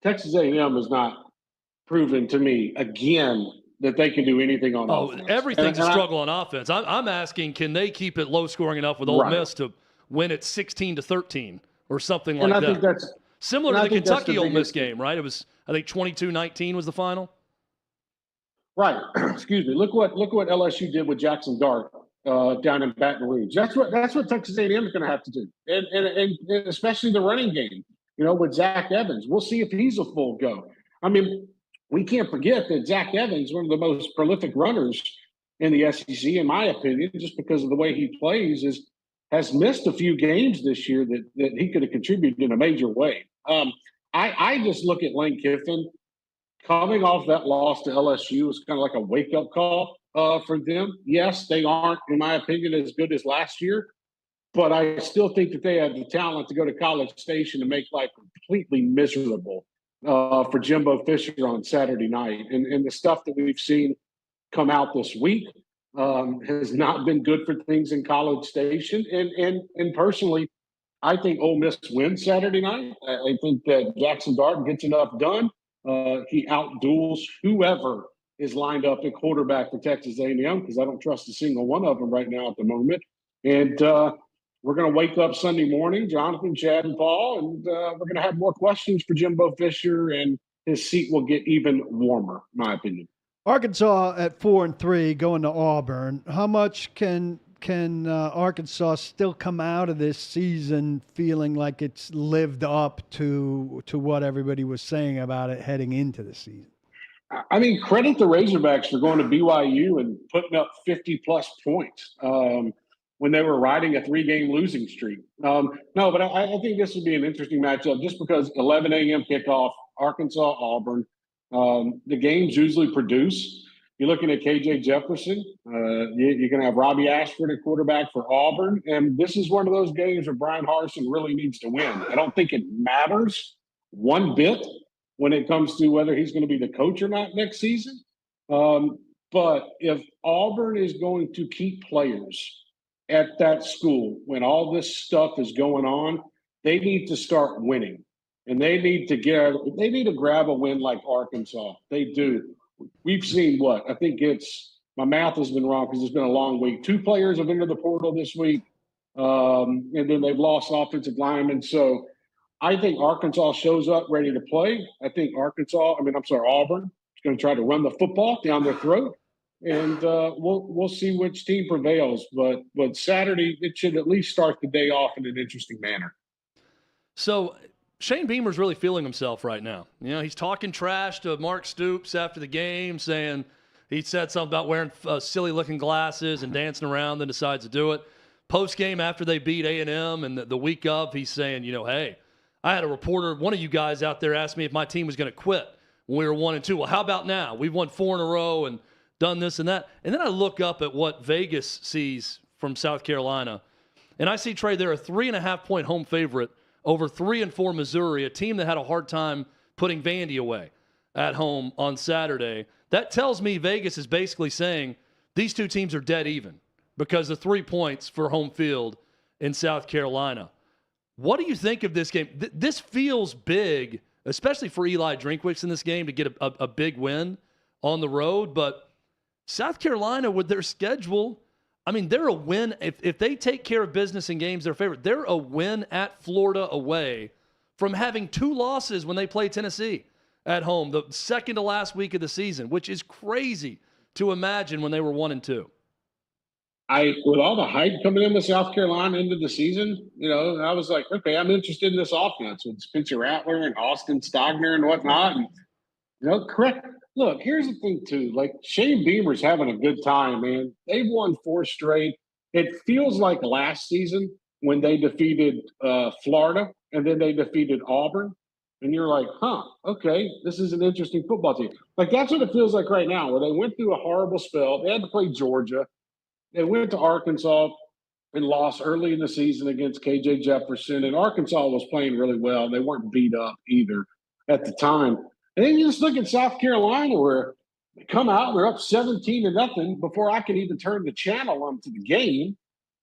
Texas A&M has not proven to me again that they can do anything on offense. Everything's a struggle on offense. I'm asking, can they keep it low scoring enough with Ole Miss to win it 16-13 or something like that? I think that's similar to the Kentucky Ole Miss game, right? It was, I think, 22-19 was the final. Right. Excuse me. Look what LSU did with Jackson Dart down in Baton Rouge. That's what Texas A&M is going to have to do, and especially the running game. With Zach Evans, we'll see if he's a full go. I mean, we can't forget that Zach Evans, one of the most prolific runners in the SEC, in my opinion, just because of the way he plays, has missed a few games this year that he could have contributed in a major way. I just look at Lane Kiffin coming off that loss to LSU is kind of like a wake-up call for them. Yes, they aren't, in my opinion, as good as last year, but I still think that they have the talent to go to College Station and make life completely miserable for Jimbo Fisher on Saturday night. And the stuff that we've seen come out this week has not been good for things in College Station. And personally, I think Ole Miss wins Saturday night. I think that Jackson Dart gets enough done. He outduels whoever is lined up at quarterback for Texas A&M, because I don't trust a single one of them right now at the moment. And we're going to wake up Sunday morning, Jonathan, Chad, and Paul, and we're going to have more questions for Jimbo Fisher, and his seat will get even warmer, in my opinion. Arkansas at 4-3 going to Auburn. How much can Arkansas still come out of this season feeling like it's lived up to what everybody was saying about it heading into the season? I mean, credit the Razorbacks for going to BYU and putting up 50-plus points when they were riding a 3-game losing streak. No, but I think this would be an interesting matchup just because 11 a.m. kickoff, Arkansas, Auburn. The games usually produce. You're looking at KJ Jefferson. You're going to have Robbie Ashford at quarterback for Auburn. And this is one of those games where Brian Harsin really needs to win. I don't think it matters one bit when it comes to whether he's going to be the coach or not next season. But if Auburn is going to keep players at that school when all this stuff is going on, they need to start winning. And they need to grab a win like Arkansas. They do. We've seen what? I think my math has been wrong because it's been a long week. 2 players have entered the portal this week, and then they've lost offensive linemen. So I think Arkansas shows up ready to play. I think Auburn is going to try to run the football down their throat. And we'll see which team prevails. But Saturday, it should at least start the day off in an interesting manner. So Shane Beamer's really feeling himself right now. He's talking trash to Mark Stoops after the game, saying he said something about wearing silly-looking glasses and dancing around, then decides to do it. Post-game, after they beat A&M and the week of, he's saying, hey, I had a reporter, one of you guys out there asked me if my team was going to quit when we were 1-2. Well, how about now? We've won 4 in a row and done this and that. And then I look up at what Vegas sees from South Carolina, and I see, Trey, they're a 3.5-point home favorite over 3-4 Missouri, a team that had a hard time putting Vandy away at home on Saturday. That tells me Vegas is basically saying these two teams are dead even because of 3 points for home field in South Carolina. What do you think of this game? This feels big, especially for Eli Drinkwitz in this game to get a big win on the road. But South Carolina, with their schedule, I mean, they're a win. If they take care of business in games they're favored, they're a win at Florida away from having 2 losses when they play Tennessee at home, the second to last week of the season, which is crazy to imagine when they were 1-2. With all the hype coming into South Carolina into the season, I was like, okay, I'm interested in this offense with Spencer Rattler and Austin Stogner and whatnot. And, correct. Look, here's the thing, too. Like, Shane Beamer's having a good time, man. They've won 4 straight. It feels like last season when they defeated Florida and then they defeated Auburn. And you're like, okay, this is an interesting football team. Like, that's what it feels like right now, where they went through a horrible spell. They had to play Georgia. They went to Arkansas and lost early in the season against KJ Jefferson. And Arkansas was playing really well. They weren't beat up either at the time. And then you just look at South Carolina, where they come out, they're up 17-0 before I can even turn the channel onto the game.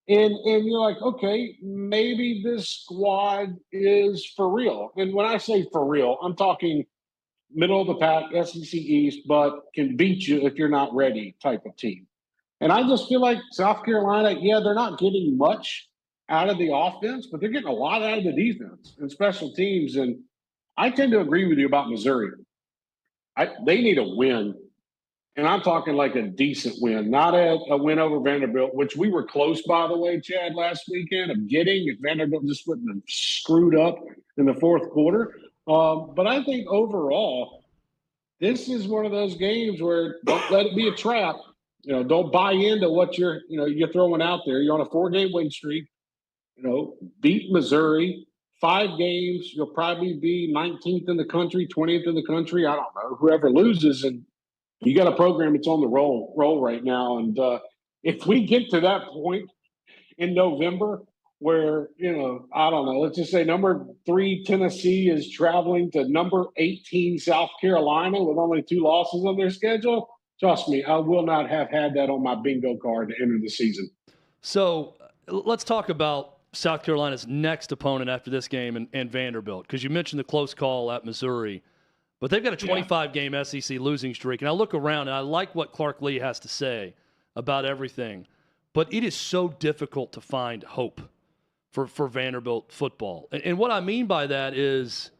And you're like, okay, maybe this squad is for real. And when I say for real, I'm talking middle of the pack, SEC East, but can beat you if you're not ready type of team. And I just feel like South Carolina, yeah, they're not getting much out of the offense, but they're getting a lot out of the defense and special teams. And I tend to agree with you about Missouri. They need a win. And I'm talking like a decent win, not a win over Vanderbilt, which we were close, by the way, Chad, last weekend of getting if Vanderbilt just wouldn't have screwed up in the fourth quarter. But I think overall, this is one of those games where don't let it be a trap. Don't buy into what you're throwing out there. You're on a 4-game win streak. Beat Missouri. 5 games, you'll probably be 19th in the country, 20th in the country. I don't know. Whoever loses, and you got a program that's on the roll right now. And if we get to that point in November where, I don't know, let's just say number 3 Tennessee is traveling to number 18 South Carolina with only 2 losses on their schedule, trust me, I will not have had that on my bingo card to enter the season. So let's talk about South Carolina's next opponent after this game and Vanderbilt, because you mentioned the close call at Missouri. But they've got a 25-game SEC losing streak. And I look around, and I like what Clark Lee has to say about everything. But it is so difficult to find hope for Vanderbilt football. And what I mean by that is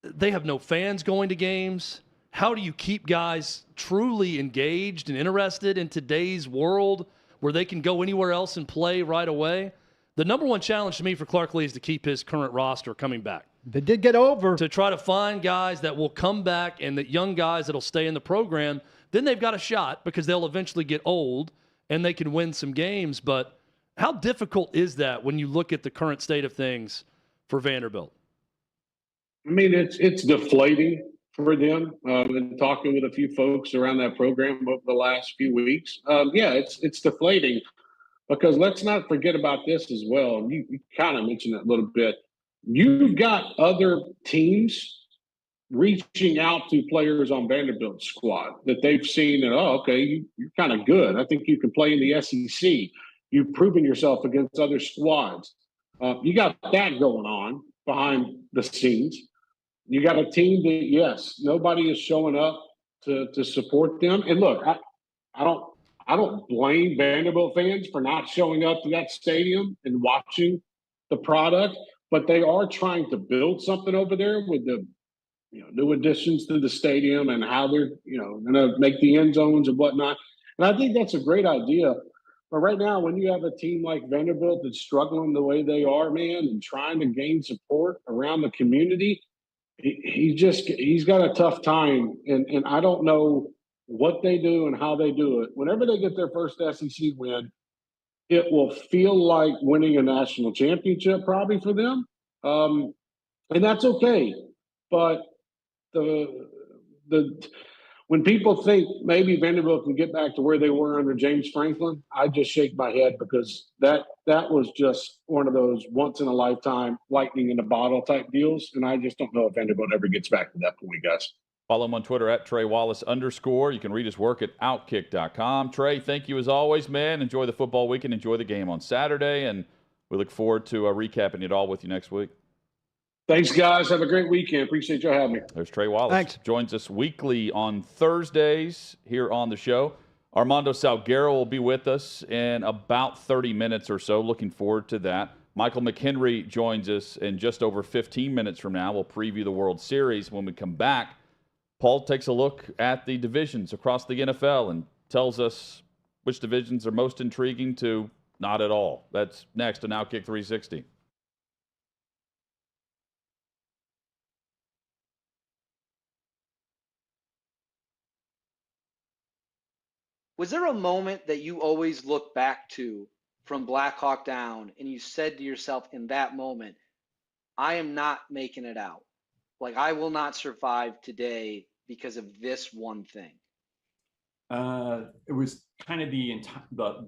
they have no fans going to games. How do you keep guys truly engaged and interested in today's world where they can go anywhere else and play right away? The number one challenge to me for Clark Lee is to keep his current roster coming back. They did get over. To try to find guys that will come back and that young guys that will stay in the program. Then they've got a shot because they'll eventually get old and they can win some games. But how difficult is that when you look at the current state of things for Vanderbilt? I mean, it's deflating for them. Been talking with a few folks around that program over the last few weeks. It's deflating. Because let's not forget about this as well. You kind of mentioned it a little bit. You've got other teams reaching out to players on Vanderbilt's squad that they've seen that, you're kind of good. I think you can play in the SEC. You've proven yourself against other squads. You got that going on behind the scenes. You got a team that, yes, nobody is showing up to support them. And look, I don't blame Vanderbilt fans for not showing up to that stadium and watching the product, but they are trying to build something over there with the new additions to the stadium and how they're going to make the end zones and whatnot. And I think that's a great idea. But right now, when you have a team like Vanderbilt that's struggling the way they are, man, and trying to gain support around the community, he's got a tough time. And I don't know what they do and how they do it. Whenever they get their first SEC win, it will feel like winning a national championship probably for them. And that's okay. But when people think maybe Vanderbilt can get back to where they were under James Franklin, I just shake my head because that was just one of those once in a lifetime lightning in a bottle type deals. And I just don't know if Vanderbilt ever gets back to that point, guys. Follow him on Twitter at Trey Wallace _. You can read his work at OutKick.com. Trey, thank you as always, man. Enjoy the football weekend. Enjoy the game on Saturday. And we look forward to recapping it all with you next week. Thanks, guys. Have a great weekend. Appreciate you having me. There's Trey Wallace. Thanks. Joins us weekly on Thursdays here on the show. Armando Salguero will be with us in about 30 minutes or so. Looking forward to that. Michael McKenry joins us in just over 15 minutes from now. We'll preview the World Series. When we come back, Paul takes a look at the divisions across the NFL and tells us which divisions are most intriguing to not at all. That's next on OutKick 360. Was there a moment that you always look back to from Black Hawk Down and you said to yourself in that moment, I am not making it out? Like, I will not survive today because of this one thing. It was kind of the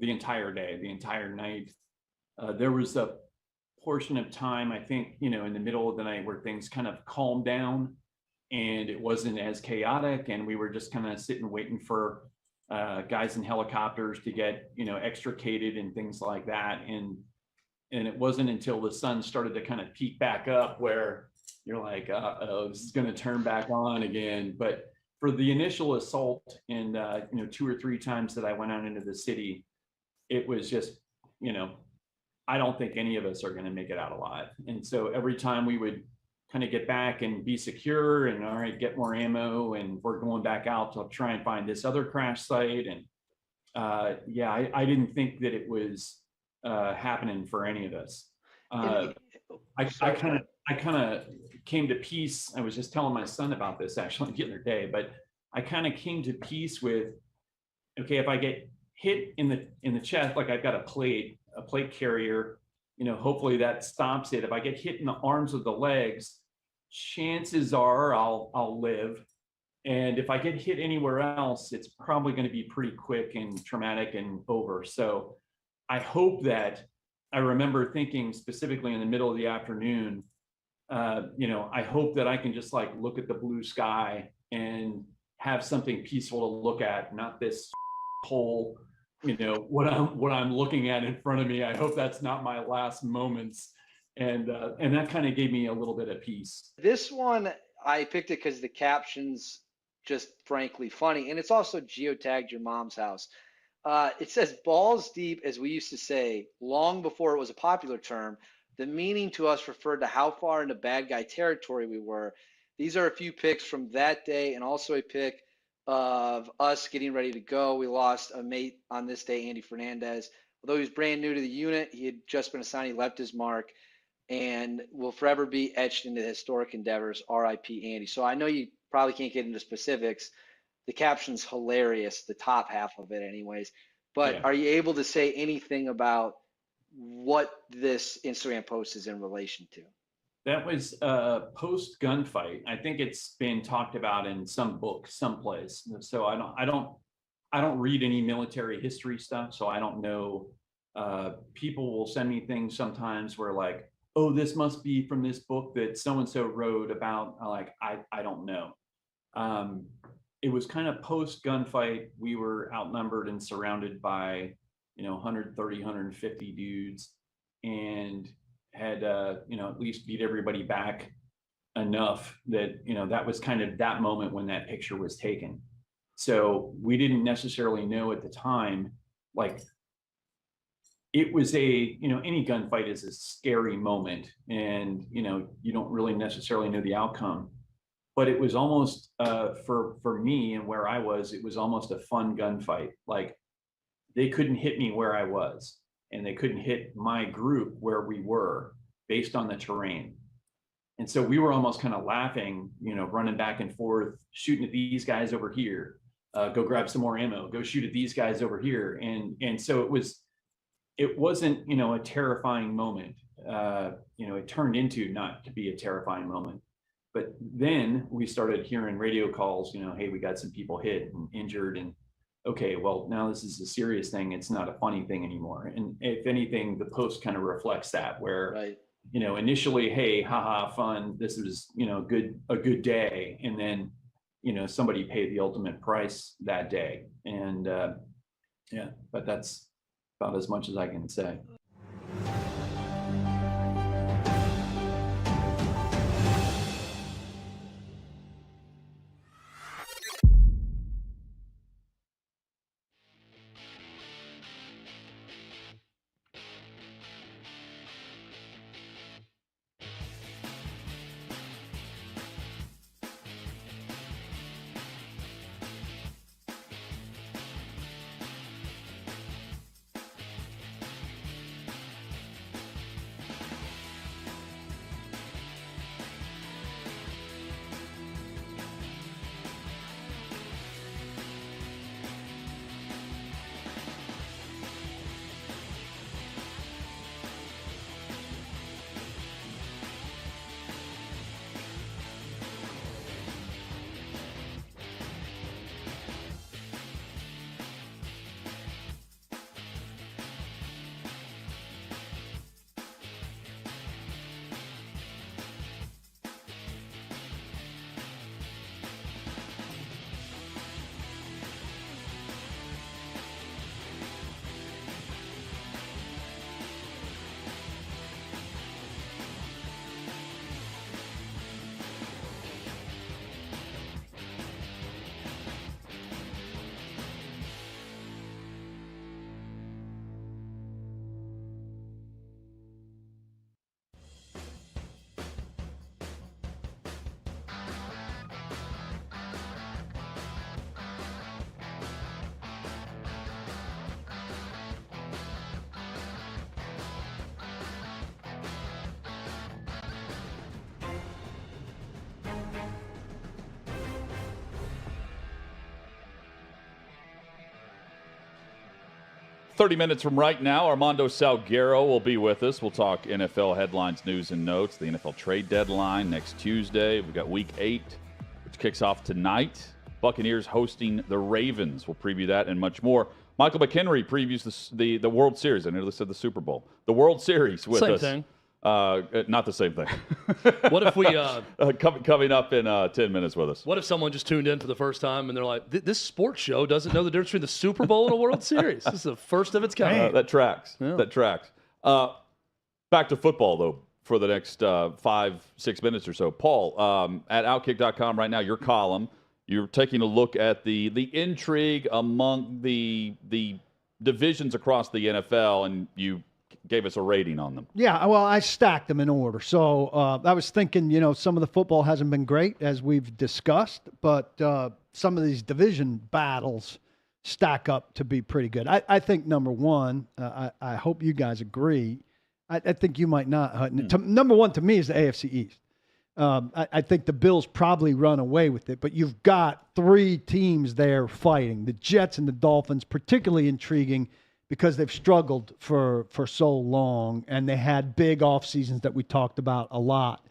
entire day, the entire night. There was a portion of time, I think, in the middle of the night where things kind of calmed down and it wasn't as chaotic, and we were just kind of sitting waiting for guys in helicopters to get, extricated and things like that. And it wasn't until the sun started to kind of peak back up where you're like, this is going to turn back on again. But for the initial assault and, 2 or 3 times that I went out into the city, it was just, I don't think any of us are going to make it out alive. And so every time we would kind of get back and be secure and all right, get more ammo, and we're going back out to try and find this other crash site. And I didn't think that it was happening for any of us. I kind of came to peace. I was just telling my son about this actually the other day, but I kind of came to peace with, okay, if I get hit in the chest, like I've got a plate carrier, hopefully that stops it. If I get hit in the arms or the legs, chances are I'll live. And if I get hit anywhere else, it's probably going to be pretty quick and traumatic and over. So I hope that I remember thinking specifically in the middle of the afternoon, I hope that I can just like look at the blue sky and have something peaceful to look at, not this whole, what I'm looking at in front of me. I hope that's not my last moments. And that kind of gave me a little bit of peace. This one, I picked it because the caption's just frankly funny. And it's also geotagged your mom's house. It says balls deep, as we used to say, long before it was a popular term. The meaning to us referred to how far into bad guy territory we were. These are a few picks from that day and also a pick of us getting ready to go. We lost a mate on this day, Andy Fernandez. Although he was brand new to the unit, he had just been assigned, he left his mark and will forever be etched into historic endeavors. R.I.P. Andy. So I know you probably can't get into specifics. The caption's hilarious, the top half of it anyways. But Yeah. Are you able to say anything about what this Instagram post is in relation to? That was post gunfight. I think it's been talked about in some book, someplace. So I don't read any military history stuff. So I don't know. People will send me things sometimes where like, oh, this must be from this book that so-and-so wrote about. Like, I don't know. It was kind of post gunfight. We were outnumbered and surrounded by, 130, 150 dudes, and had, at least beat everybody back enough that, that was kind of that moment when that picture was taken. So we didn't necessarily know at the time, like, it was any gunfight is a scary moment, and, you don't really necessarily know the outcome. But it was almost, for me and where I was, it was almost a fun gunfight. Like, they couldn't hit me where I was, and they couldn't hit my group where we were based on the terrain. And so we were almost kind of laughing, running back and forth, shooting at these guys over here, go grab some more ammo, go shoot at these guys over here. And so it wasn't, a terrifying moment. It turned into not to be a terrifying moment. But then we started hearing radio calls, hey, we got some people hit and injured, and okay, well, now this is a serious thing. It's not a funny thing anymore. And if anything, the post kind of reflects that, where, Right. Initially, hey, haha, fun. This was, a good day. And then, somebody paid the ultimate price that day. And but that's about as much as I can say. 30 minutes from right now, Armando Salguero will be with us. We'll talk NFL headlines, news, and notes. The NFL trade deadline next Tuesday. We've got Week 8, which kicks off tonight. Buccaneers hosting the Ravens. We'll preview that and much more. Michael McKenry previews the World Series. I nearly said the Super Bowl. The World Series with us. Same thing. Not the same thing. What if we coming up in 10 minutes with us? What if someone just tuned in for the first time and they're like, "This sports show doesn't know the difference between the Super Bowl and a World Series? This is the first of its kind." That tracks. Yeah. That tracks. Back to football though for the next 5-6 minutes or so. Paul, at OutKick.com right now, your column. You're taking a look at the intrigue among the divisions across the NFL, and you gave us a rating on them. Yeah, well, I stacked them in order. So I was thinking, some of the football hasn't been great, as we've discussed, but some of these division battles stack up to be pretty good. I think number one, I hope you guys agree. I think you might not. Number one to me is the AFC East. I think the Bills probably run away with it, but you've got 3 teams there fighting. The Jets and the Dolphins, particularly intriguing because they've struggled for so long, and they had big off seasons that we talked about a lot,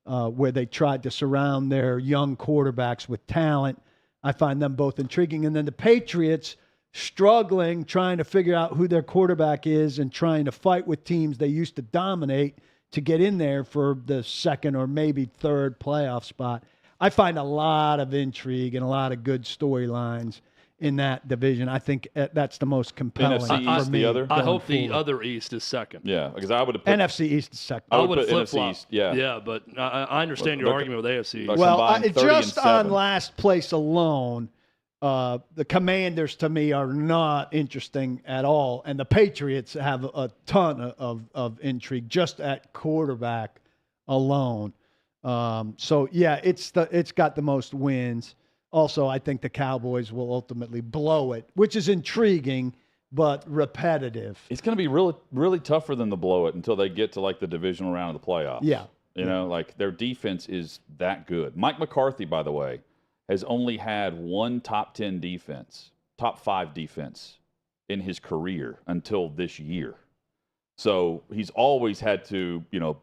where they tried to surround their young quarterbacks with talent. I find them both intriguing. And then the Patriots struggling, trying to figure out who their quarterback is and trying to fight with teams they used to dominate to get in there for the second or maybe third playoff spot. I find a lot of intrigue and a lot of good storylines in that division. I think that's the most compelling. NFC East, the other? I hope the other East is second. Yeah, because I would have put NFC East is second. I would put flip NFC flop. East, yeah. Yeah, but I understand your argument with AFC East. Well, combined 30 just and on 7. last place alone, the Commanders to me are not interesting at all, and the Patriots have a ton of intrigue just at quarterback alone. So yeah, it's got the most wins. Also, I think the Cowboys will ultimately blow it, which is intriguing but repetitive. It's going to be really, really tough for them to blow it until they get to like the divisional round of the playoffs. Yeah. You know, like their defense is that good. Mike McCarthy, by the way, has only had one top 10 defense, top 5 defense in his career until this year. So he's always had to,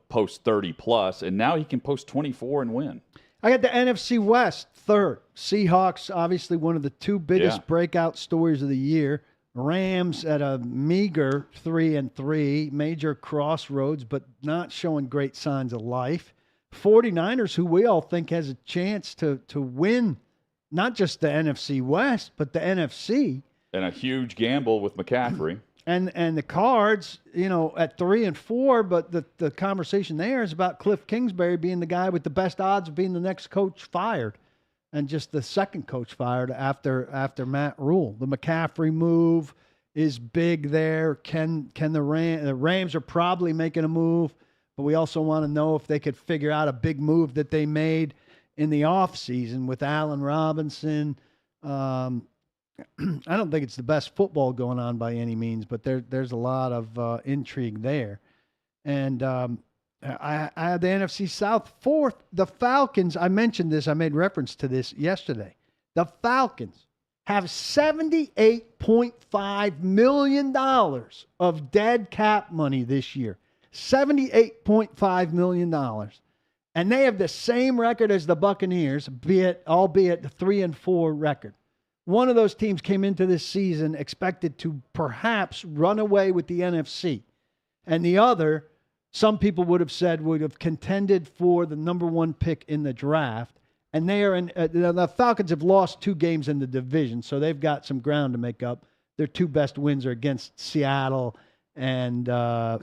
post 30 plus, and now he can post 24 and win. I got the NFC West third. Seahawks, obviously one of the 2 biggest breakout stories of the year. Rams at a meager 3-3, major crossroads, but not showing great signs of life. 49ers, who we all think has a chance to win not just the NFC West, but the NFC. And a huge gamble with McCaffrey. And the Cards, at 3-4, but the conversation there is about Cliff Kingsbury being the guy with the best odds of being the next coach fired, and just the second coach fired after Matt Rule. The McCaffrey move is big there. Can the Rams are probably making a move, but we also want to know if they could figure out a big move that they made in the offseason with Allen Robinson. I don't think it's the best football going on by any means, but there's a lot of intrigue there. And I had the NFC South fourth. The Falcons, I mentioned this, I made reference to this yesterday. The Falcons have $78.5 million of dead cap money this year. $78.5 million. And they have the same record as the Buccaneers, albeit the 3-4 record. One of those teams came into this season expected to perhaps run away with the NFC. And the other, some people would have said, would have contended for the number 1 pick in the draft. And they are the Falcons have lost 2 games in the division, so they've got some ground to make up. Their 2 best wins are against Seattle and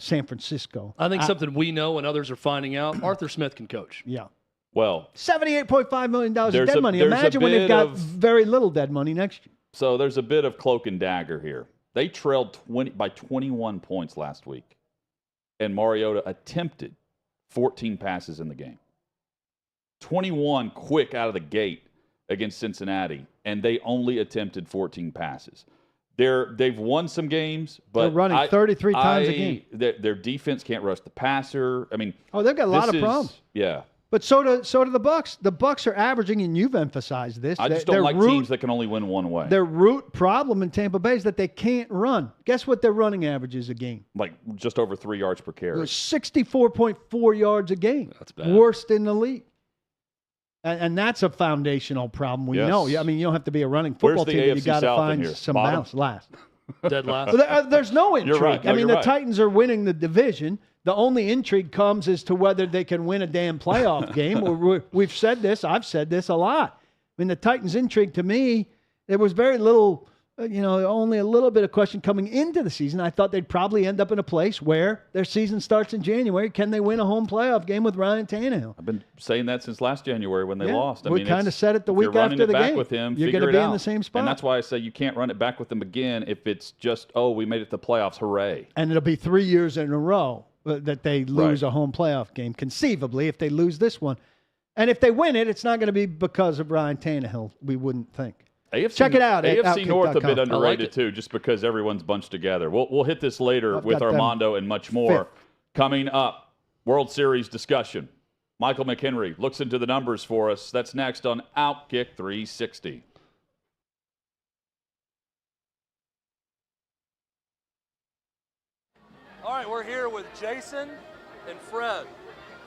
San Francisco. I think something we know and others are finding out, Arthur Smith can coach. Yeah. Well, $78.5 million of dead money. Imagine when they've got very little dead money next year. So there's a bit of cloak and dagger here. They trailed by 21 points last week, and Mariota attempted 14 passes in the game. 21 quick out of the gate against Cincinnati, and they only attempted 14 passes. They've won some games, but they're running 33 times a game. Their defense can't rush the passer. I mean, they've got a lot of problems. Yeah. But so do the Bucks. The Bucks are averaging, and you've emphasized this. I just don't like teams that can only win one way. Their root problem in Tampa Bay is that they can't run. Guess what their running average is a game? Like just over 3 yards per carry. 64.4 yards a game. That's bad. Worst in the league. And that's a foundational problem. We know. I mean, you don't have to be a running football team. You got to find some balance. Last. Dead last. There's no intrigue. You're right. No, I mean, the Titans are winning the division. The only intrigue comes as to whether they can win a damn playoff game. We've said this. I've said this a lot. I mean, the Titans' intrigue to me, there was very little, only a little bit of question coming into the season. I thought they'd probably end up in a place where their season starts in January. Can they win a home playoff game with Ryan Tannehill? I've been saying that since last January when they lost. We kind of said it the week after the game. With him, you're going to be in the same spot. And that's why I say you can't run it back with them again if it's just, we made it to the playoffs, hooray. And it'll be 3 years in a row that they lose a home playoff game, conceivably, if they lose this one. And if they win it, it's not going to be because of Ryan Tannehill, we wouldn't think. Check it out. AFC North a bit underrated, too, just because everyone's bunched together. We'll hit this later with Armando and much more. Coming up, World Series discussion. Michael McKenry looks into the numbers for us. That's next on OutKick 360. All right, we're here with Jason and Fred.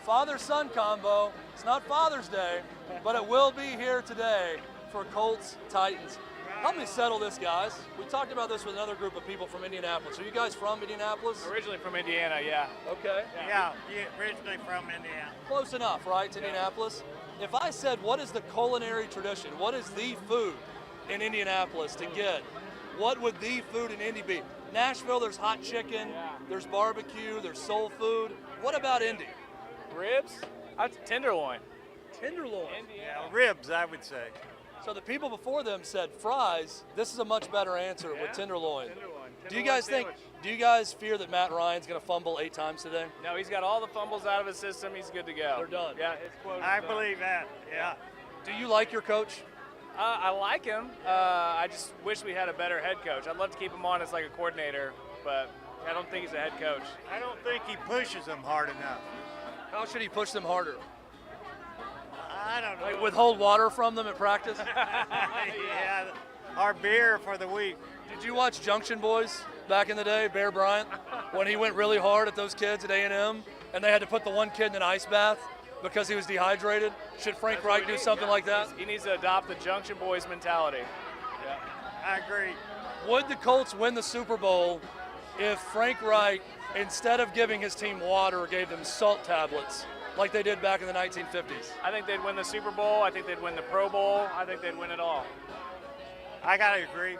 Father-son combo. It's not Father's Day, but it will be here today for Colts Titans. Help me settle this, guys. We talked about this with another group of people from Indianapolis. Are you guys from Indianapolis? Originally from Indiana, yeah. Okay. Yeah, originally from Indiana. Close enough, right, to Indianapolis? If I said, what is the culinary tradition? What is the food in Indianapolis to get? What would the food in Indy be? Nashville, there's hot chicken, there's barbecue, there's soul food. What about Indy? Ribs? That's tenderloin. Tenderloin. Yeah, ribs, I would say. So the people before them said fries. This is a much better answer with tenderloin. Do you guys fear that Matt Ryan's going to fumble 8 times today? No, he's got all the fumbles out of his system. He's good to go. They're done. Yeah, I believe that. Yeah. Do you like your coach? I like him. I just wish we had a better head coach. I'd love to keep him on as like a coordinator, but I don't think he's a head coach. I don't think he pushes them hard enough. How should he push them harder? I don't know. Like withhold water from them at practice? Yeah, our beer for the week. Did you watch Junction Boys back in the day, Bear Bryant, when he went really hard at those kids at A&M and they had to put the one kid in an ice bath because he was dehydrated? Should Frank Reich do something like that? He needs to adopt the Junction Boys mentality. Yeah, I agree. Would the Colts win the Super Bowl if Frank Reich, instead of giving his team water, gave them salt tablets like they did back in the 1950s? I think they'd win the Super Bowl. I think they'd win the Pro Bowl. I think they'd win it all. I got to agree.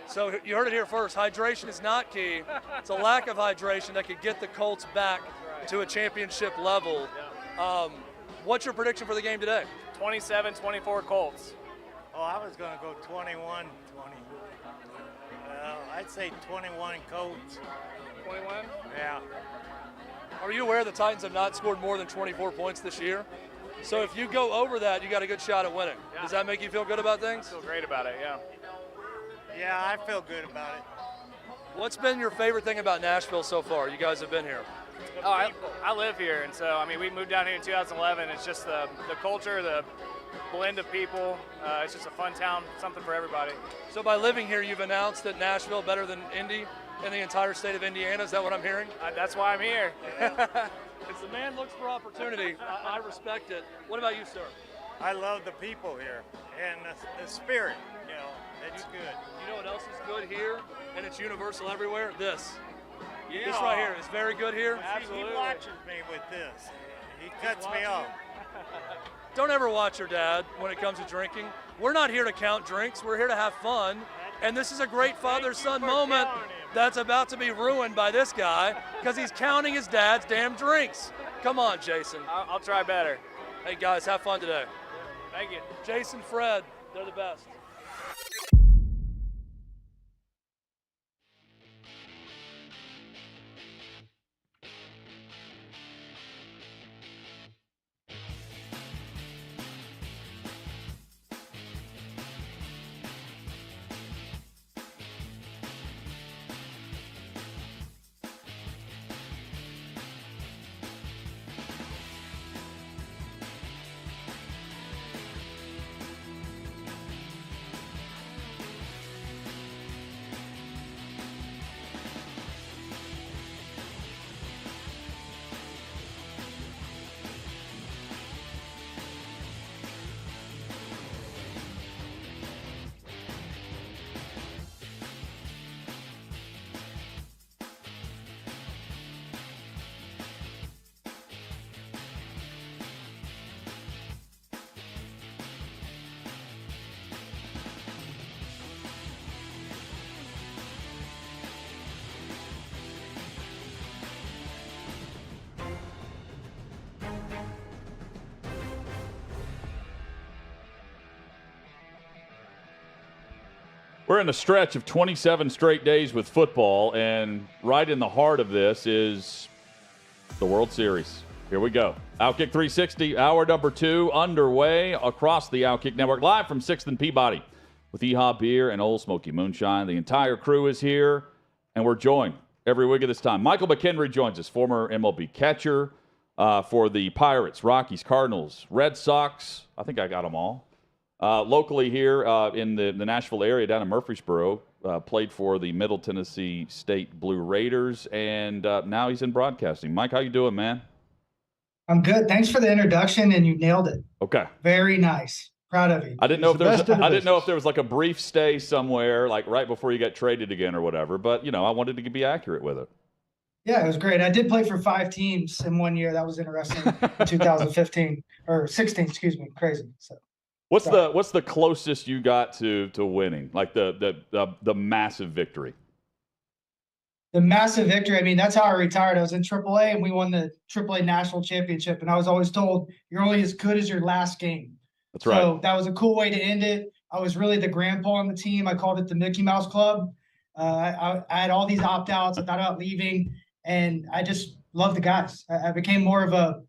So you heard it here first. Hydration is not key. It's a lack of hydration that could get the Colts back to a championship level. What's your prediction for the game today? 27-24 Colts. Oh, I was going to go 21-20. I'd say 21 Colts. 21? Yeah. Are you aware the Titans have not scored more than 24 points this year? So if you go over that, you got a good shot at winning. Yeah. Does that make you feel good about I things? feel great about it, yeah. Yeah, I feel good about it. What's been your favorite thing about Nashville so far? You guys have been here. Oh, I live here, and so, I mean, we moved down here in 2011. It's just the culture, the blend of people. It's just a fun town, something for everybody. So by living here, you've announced that Nashville better than Indy in the entire state of Indiana. Is that what I'm hearing? That's why I'm here. If the man looks for opportunity, I respect it. What about you, sir? I love the people here and the spirit, it's good. You know what else is good here, and it's universal everywhere? This. Yeah. This right here is very good here. Absolutely. He watches me with this. He cuts me off. Don't ever watch your dad when it comes to drinking. We're not here to count drinks. We're here to have fun. And this is a great father-son moment that's about to be ruined by this guy because he's counting his dad's damn drinks. Come on, Jason. I'll try better. Hey, guys, have fun today. Thank you. Jason, Fred, they're the best. We're in a stretch of 27 straight days with football, and right in the heart of this is the World Series. Here we go. OutKick 360, hour number 2, underway across the OutKick Network, live from 6th and Peabody with EHA Beer and Old Smoky Moonshine. The entire crew is here, and we're joined every week of this time. Michael McKenry joins us, former MLB catcher for the Pirates, Rockies, Cardinals, Red Sox. I think I got them all. Locally here in the Nashville area, down in Murfreesboro, played for the Middle Tennessee State Blue Raiders, and now he's in broadcasting. Mike, how you doing, man? I'm good. Thanks for the introduction, and you nailed it. Okay. Very nice. Proud of you. I didn't know if there was like a brief stay somewhere, like right before you got traded again or whatever, but I wanted to be accurate with it. Yeah, it was great. I did play for 5 teams in 1 year. That was interesting. In 2015 or 16, excuse me. Crazy. So. What's the closest you got to winning? Like the massive victory? The massive victory. I mean, that's how I retired. I was in AAA, and we won the AAA National Championship. And I was always told, you're only as good as your last game. That's right. So that was a cool way to end it. I was really the grandpa on the team. I called it the Mickey Mouse Club. I had all these opt-outs. I thought about leaving, and I just loved the guys. I became more of a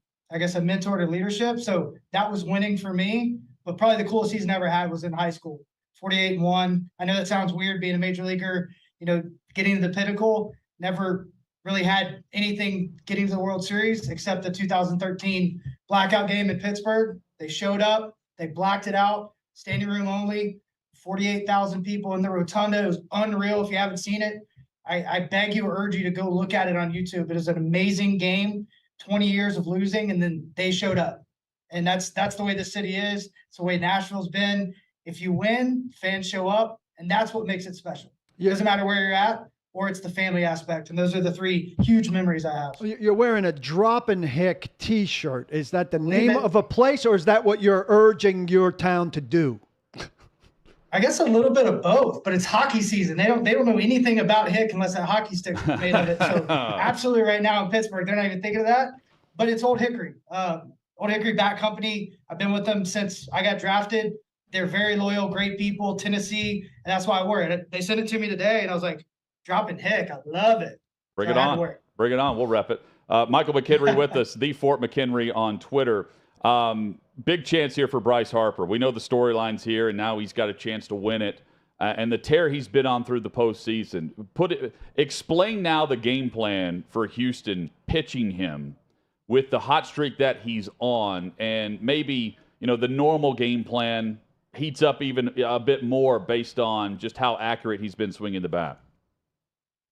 mentor to leadership. So that was winning for me. But probably the coolest season I ever had was in high school, 48-1. I know that sounds weird being a major leaguer, getting to the pinnacle. Never really had anything getting to the World Series except the 2013 blackout game in Pittsburgh. They showed up, they blacked it out, standing room only, 48,000 people in the rotunda. It was unreal. If you haven't seen it, I beg you, urge you to go look at it on YouTube. It is an amazing game, 20 years of losing, and then they showed up. And that's the way the city is. It's the way Nashville's been. If you win, fans show up, and that's what makes it special. It doesn't matter where you're at, or it's the family aspect. And those are the 3 huge memories I have. You're wearing a Droppin' Hick T-shirt. Is that the name of a place, or is that what you're urging your town to do? I guess a little bit of both, but it's hockey season. They don't know anything about Hick unless that hockey stick is made of it. So absolutely right now in Pittsburgh, they're not even thinking of that. But it's Old Hickory. Old Hickory Bat Company. I've been with them since I got drafted. They're very loyal, great people, Tennessee, and that's why I wear it. They sent it to me today, and I was like, Droppin' Hick, I love it. Bring it on. Bring it on. We'll rep it. Michael McKenry with us, the Fort McKenry on Twitter. Big chance here for Bryce Harper. We know the storylines here, and now he's got a chance to win it. And the tear he's been on through the postseason. Explain now the game plan for Houston pitching him with the hot streak that he's on, and maybe the normal game plan heats up even a bit more based on just how accurate he's been swinging the bat.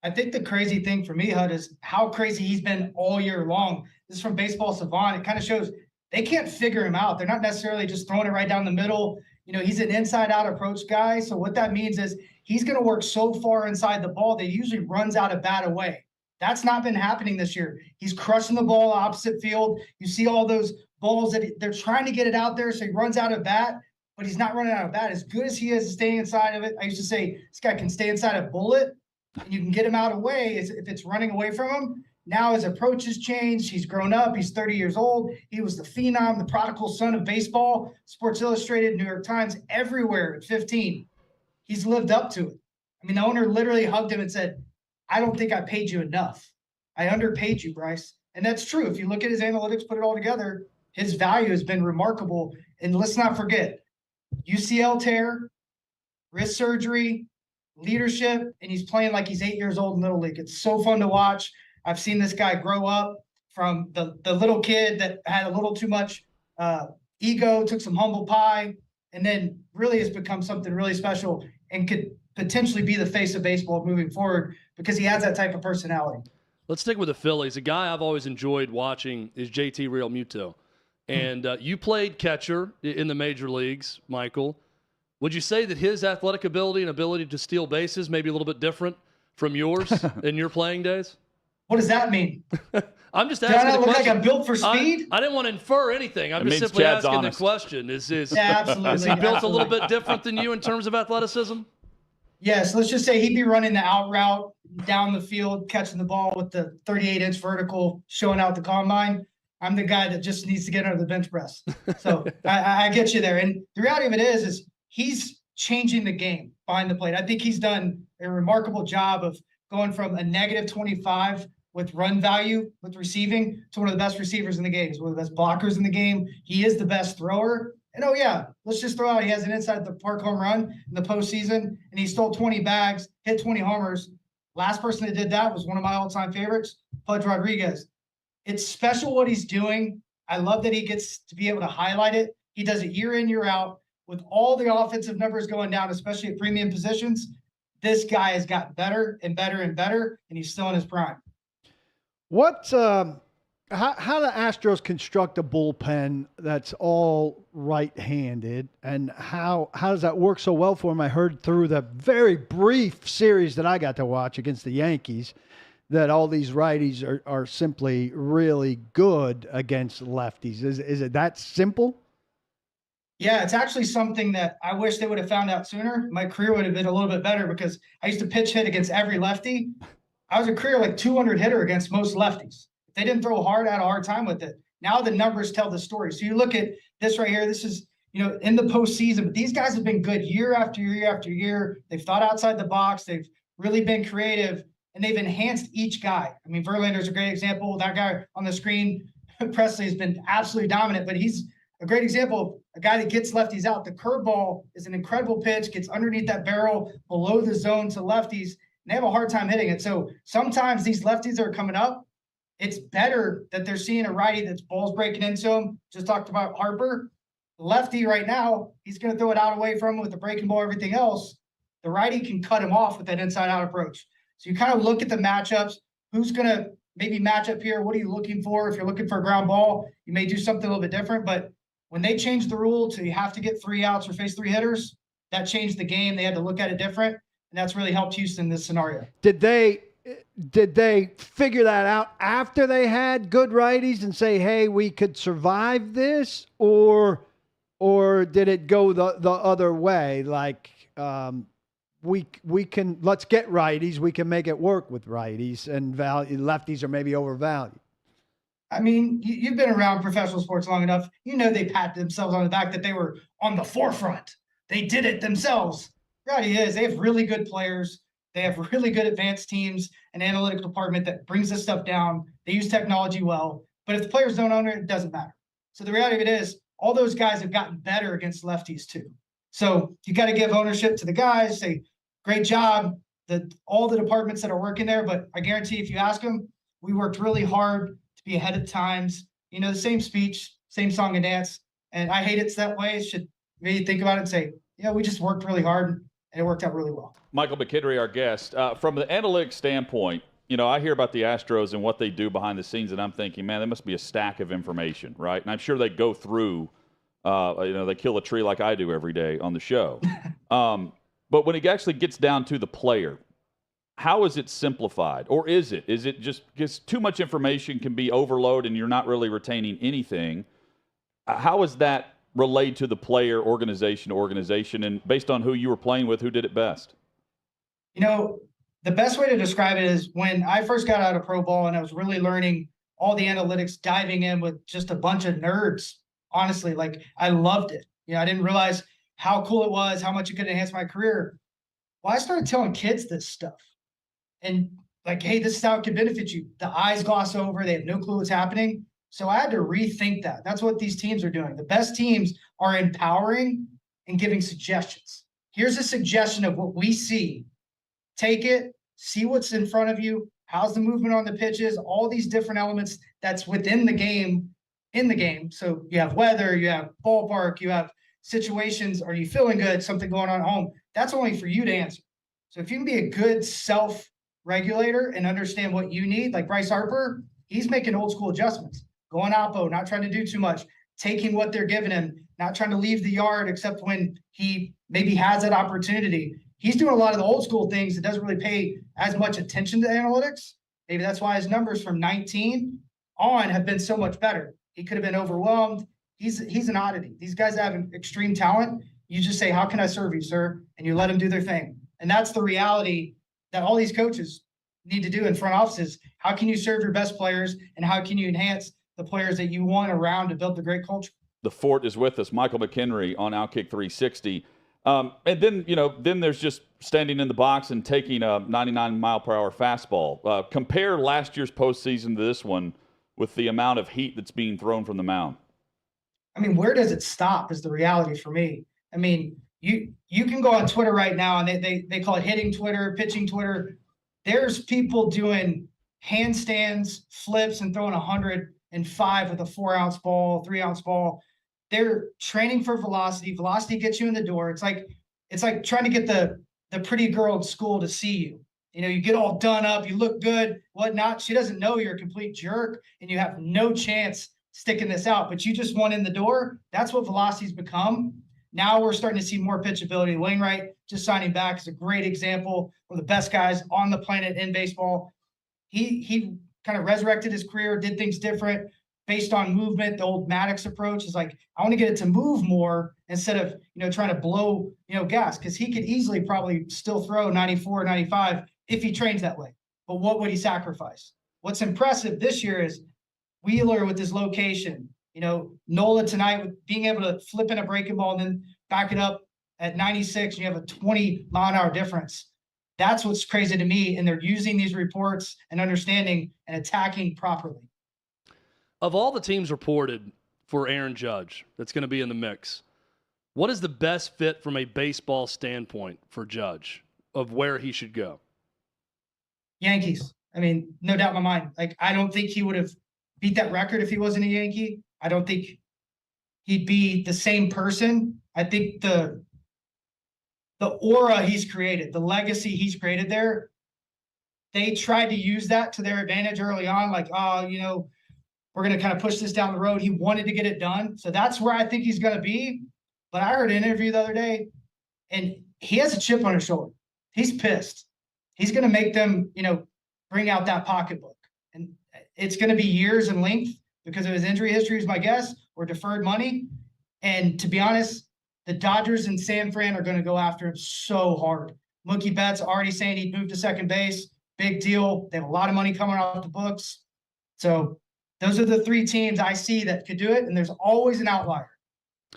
I think the crazy thing for me, Hud, is how crazy he's been all year long. This is from Baseball Savant. It kind of shows they can't figure him out. They're not necessarily just throwing it right down the middle. He's an inside-out approach guy. So what that means is he's going to work so far inside the ball that he usually runs out of bat away. That's not been happening this year. He's crushing the ball opposite field. You see all those balls that they're trying to get it out there, so he runs out of bat, but he's not running out of bat. As good as he is staying inside of it, I used to say this guy can stay inside a bullet, and you can get him out of way if it's running away from him. Now his approach has changed. He's grown up. He's 30 years old. He was the phenom, the prodigal son of baseball. Sports Illustrated, New York Times, everywhere at 15. He's lived up to it. I mean, the owner literally hugged him and said, I don't think I paid you enough. I underpaid you, Bryce. And that's true. If you look at his analytics, put it all together, his value has been remarkable. And let's not forget, UCL tear, wrist surgery, leadership, and he's playing like he's 8 years old in Little League. It's so fun to watch. I've seen this guy grow up from the little kid that had a little too much ego, took some humble pie, and then really has become something really special and could potentially be the face of baseball moving forward because he has that type of personality. Let's stick with the Phillies. A guy I've always enjoyed watching is JT Realmuto. And you played catcher in the major leagues, Michael. Would you say that his athletic ability and ability to steal bases may be a little bit different from yours in your playing days? What does that mean? I'm just Do asking I not the look question. like I'm built for speed? I didn't want to infer anything. I'm just simply Chad's asking honest. the question. Is absolutely. Is he built a little bit different than you in terms of athleticism? Yes, let's just say he'd be running the out route down the field, catching the ball with the 38-inch vertical, showing out the combine. I'm the guy that just needs to get under the bench press. So I get you there. And the reality of it is he's changing the game. behind the plate. I think he's done a remarkable job of going from a negative 25 with run value, with receiving, to one of the best receivers in the game. He's one of the best blockers in the game. He is the best thrower. And let's just throw out, he has an inside the park home run in the postseason, and he stole 20 bags, hit 20 homers. Last person that did that was one of my all-time favorites, Pudge Rodriguez. It's special what he's doing. I love that he gets to be able to highlight it. He does it year in, year out. With all the offensive numbers going down, especially at premium positions, this guy has gotten better and better and better, and he's still in his prime. How do Astros construct a bullpen that's all right-handed, and how does that work so well for him? I heard through the very brief series that I got to watch against the Yankees that all these righties are simply really good against lefties. Is it that simple? Yeah, it's actually something that I wish they would have found out sooner. My career would have been a little bit better because I used to pitch hit against every lefty. I was a career like 200 hitter against most lefties. If they didn't throw hard, I had a hard time with it. Now the numbers tell the story. So you look at this right here. This is, in the postseason, but these guys have been good year after year after year. They've thought outside the box. They've really been creative, and they've enhanced each guy. I mean, Verlander's a great example. That guy on the screen, Presley, has been absolutely dominant, but he's a great example of a guy that gets lefties out. The curveball is an incredible pitch, gets underneath that barrel, below the zone to lefties, and they have a hard time hitting it. So sometimes these lefties that are coming up, it's better that they're seeing a righty that's balls breaking into him. Just talked about Harper. Lefty right now, he's going to throw it out away from him with the breaking ball, everything else. The righty can cut him off with that inside-out approach. So you kind of look at the matchups. Who's going to maybe match up here? What are you looking for? If you're looking for a ground ball, you may do something a little bit different. But when they changed the rule to you have to get 3 outs or face 3 hitters, that changed the game. They had to look at it different, and that's really helped Houston in this scenario. Did they figure that out after they had good righties and say, hey, we could survive this? Or did it go the other way? Like, we can, let's get righties. We can make it work with righties, and lefties are maybe overvalued. I mean, you've been around professional sports long enough. They pat themselves on the back that they were on the forefront. They did it themselves. The reality is they have really good players. They have really good advanced teams, an analytical department that brings this stuff down. They use technology well. But if the players don't own it, it doesn't matter. So the reality of it is all those guys have gotten better against lefties too. So you got to give ownership to the guys, say, great job, all the departments that are working there. But I guarantee if you ask them, we worked really hard to be ahead of times. The same speech, same song and dance. And I hate it's that way. It should maybe think about it and say, we just worked really hard and it worked out really well. Michael McKenry, our guest. From the analytics standpoint, I hear about the Astros and what they do behind the scenes, and I'm thinking, man, there must be a stack of information, right? And I'm sure they go through, they kill a tree like I do every day on the show. But when it actually gets down to the player, how is it simplified? Or is it? Is it just because too much information can be overload and you're not really retaining anything? How is that relayed to the player, organization to organization, and based on who you were playing with, who did it best? The best way to describe it is when I first got out of pro ball and I was really learning all the analytics, diving in with just a bunch of nerds. Honestly, I loved it. I didn't realize how cool it was, how much it could enhance my career. Well, I started telling kids this stuff. And hey, this is how it can benefit you. The eyes gloss over. They have no clue what's happening. So I had to rethink that. That's what these teams are doing. The best teams are empowering and giving suggestions. Here's a suggestion of what we see. Take it, see what's in front of you. How's the movement on the pitches? All these different elements that's within the game, in the game. So you have weather, you have ballpark, you have situations. Are you feeling good? Something going on at home? That's only for you to answer. So if you can be a good self-regulator and understand what you need, like Bryce Harper, he's making old school adjustments. Going oppo, not trying to do too much, taking what they're giving him, not trying to leave the yard except when he maybe has that opportunity. He's doing a lot of the old school things that doesn't really pay as much attention to analytics. Maybe that's why his numbers from 19 on have been so much better. He could have been overwhelmed. He's an oddity. These guys have an extreme talent. You just say, how can I serve you, sir? And you let them do their thing. And that's the reality that all these coaches need to do in front offices. How can you serve your best players, and how can you enhance the players that you want around to build the great culture? The Fort is with us. Michael McKenry on OutKick 360. And then, then there's just standing in the box and taking a 99-mile-per-hour fastball. Compare last year's postseason to this one with the amount of heat that's being thrown from the mound. I mean, where does it stop is the reality for me. I mean, you can go on Twitter right now, and they call it hitting Twitter, pitching Twitter. There's people doing handstands, flips, and throwing 105 with a 4-ounce ball, 3-ounce ball. They're training for velocity. Velocity gets you in the door. It's like trying to get the pretty girl at school to see you. You get all done up, you look good, whatnot. She doesn't know you're a complete jerk, and you have no chance sticking this out, but you just went in the door. That's what velocity's become. Now we're starting to see more pitchability. Wainwright just signing back is a great example of the best guys on the planet in baseball. He kind of resurrected his career, did things different based on movement. The old Maddox approach is like, I want to get it to move more instead of, trying to blow, gas, because he could easily probably still throw 94, 95 if he trains that way. But what would he sacrifice? What's impressive this year is Wheeler with his location, Nola tonight with being able to flip in a breaking ball and then back it up at 96, and you have a 20-mile-an-hour difference. That's what's crazy to me, and they're using these reports and understanding and attacking properly. Of all the teams reported for Aaron Judge that's going to be in the mix, what is the best fit from a baseball standpoint for Judge of where he should go? Yankees. I mean, no doubt in my mind. Like, I don't think he would have beat that record if he wasn't a Yankee. I don't think he'd be the same person. I think the aura he's created, the legacy he's created there, they tried to use that to their advantage early on. Like, we're going to kind of push this down the road. He wanted to get it done. So that's where I think he's going to be. But I heard an interview the other day, and he has a chip on his shoulder. He's pissed. He's going to make them, bring out that pocketbook. And it's going to be years in length because of his injury history, is my guess, or deferred money. And to be honest, the Dodgers and San Fran are going to go after him so hard. Mookie Betts already saying he'd move to second base. Big deal. They have a lot of money coming off the books. So those are the three teams I see that could do it. And there's always an outlier.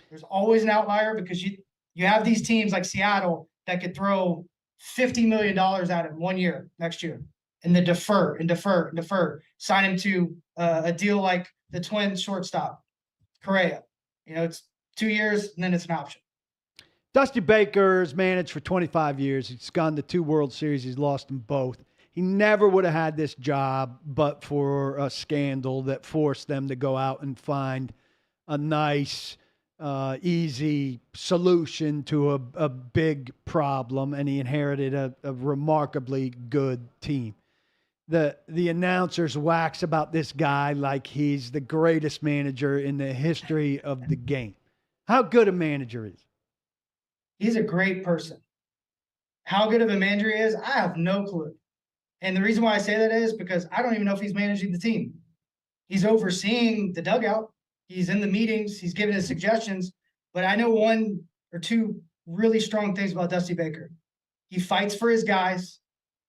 There's always an outlier because you have these teams like Seattle that could throw $50 million at him 1 year, next year, and then defer. Sign him to a deal like the Twins shortstop, Correa. It's 2 years, and then it's an option. Dusty Baker's managed for 25 years. He's gone to 2 World Series. He's lost them both. He never would have had this job but for a scandal that forced them to go out and find a nice, easy solution to a big problem, and he inherited a remarkably good team. The announcers wax about this guy like he's the greatest manager in the history of the game. How good a manager is? He's a great person. How good of a manager he is, I have no clue. And the reason why I say that is because I don't even know if he's managing the team. He's overseeing the dugout. He's in the meetings. He's giving his suggestions. But I know 1 or 2 really strong things about Dusty Baker. He fights for his guys.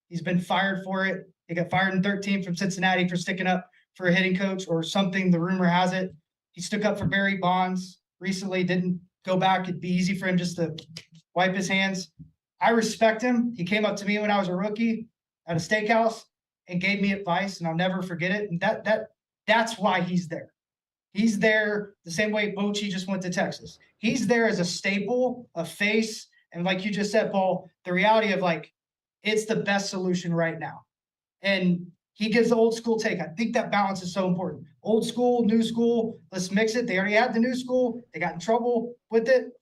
He's been fired for it. He got fired in 13 from Cincinnati for sticking up for a hitting coach or something. The rumor has it. He stuck up for Barry Bonds recently, didn't go back. It'd be easy for him just to wipe his hands. I respect him. He came up to me when I was a rookie at a steakhouse and gave me advice, and I'll never forget it. And that's why he's there. He's there the same way Bochy just went to Texas. He's there as a staple, a face, and like you just said, Paul, the reality of like, it's the best solution right now. And he gives the old school take. I think that balance is so important. Old school, new school, let's mix it. They already had the new school. They got in trouble with it.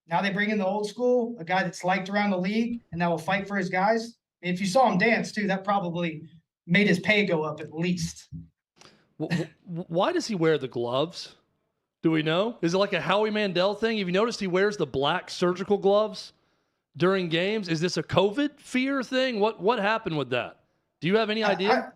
Now they bring in the old school, a guy that's liked around the league and that will fight for his guys. If you saw him dance too, that probably made his pay go up at least. Why does he wear the gloves? Do we know? Is it like a Howie Mandel thing? Have you noticed he wears the black surgical gloves during games? Is this a COVID fear thing? What happened with that? Do you have any idea?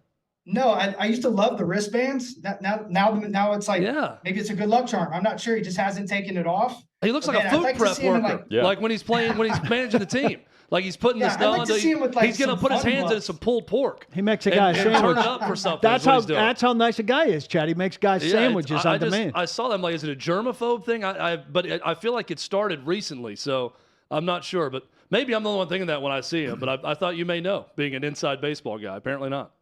No, I used to love the wristbands. Now it's like, maybe it's a good luck charm. I'm not sure. He just hasn't taken it off. He looks like a food prep worker, like when he's managing the team. Like he's putting the stuff on. He's going to put his hands in some pulled pork. He makes a guy a sandwich. Turn it up for something. That's how nice a guy is, Chad. He makes guys sandwiches on demand. I saw that. I'm like, is it a germaphobe thing? But I feel like it started recently. So I'm not sure, but maybe I'm the only one thinking that when I see him. But I thought you may know, being an inside baseball guy. Apparently not.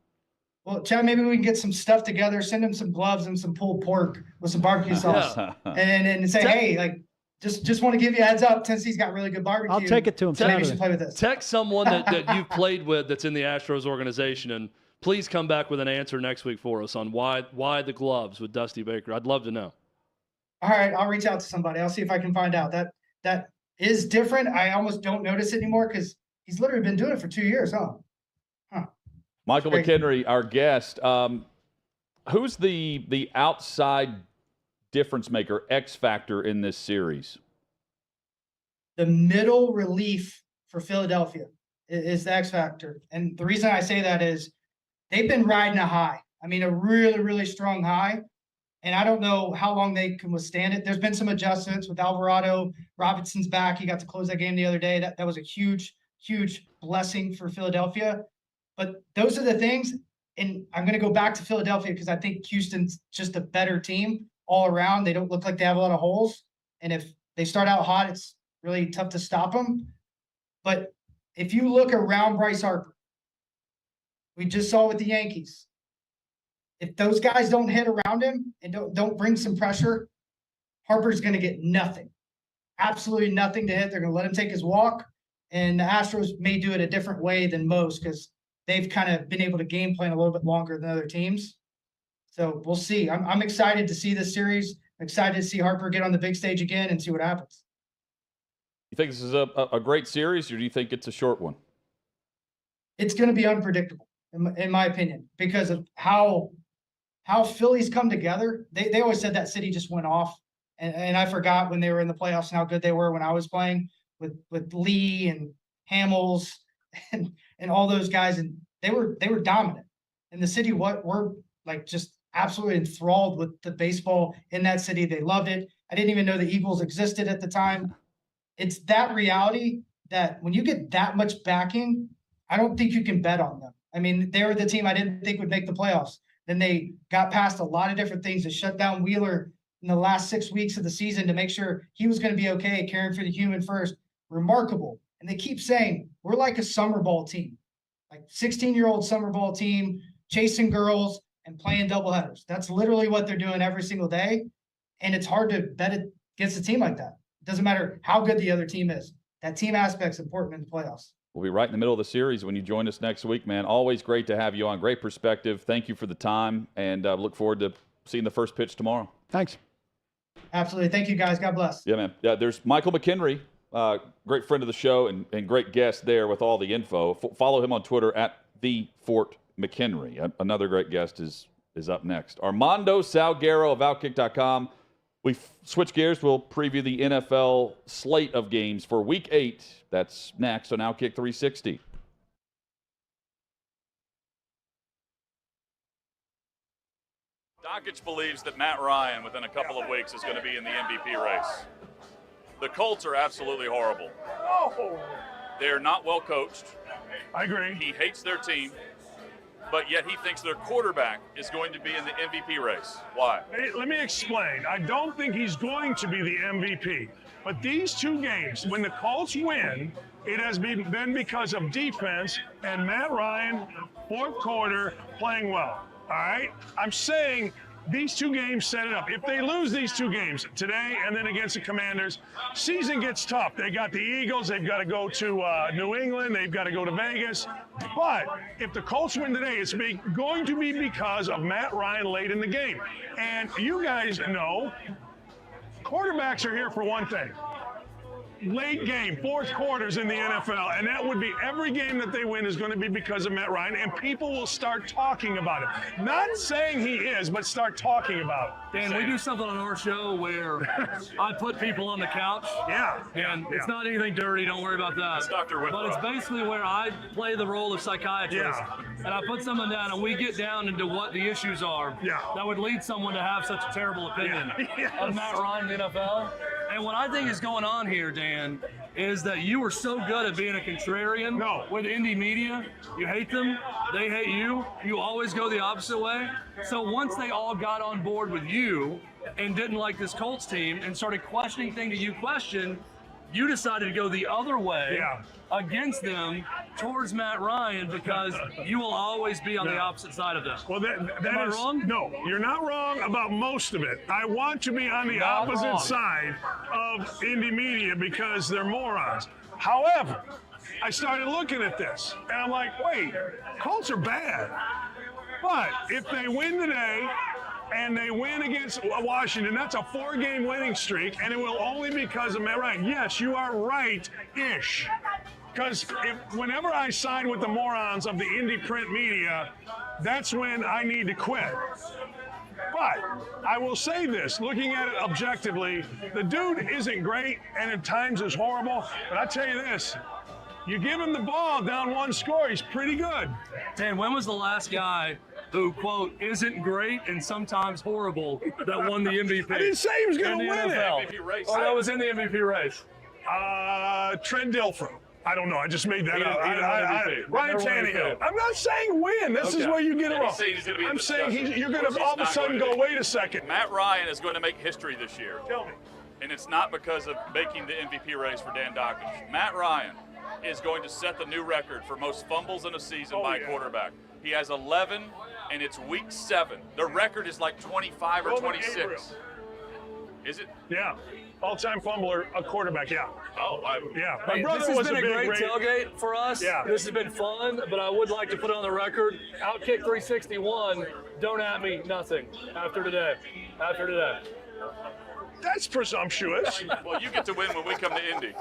Well, Chad, maybe we can get some stuff together, send him some gloves and some pulled pork with some barbecue sauce, and say, hey, like, just want to give you a heads up. Tennessee's got really good barbecue. I'll take it to him. So maybe you should play with this. Text someone that you've played with that's in the Astros organization, and please come back with an answer next week for us on why the gloves with Dusty Baker. I'd love to know. All right, I'll reach out to somebody. I'll see if I can find out. That is different. I almost don't notice it anymore because he's literally been doing it for 2 years, huh? Michael McKenry, our guest. Who's the outside difference maker, X factor in this series? The middle relief for Philadelphia is the X factor. And the reason I say that is they've been riding a high. I mean, a really, really strong high. And I don't know how long they can withstand it. There's been some adjustments with Alvarado. Robinson's back. He got to close that game the other day. That was a huge, huge blessing for Philadelphia. But those are the things. And I'm going to go back to Philadelphia because I think Houston's just a better team all around. They don't look like they have a lot of holes. And if they start out hot, it's really tough to stop them. But if you look around Bryce Harper, we just saw with the Yankees. If those guys don't hit around him and don't bring some pressure, Harper's going to get nothing. Absolutely nothing to hit. They're going to let him take his walk. And the Astros may do it a different way than most because they've kind of been able to game plan a little bit longer than other teams. So we'll see. I'm excited to see this series. I'm excited to see Harper get on the big stage again and see what happens. You think this is a great series, or do you think it's a short one? It's going to be unpredictable, in my opinion, because of how Phillies come together. They always said that city just went off. And I forgot when they were in the playoffs and how good they were when I was playing with Lee and Hamels and all those guys. And they were dominant. And the city were like just absolutely enthralled with the baseball in that city. They loved it. I didn't even know the Eagles existed at the time. It's that reality that when you get that much backing, I don't think you can bet on them. I mean, they were the team I didn't think would make the playoffs. Then they got past a lot of different things to shut down Wheeler in the last 6 weeks of the season to make sure he was going to be okay, caring for the human first. Remarkable. And they keep saying, we're like a summer ball team, like 16-year-old summer ball team, chasing girls and playing doubleheaders. That's literally what they're doing every single day. And it's hard to bet it against a team like that. It doesn't matter how good the other team is. That team aspect's important in the playoffs. We'll be right in the middle of the series when you join us next week, man. Always great to have you on. Great perspective. Thank you for the time, and look forward to seeing the first pitch tomorrow. Thanks. Absolutely. Thank you, guys. God bless. Yeah, man. Yeah, there's Michael McKenry, great friend of the show and great guest there with all the info. Follow him on Twitter at @TheFortMcHenry. Another great guest is up next. Armando Salguero of OutKick.com. We switch gears. We'll preview the NFL slate of games for Week 8. That's next on OutKick 360. Dockich believes that Matt Ryan, within a couple of weeks, is going to be in the MVP race. The Colts are absolutely horrible. They're not well coached. I agree. He hates their team, but yet he thinks their quarterback is going to be in the MVP race. Why? Hey, let me explain. I don't think he's going to be the MVP. But these two games, when the Colts win, it has been because of defense and Matt Ryan, fourth quarter, playing well. All right? I'm saying these two games set it up. If they lose these two games, today and then against the Commanders, season gets tough. They got the Eagles. They've got to go to New England. They've got to go to Vegas. But if the Colts win today, it's going to be because of Matt Ryan late in the game. And you guys know quarterbacks are here for one thing. Late game, fourth quarters in the NFL, and that would be every game that they win is going to be because of Matt Ryan, and people will start talking about it. Not saying he is, but start talking about it. Dan, we do something on our show where I put people on the couch. Yeah. And it's not anything dirty, don't worry about that. It's Dr. Withrow. But it's basically where I play the role of psychiatrist. Yeah. And I put someone down and we get down into what the issues are that would lead someone to have such a terrible opinion of Matt Ryan in the NFL. And what I think is going on here, Dan, is that you were so good at being a contrarian with indie media. You hate them, they hate you. You always go the opposite way. So once they all got on board with you and didn't like this Colts team and started questioning things that you question, You decided to go the other way Yeah. against them towards Matt Ryan because you will always be on the No. opposite side of this. Well, that Am I is wrong? No, you're not wrong about most of it. I want to be on the Not opposite wrong. side of indie media because they're morons. However, I started looking at this and I'm like, wait, Colts are bad. But if they win today and they win against Washington, that's a 4-game winning streak, and it will only be because of Matt Ryan. Yes, you are right-ish. Because whenever I side with the morons of the indie print media, that's when I need to quit. But I will say this, looking at it objectively, the dude isn't great and at times is horrible, but I tell you this, you give him the ball down 1 score, he's pretty good. Dan, when was the last guy who, quote, isn't great and sometimes horrible that won the MVP? I didn't say he was going to in the win NFL? it. MVP race. Oh, that was in the MVP race. Trent Dilfer. I don't know. I just made that He up. didn't win MVP. Ryan Never won Tannehill. MVP. I'm not saying win. This is Okay. where you get it And wrong. he's saying he's gonna be in I'm the saying discussion. you're going Of to course all of a he's not sudden going go, to. wait a second. Matt Ryan is going to make history this year. Tell me. And it's not because of making the MVP race for Dan Dockage. Matt Ryan is going to set the new record for most fumbles in a season by a quarterback. He has 11, and it's week 7. The record is like 25 or Roman 26. Gabriel. Is it? Yeah. All-time fumbler, a quarterback, yeah. Yeah. My Hey, brother this has was been a a big great tailgate for us. Yeah. This has been fun, but I would like to put on the record, OutKick 361, don't at me, nothing. After today. That's presumptuous. Well, you get to win when we come to Indy.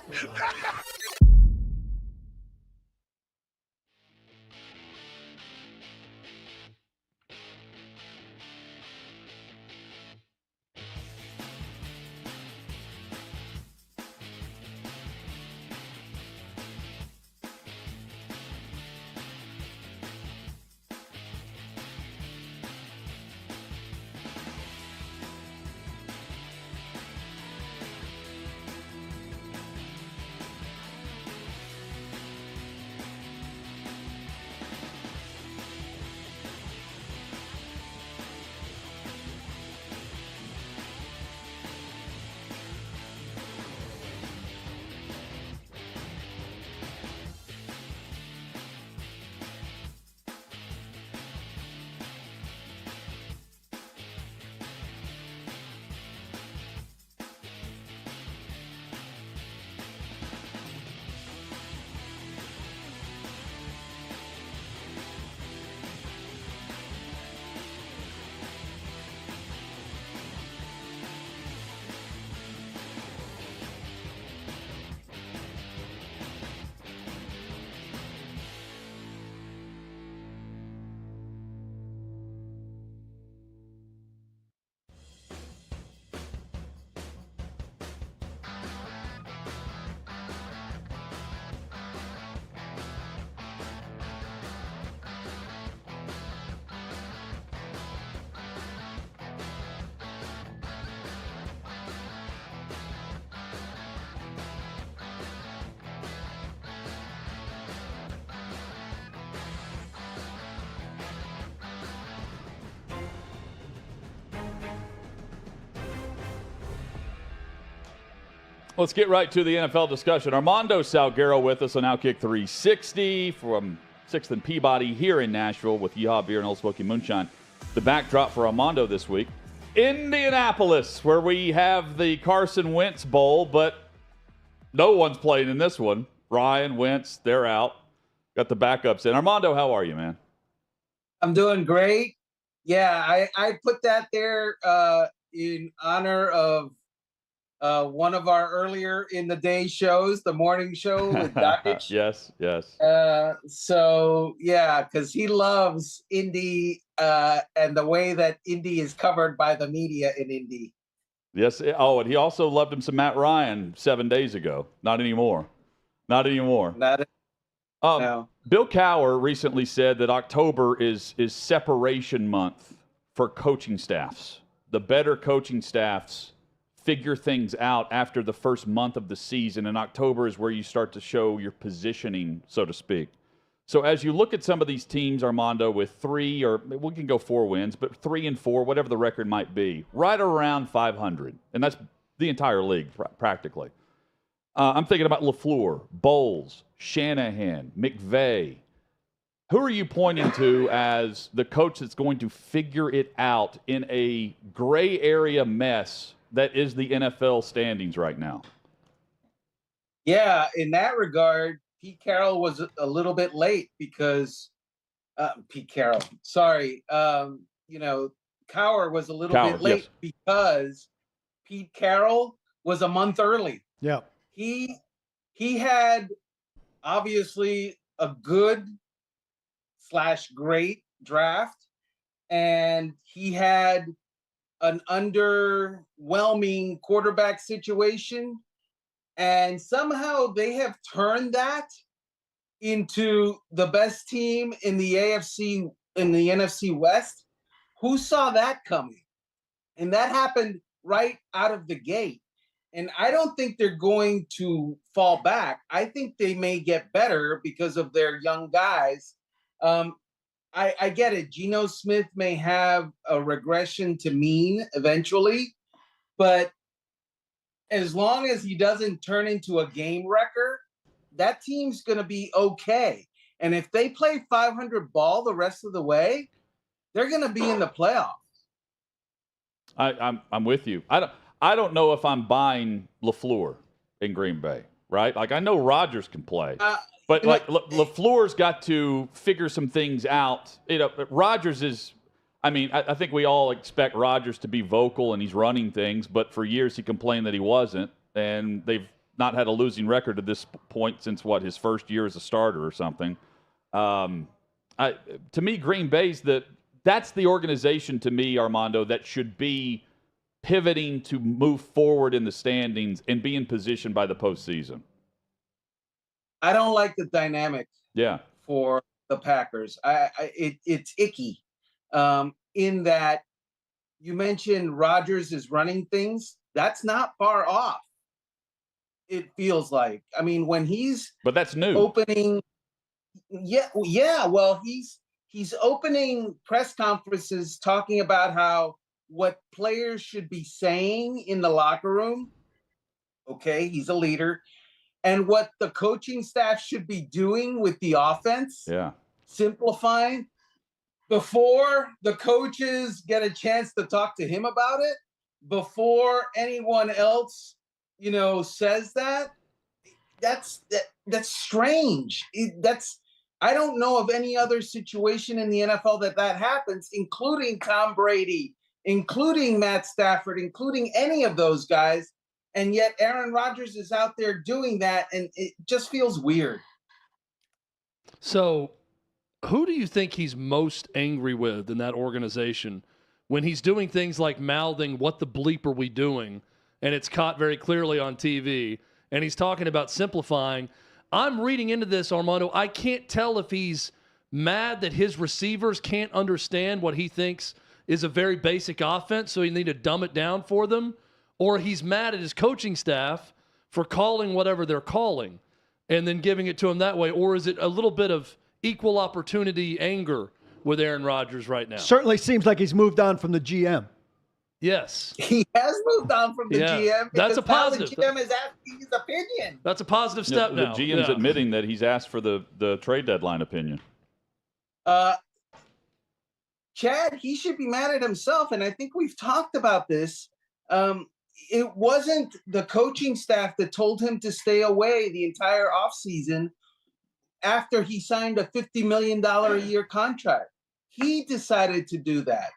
Let's get right to the NFL discussion. Armando Salguero with us on OutKick 360 from 6th and Peabody here in Nashville with Yeehaw Beer and Old Smoky Moonshine. The backdrop for Armando this week, Indianapolis, where we have the Carson Wentz Bowl, but no one's playing in this one. Ryan, Wentz, they're out. Got the backups in. Armando, how are you, man? I'm doing great. Yeah, I put that there in honor of one of our earlier in the day shows, the morning show with Dockage. Yes. So yeah, because he loves Indy and the way that Indy is covered by the media in Indy. Yes. Oh, and he also loved him some Matt Ryan 7 days ago. Not anymore. No. Bill Cowher recently said that October is separation month for coaching staffs. The better coaching staffs figure things out after the first month of the season, and October is where you start to show your positioning, so to speak. So as you look at some of these teams, Armando, with 3 or we can go 4 wins, but 3 and 4, whatever the record might be, right around 500, and that's the entire league practically. I'm thinking about LaFleur, Bowles, Shanahan, McVay. Who are you pointing to as the coach that's going to figure it out in a gray area mess that is the NFL standings right now? Yeah, in that regard, Pete Carroll was a little bit late because Pete Carroll, sorry, Cowher was a little bit late because Pete Carroll was a month early. Yeah. He had obviously a good / great draft, and he had an underwhelming quarterback situation, and somehow they have turned that into the best team in the NFC West. Who saw that coming? And that happened right out of the gate. And I don't think they're going to fall back. I think they may get better because of their young guys. I get it. Geno Smith may have a regression to mean eventually, but as long as he doesn't turn into a game wrecker, that team's going to be okay. And if they play 500 ball the rest of the way, they're going to be in the playoffs. I'm with you. I don't know if I'm buying LaFleur in Green Bay, right? Like, I know Rodgers can play. But LaFleur's got to figure some things out. Rodgers is, I think we all expect Rodgers to be vocal and he's running things, but for years he complained that he wasn't, and they've not had a losing record at this point since his first year as a starter or something. To me, Green Bay's that's the organization to me, Armando, that should be pivoting to move forward in the standings and be in position by the postseason. I don't like the dynamic for the Packers. It's icky in that you mentioned Rodgers is running things. That's not far off. It feels like. When he's that's new. Opening, well, he's opening press conferences talking about what players should be saying in the locker room. Okay, he's a leader. And what the coaching staff should be doing with the offense. Yeah. Simplifying before the coaches get a chance to talk to him about it, before anyone else, says that. That's strange. I don't know of any other situation in the NFL that happens, including Tom Brady, including Matt Stafford, including any of those guys. And yet Aaron Rodgers is out there doing that, and it just feels weird. So who do you think he's most angry with in that organization when he's doing things like mouthing, "What the bleep are we doing?" and it's caught very clearly on TV, and he's talking about simplifying? I'm reading into this, Armando. I can't tell if he's mad that his receivers can't understand what he thinks is a very basic offense, so you need to dumb it down for them, or he's mad at his coaching staff for calling whatever they're calling and then giving it to him that way. Or is it a little bit of equal opportunity anger with Aaron Rodgers right now? Certainly seems like he's moved on from the GM. Yes. He has moved on from the GM. That's a positive. The GM is asking his opinion. That's a positive step now. The GM's admitting that he's asked for the trade deadline opinion. Chad, he should be mad at himself, and I think we've talked about this. It wasn't the coaching staff that told him to stay away the entire offseason after he signed a $50 million a year contract. He decided to do that.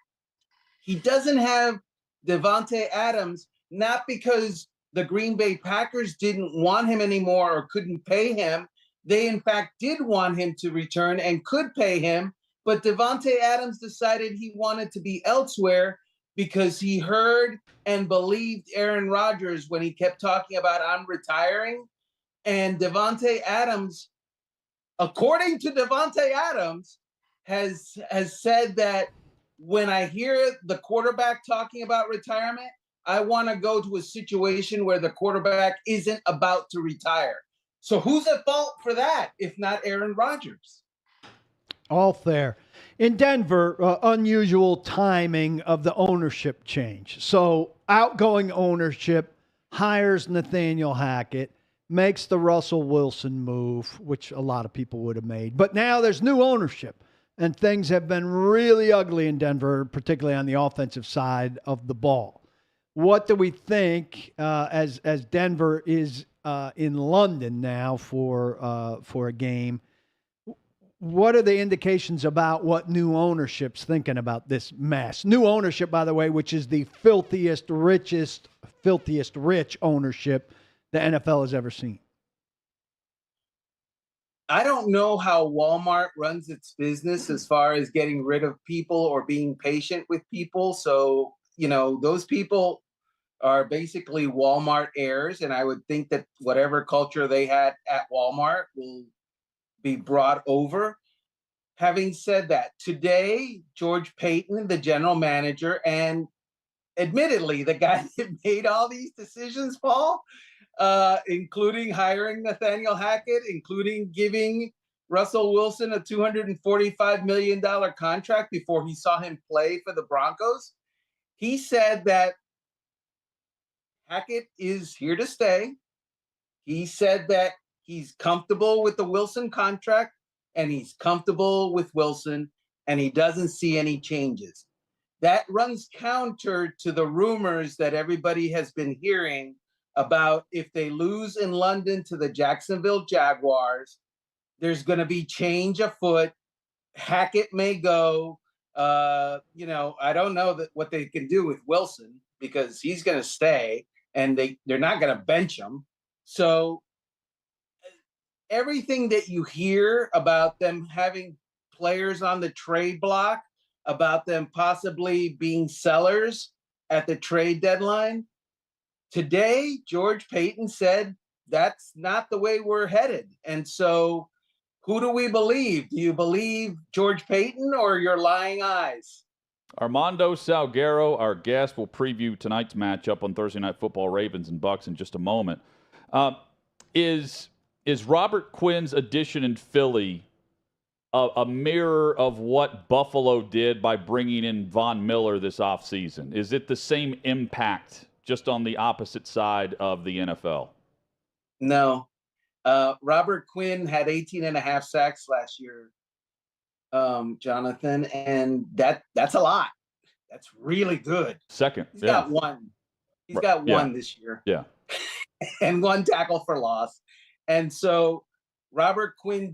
He doesn't have Devontae Adams, not because the Green Bay Packers didn't want him anymore or couldn't pay him. They, in fact, did want him to return and could pay him, but Devontae Adams decided he wanted to be elsewhere because he heard and believed Aaron Rodgers when he kept talking about, "I'm retiring." And Devontae Adams, according to Devontae Adams, has said that when I hear the quarterback talking about retirement, I want to go to a situation where the quarterback isn't about to retire. So who's at fault for that, if not Aaron Rodgers? All fair. In Denver, unusual timing of the ownership change. So outgoing ownership hires Nathaniel Hackett, makes the Russell Wilson move, which a lot of people would have made. But now there's new ownership, and things have been really ugly in Denver, particularly on the offensive side of the ball. What do we think as Denver is in London now for a game? What are the indications about what new ownership's thinking about this mess? New ownership, by the way, which is the filthiest rich ownership the NFL has ever seen. I don't know how Walmart runs its business as far as getting rid of people or being patient with people. So, those people are basically Walmart heirs. And I would think that whatever culture they had at Walmart will be brought over. Having said that, today, George Payton, the general manager, and admittedly, the guy that made all these decisions, Paul, including hiring Nathaniel Hackett, including giving Russell Wilson a $245 million contract before he saw him play for the Broncos. He said that Hackett is here to stay. He said that he's comfortable with the Wilson contract and he's comfortable with Wilson and he doesn't see any changes. That runs counter to the rumors that everybody has been hearing about if they lose in London to the Jacksonville Jaguars, there's going to be change afoot. Hackett may go. I don't know what they can do with Wilson because he's going to stay and they're not going to bench him. So everything that you hear about them having players on the trade block, about them possibly being sellers at the trade deadline, today, George Payton said that's not the way we're headed. And so who do we believe? Do you believe George Payton or your lying eyes? Armando Salguero, our guest, will preview tonight's matchup on Thursday Night Football, Ravens and Bucks, in just a moment. Is Robert Quinn's addition in Philly a mirror of what Buffalo did by bringing in Von Miller this offseason? Is it the same impact, just on the opposite side of the NFL? No. Robert Quinn had 18 and a half sacks last year, Jonathan, and that's a lot. That's really good. Second. He's got one. He's got one this year. Yeah. And one tackle for loss. And so Robert Quinn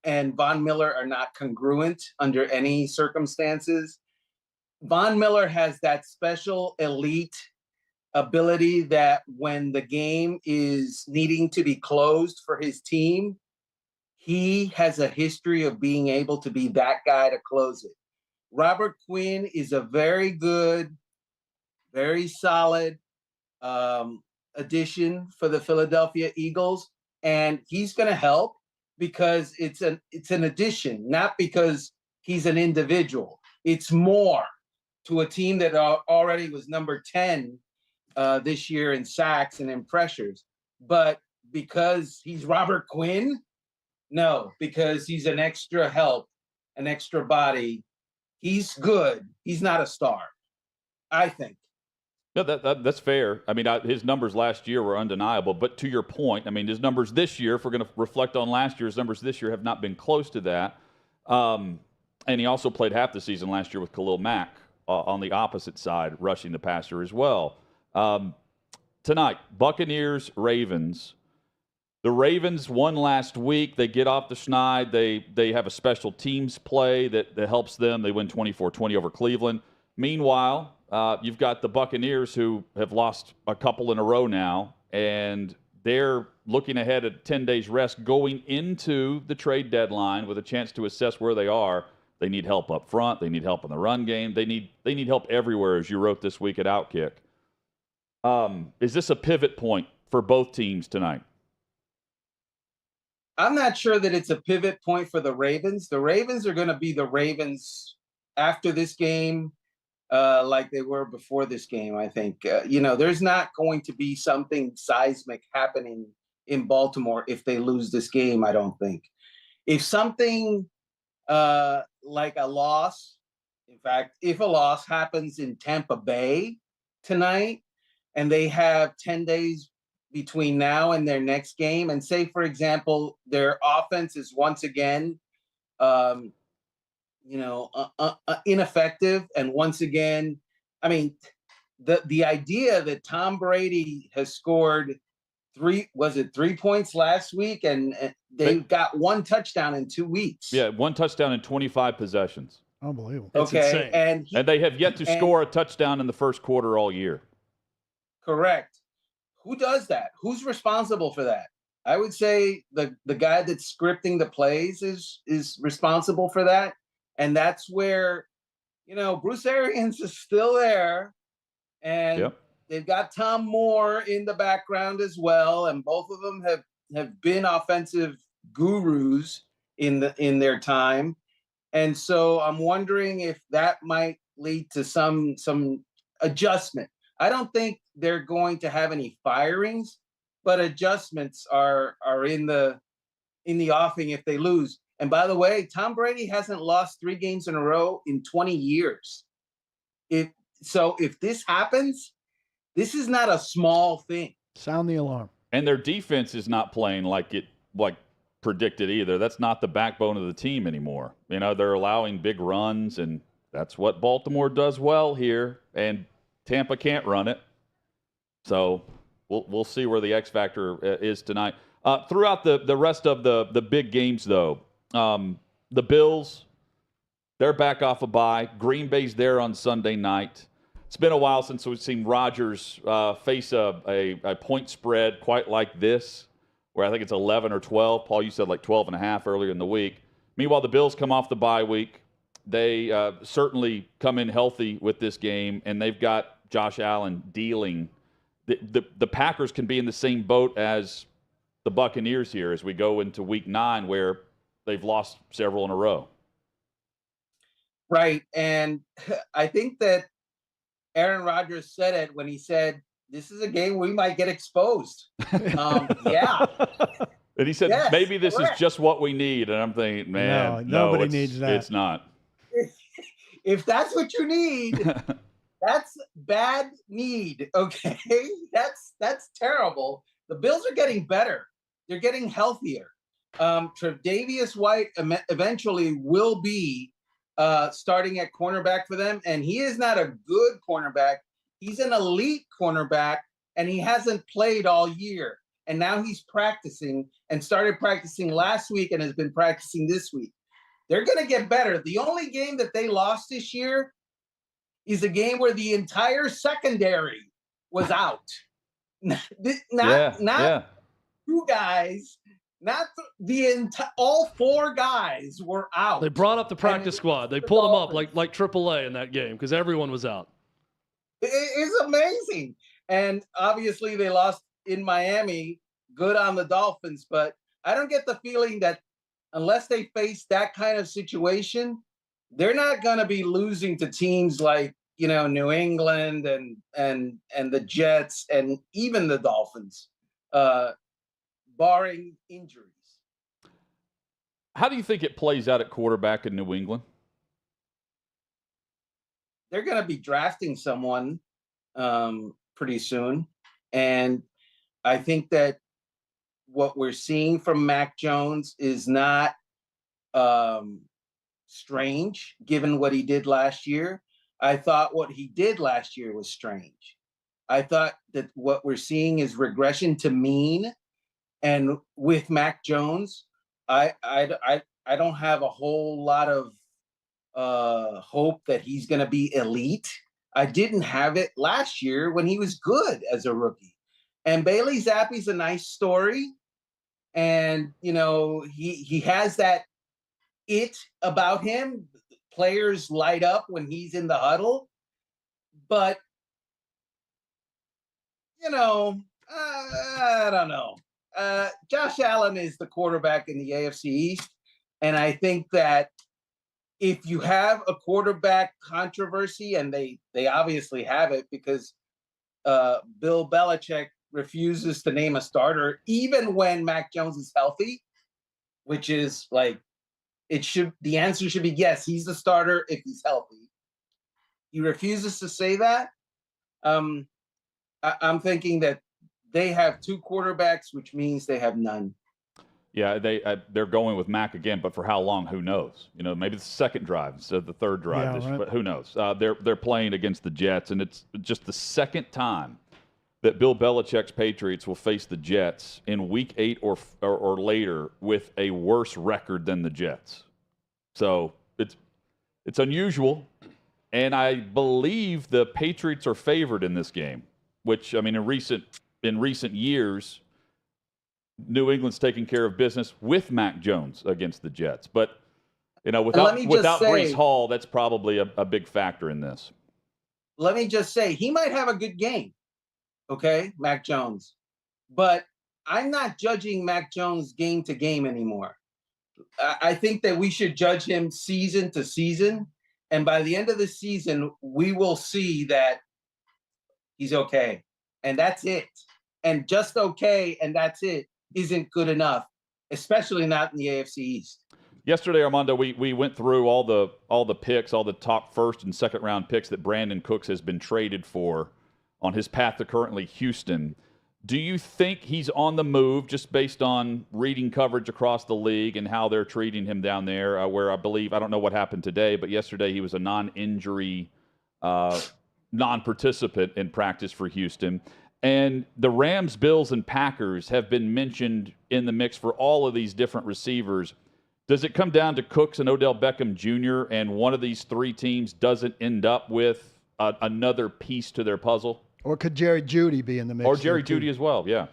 and Von Miller are not congruent under any circumstances. Von Miller has that special elite ability that when the game is needing to be closed for his team, he has a history of being able to be that guy to close it. Robert Quinn is a very good, very solid addition for the Philadelphia Eagles, and he's going to help because it's an addition, not because he's an individual. It's more to a team that already was number 10 this year in sacks and in pressures. But because he's Robert Quinn? No, because he's an extra help, an extra body. He's good. He's not a star, I think. No, that's fair. I mean, his numbers last year were undeniable. But to your point, I mean, his numbers this year, if we're going to reflect on last year's numbers this year, have not been close to that. And he also played half the season last year with Khalil Mack on the opposite side, rushing the passer as well. Tonight, Buccaneers, Ravens. The Ravens won last week. They get off the schneid. They have a special teams play that helps them. They win 24-20 over Cleveland. Meanwhile, you've got the Buccaneers who have lost a couple in a row now, and they're looking ahead at 10 days rest going into the trade deadline with a chance to assess where they are. They need help up front. They need help in the run game. They need help everywhere, as you wrote this week at OutKick. Is this a pivot point for both teams tonight? I'm not sure that it's a pivot point for the Ravens. The Ravens are going to be the Ravens after this game, like they were before this game, I think. There's not going to be something seismic happening in Baltimore if they lose this game, I don't think. If something like a loss, in fact, if a loss happens in Tampa Bay tonight and they have 10 days between now and their next game, and say, for example, their offense is once again, ineffective, and once again, I mean, the idea that Tom Brady has scored 3 points last week, and they got 1 touchdown in 2 weeks. Yeah, 1 touchdown in 25 possessions. Unbelievable. It's Okay, insane. And they have yet to score a touchdown in the first quarter all year. Correct. Who does that? Who's responsible for that? I would say the guy that's scripting the plays is responsible for that. And that's where, Bruce Arians is still there. And they've got Tom Moore in the background as well. And both of them have been offensive gurus in their time. And so I'm wondering if that might lead to some adjustment. I don't think they're going to have any firings, but adjustments are in the offing if they lose. And by the way, Tom Brady hasn't lost 3 games in a row in 20 years. If this happens, this is not a small thing. Sound the alarm. And their defense is not playing like predicted either. That's not the backbone of the team anymore. They're allowing big runs, and that's what Baltimore does well here, and Tampa can't run it. So we'll see where the X factor is tonight. Throughout the rest of the big games, though, the Bills, they're back off a bye. Green Bay's there on Sunday night. It's been a while since we've seen Rodgers face a point spread quite like this, where I think it's 11 or 12. Paul, you said like 12.5 earlier in the week. Meanwhile, the Bills come off the bye week. They certainly come in healthy with this game, and they've got Josh Allen dealing. The Packers can be in the same boat as the Buccaneers here as we go into week 9, where they've lost several in a row. Right. And I think that Aaron Rodgers said it when he said, this is a game we might get exposed. Yeah. And he said, maybe this is just what we need. And I'm thinking, man, nobody needs that. It's not. If that's what you need, that's bad need. Okay. That's terrible. The Bills are getting better. They're getting healthier. Tre'Davious White eventually will be starting at cornerback for them. And he is not a good cornerback. He's an elite cornerback, and he hasn't played all year. And now he's practicing and started practicing last week and has been practicing this week. They're going to get better. The only game that they lost this year is a game where the entire secondary was out. Not 2 guys. Not all 4 guys were out. They brought up the practice squad. They pulled them up like AAA in that game because everyone was out. It's amazing. And obviously they lost in Miami. Good on the Dolphins. But I don't get the feeling that unless they face that kind of situation, they're not going to be losing to teams like, New England and the Jets and even the Dolphins, barring injuries. How do you think it plays out at quarterback in New England? They're going to be drafting someone pretty soon. And I think that what we're seeing from Mac Jones is not strange, given what he did last year. I thought what he did last year was strange. I thought that what we're seeing is regression to mean. And with Mac Jones, I don't have a whole lot of hope that he's going to be elite. I didn't have it last year when he was good as a rookie. And Bailey Zappe's a nice story. And, he has that it about him. Players light up when he's in the huddle. But, I don't know. Josh Allen is the quarterback in the AFC East. And I think that if you have a quarterback controversy, and they obviously have it because Bill Belichick refuses to name a starter, even when Mac Jones is healthy, which is like, the answer should be yes, he's the starter if he's healthy. He refuses to say that. I'm thinking that they have two quarterbacks, which means they have none. Yeah, they're going with Mac again, but for how long? Who knows? You know, maybe the second drive instead of the third drive. Right. But who knows? They're playing against the Jets, and it's just the second time that Bill Belichick's Patriots will face the Jets in Week 8 or later with a worse record than the Jets. So it's unusual, and I believe the Patriots are favored in this game. Which, I mean, in recent years, New England's taking care of business with Mac Jones against the Jets. But, you know, without Breece Hall, that's probably a big factor in this. Let me just say, he might have a good game, okay, Mac Jones. But I'm not judging Mac Jones game to game anymore. I think that we should judge him season to season. And by the end of the season, we will see that he's okay. And that's it. And just okay, and that's it, isn't good enough, especially not in the AFC East. Yesterday, Armando, we went through all the picks, all the top first and second round picks that Brandon Cooks has been traded for on his path to currently Houston. Do you think he's on the move just based on reading coverage across the league and how they're treating him down there, where I believe, I don't know what happened today, but yesterday he was a non-injury non-participant in practice for Houston. And the Rams, Bills, and Packers have been mentioned in the mix for all of these different receivers. Does it come down to Cooks and Odell Beckham Jr., and one of these three teams doesn't end up with another piece to their puzzle? Or could Jerry Jeudy be in the mix? Or Jerry Jeudy as well, yeah.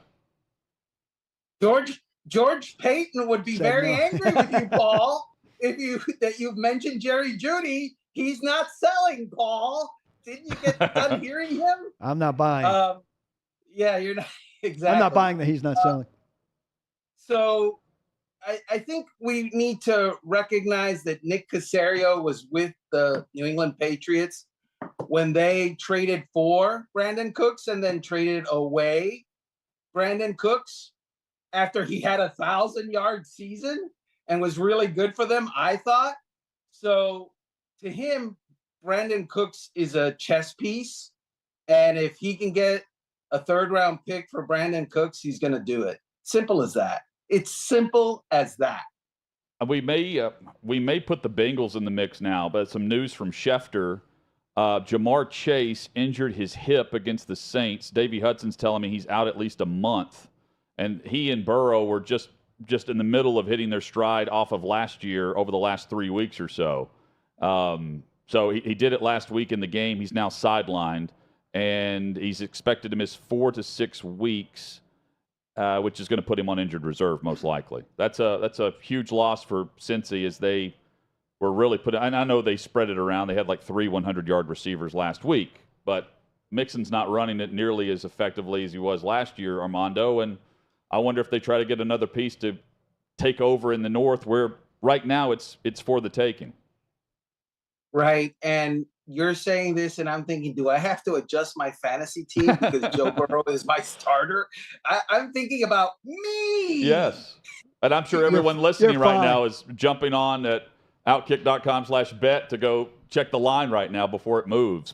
George Payton would be very angry with you, Paul, that you've mentioned Jerry Jeudy. He's not selling, Paul. Didn't you get done hearing him? I'm not buying. Yeah, you're not exactly. I'm not buying that he's not selling. So I think we need to recognize that Nick Caserio was with the New England Patriots when they traded for Brandon Cooks and then traded away Brandon Cooks after he had a 1,000-yard season and was really good for them, I thought. So to him, Brandon Cooks is a chess piece. And if he can get a third-round pick for Brandon Cooks, he's going to do it. Simple as that. It's simple as that. We may put the Bengals in the mix now, but some news from Schefter. Jamar Chase injured his hip against the Saints. Davey Hudson's telling me he's out at least a month. And he and Burrow were just in the middle of hitting their stride off of last year over the last 3 weeks or so. So he did it last week in the game. He's now sidelined, and he's expected to miss 4 to 6 weeks, which is going to put him on injured reserve most likely. That's a huge loss for Cincy as they were really putting. And I know they spread it around. They had like 3 100-yard receivers last week, but Mixon's not running it nearly as effectively as he was last year, Armando. And I wonder if they try to get another piece to take over in the North, where right now it's for the taking. Right. And you're saying this, and I'm thinking, do I have to adjust my fantasy team because Joe Burrow is my starter? I'm thinking about me. Yes. And I'm sure everyone listening right now is jumping on at OutKick.com/bet to go check the line right now before it moves.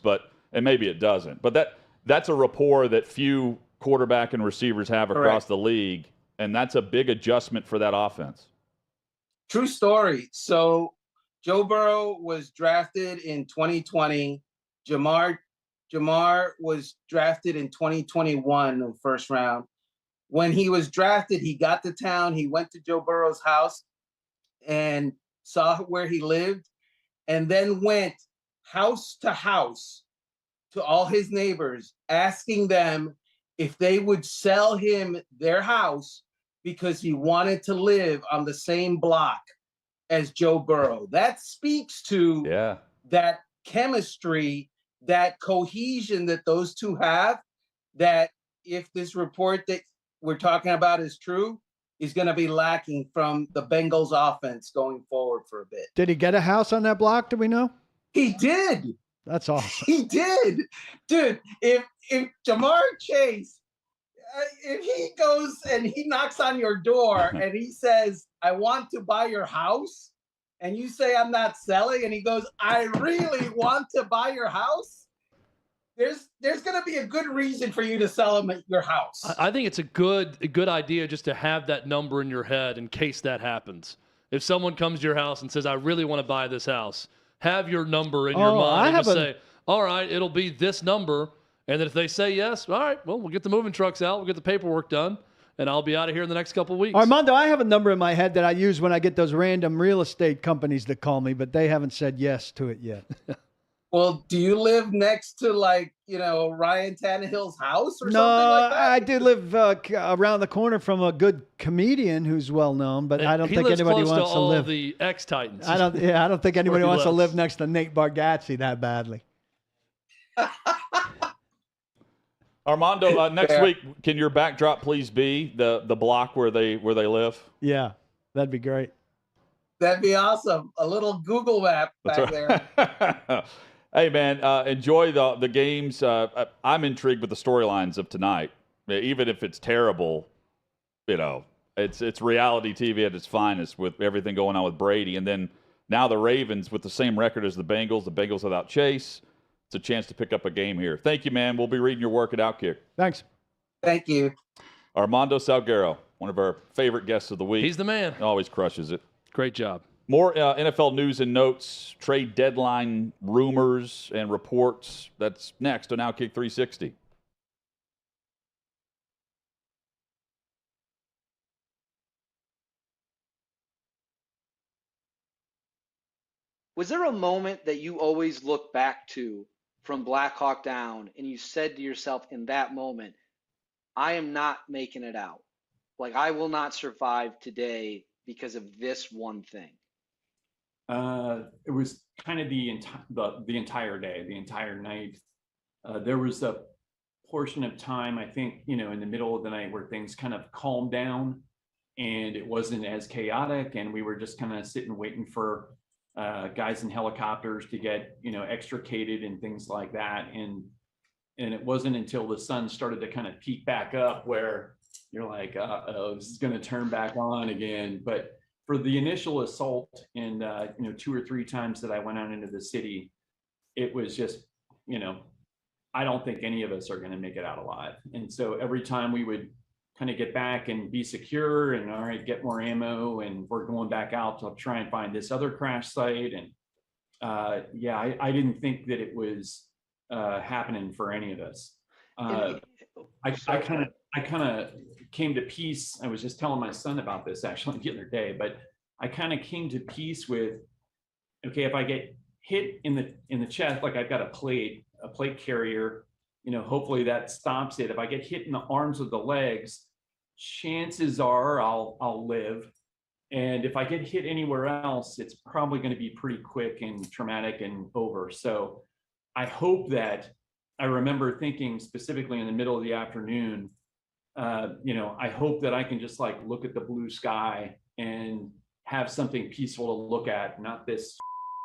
And maybe it doesn't. But that's a rapport that few quarterback and receivers have across the league, and that's a big adjustment for that offense. True story. So Joe Burrow was drafted in 2020. Jamar was drafted in 2021 in the first round. When he was drafted, he got to town. He went to Joe Burrow's house and saw where he lived, and then went house to house to all his neighbors, asking them if they would sell him their house because he wanted to live on the same block as Joe Burrow. That speaks to that chemistry, that cohesion that those two have, that if this report that we're talking about is true, is going to be lacking from the Bengals offense going forward for a bit. Did he get a house on that block? Do we know? He did. That's awesome. He did. Dude, if Jamar Chase, if he goes and he knocks on your door and he says, I want to buy your house, and you say, I'm not selling, and he goes, I really want to buy your house, there's going to be a good reason for you to sell them at your house. I think it's a good idea just to have that number in your head in case that happens. If someone comes to your house and says, I really want to buy this house, have your number in your mind and just say, all right, it'll be this number. And then if they say yes, all right, well, we'll get the moving trucks out. We'll get the paperwork done, and I'll be out of here in the next couple of weeks. Armando, I have a number in my head that I use when I get those random real estate companies that call me, but they haven't said yes to it yet. Well, do you live next to Ryan Tannehill's house or No, something like that? I do live around the corner from a good comedian who's well known, but I don't think anybody wants to live. The ex-Titans. I don't think anybody wants to live next to Nate Bargatze that badly. Armando, next week, can your backdrop please be the block where they live? Yeah, that'd be great. That'd be awesome. A little Google map back there. Hey, man, enjoy the games. I'm intrigued with the storylines of tonight. Even if it's terrible, it's reality TV at its finest with everything going on with Brady. And then now the Ravens with the same record as the Bengals without Chase. It's a chance to pick up a game here. Thank you, man. We'll be reading your work at OutKick. Thanks. Thank you. Armando Salguero, one of our favorite guests of the week. He's the man. Always crushes it. Great job. More NFL news and notes, trade deadline rumors and reports. That's next on OutKick 360. Was there a moment that you always look back to from Black Hawk Down and you said to yourself in that moment, I am not making it out. Like, I will not survive today because of this one thing? It was kind of the entire day, the entire night. There was a portion of time, I think, in the middle of the night where things kind of calmed down and it wasn't as chaotic, and we were just kind of sitting waiting for guys in helicopters to get extricated and things like that. And it wasn't until the sun started to kind of peak back up where you're like, oh, this is going to turn back on again. But for the initial assault and 2 or 3 times that I went out into the city, it was just, I don't think any of us are going to make it out alive. And so every time we would kind of get back and be secure and all right, get more ammo, and we're going back out to try and find this other crash site. And I didn't think that it was happening for any of us. I kind of came to peace. I was just telling my son about this actually the other day, but I kind of came to peace with, okay, if I get hit in the chest, like I've got a plate carrier, hopefully that stops it. If I get hit in the arms or the legs, chances are I'll live. And if I get hit anywhere else, it's probably going to be pretty quick and traumatic and over. So I hope that I remember thinking specifically in the middle of the afternoon, I hope that I can just look at the blue sky and have something peaceful to look at, not this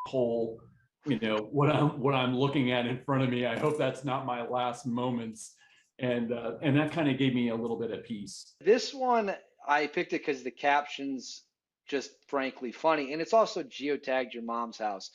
whole, what I'm looking at in front of me. I hope that's not my last moments. And that kind of gave me a little bit of peace. This one, I picked it because the caption's just frankly funny. And it's also geotagged your mom's house.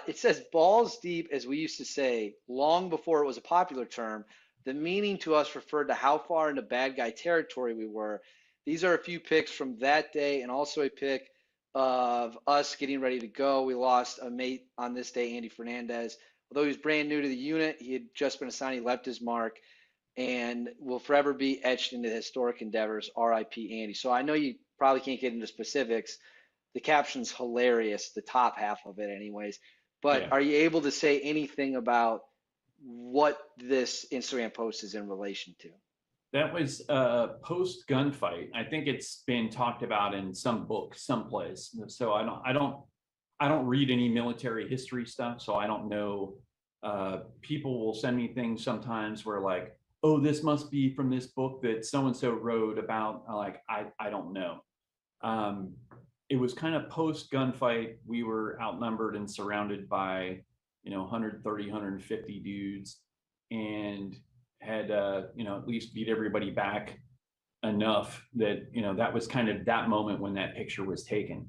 It says balls deep, as we used to say, long before it was a popular term. The meaning to us referred to how far into bad guy territory we were. These are a few picks from that day and also a pick of us getting ready to go. We lost a mate on this day, Andy Fernandez. Although he was brand new to the unit, he had just been assigned, he left his mark and will forever be etched into historic endeavors. R.I.P. Andy. So I know you probably can't get into specifics. The caption's hilarious, the top half of it anyways. But Are you able to say anything about what this Instagram post is in relation to? That was post gunfight. I think it's been talked about in some book, someplace. So I don't read any military history stuff. So I don't know. People will send me things sometimes where oh, this must be from this book that so-and-so wrote about. I don't know. It was kind of post gunfight. We were outnumbered and surrounded by 130, 150 dudes, and had at least beat everybody back enough that that was kind of that moment when that picture was taken.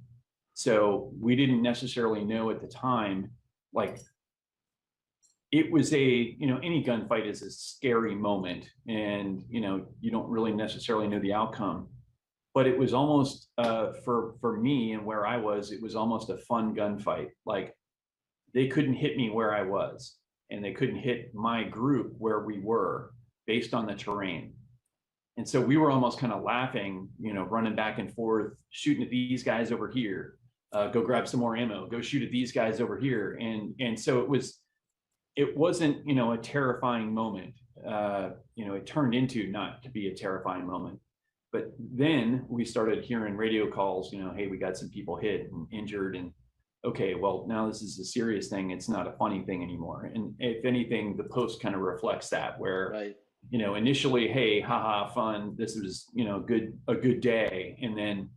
So we didn't necessarily know at the time it was any gunfight is a scary moment, and you don't really necessarily know the outcome, but it was almost for me and where I was, it was almost a fun gunfight. Like, they couldn't hit me where I was, and they couldn't hit my group where we were based on the terrain. And so we were almost kind of laughing, running back and forth, shooting at these guys over here, go grab some more ammo, go shoot at these guys over here. And so it wasn't, a terrifying moment. It turned into not to be a terrifying moment. But then we started hearing radio calls, hey, we got some people hit and injured, and okay, well, now this is a serious thing. It's not a funny thing anymore. And if anything, the post kind of reflects that, where, Right. Initially, hey, haha, fun. This was, a good day. And then,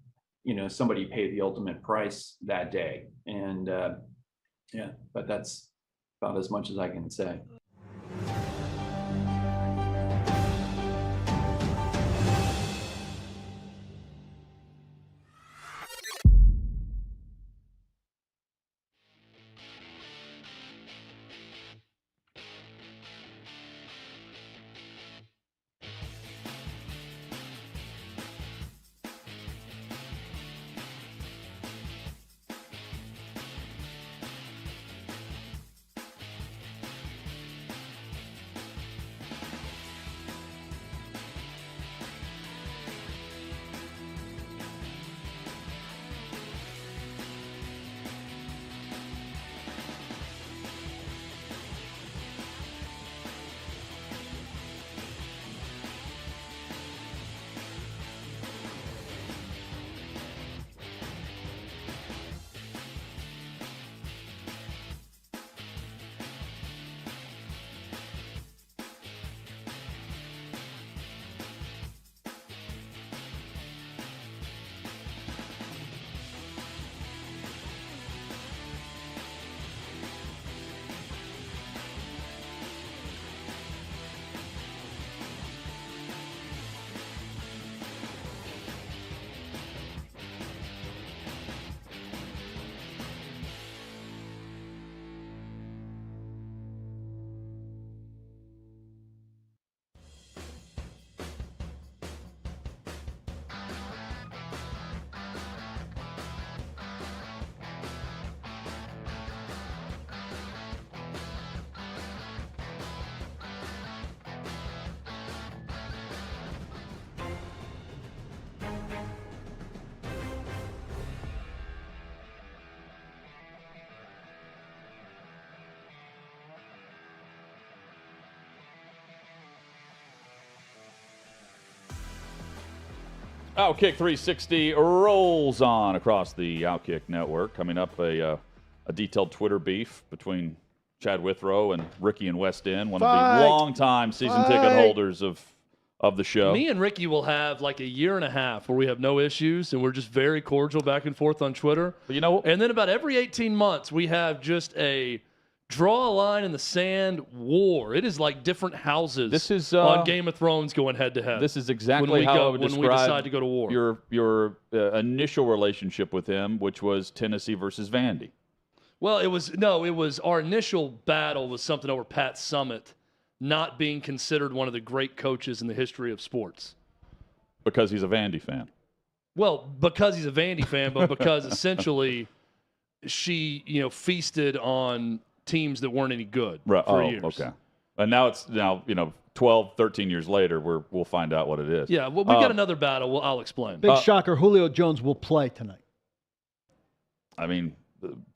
somebody paid the ultimate price that day. And but that's about as much as I can say. OutKick 360 rolls on across the OutKick network. Coming up, a detailed Twitter beef between Chad Withrow and Ricky in West End, one of the longtime season ticket holders of the show. Me and Ricky will have like a year and a half where we have no issues, and we're just very cordial back and forth on Twitter. But and then about every 18 months, we have just a draw a line in the sand war. It is like different houses this is, on Game of Thrones going head to head. This is exactly how I would describe when we decide to go to war. Your initial relationship with him, which was Tennessee versus Vandy. Well, it was our initial battle was something over Pat Summitt not being considered one of the great coaches in the history of sports. Because he's a Vandy fan. Well, because he's a Vandy fan, but because essentially she, feasted on teams that weren't any good for years. Okay. And now 12, 13 years later, we'll find out what it is. Yeah, well, we got another battle. I'll explain. Big shocker, Julio Jones will play tonight. I mean,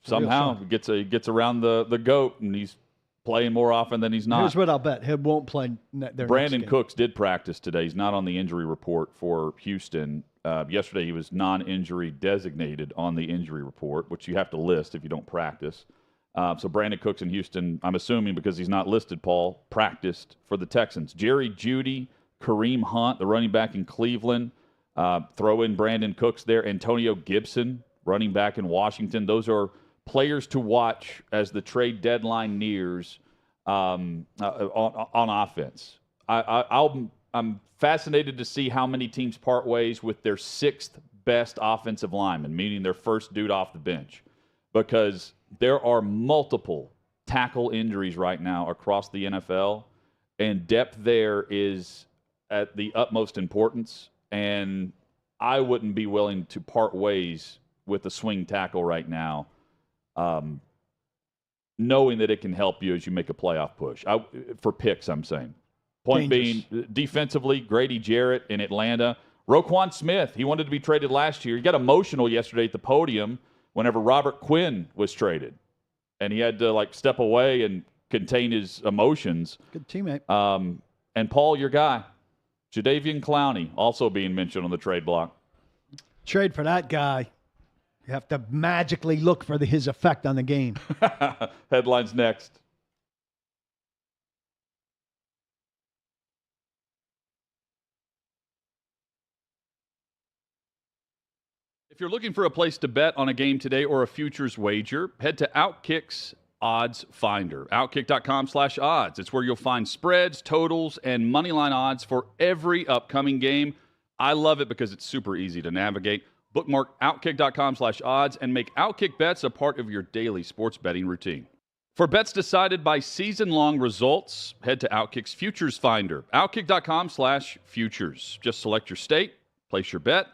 somehow he gets around the GOAT, and he's playing more often than he's not. Here's what I'll bet. He won't play their Brandon next game. Cooks did practice today. He's not on the injury report for Houston. Yesterday, he was non-injury designated on the injury report, which you have to list if you don't practice. So Brandon Cooks in Houston, I'm assuming because he's not listed, Paul, practiced for the Texans. Jerry Jeudy, Kareem Hunt, the running back in Cleveland, throw in Brandon Cooks there. Antonio Gibson, running back in Washington. Those are players to watch as the trade deadline nears on offense. I'm fascinated to see how many teams part ways with their sixth best offensive lineman, meaning their first dude off the bench, because there are multiple tackle injuries right now across the NFL, and depth there is at the utmost importance. And I wouldn't be willing to part ways with the swing tackle right now, knowing that it can help you as you make a playoff push. For picks, I'm saying. Point Dangerous. being, defensively, Grady Jarrett in Atlanta. Roquan Smith, he wanted to be traded last year. He got emotional yesterday at the podium whenever Robert Quinn was traded. And he had to, step away and contain his emotions. Good teammate. And Paul, your guy, Jadeveon Clowney, also being mentioned on the trade block. Trade for that guy. You have to magically look for his effect on the game. Headlines next. If you're looking for a place to bet on a game today or a futures wager, head to OutKick's Odds Finder. OutKick.com/odds. It's where you'll find spreads, totals, and moneyline odds for every upcoming game. I love it because it's super easy to navigate. Bookmark OutKick.com/odds and make OutKick bets a part of your daily sports betting routine. For bets decided by season-long results, head to OutKick's Futures Finder. OutKick.com/futures. Just select your state, place your bet.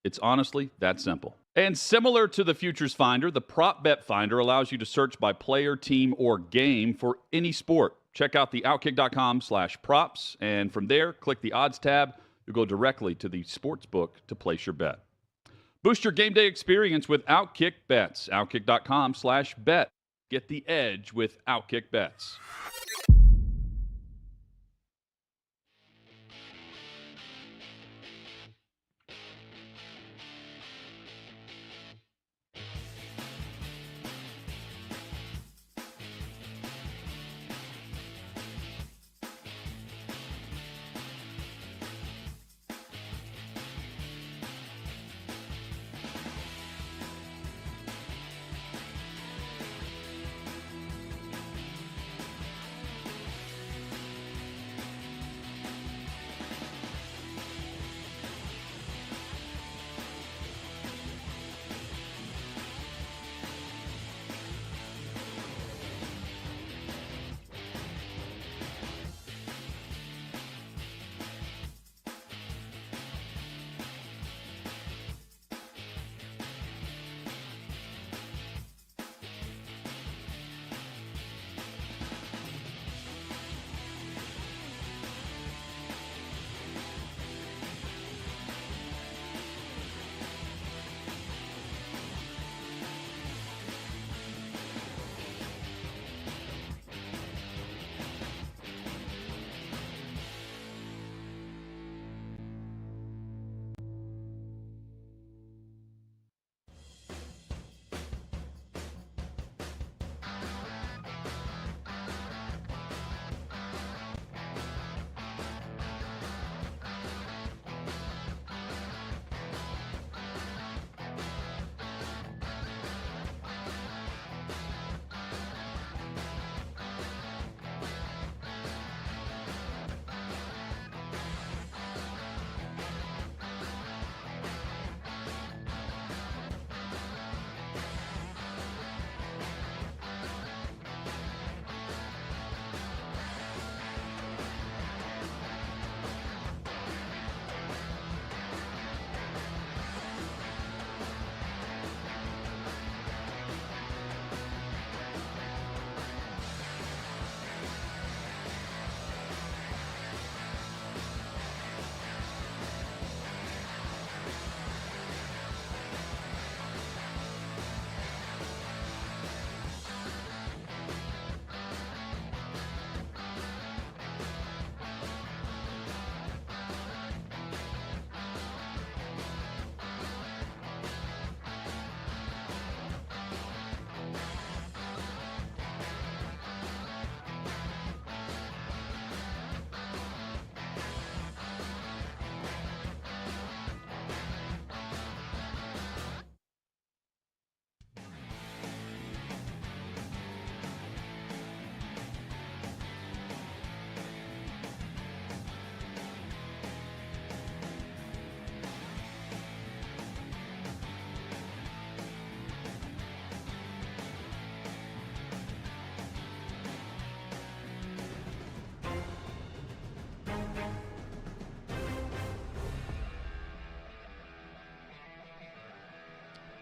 It's honestly that simple. And similar to the Futures Finder, the Prop Bet Finder allows you to search by player, team, or game for any sport. Check out the OutKick.com/props, and from there, click the Odds tab. You'll go directly to the Sportsbook to place your bet. Boost your game day experience with OutKick Bets. OutKick.com/bet. Get the edge with OutKick Bets.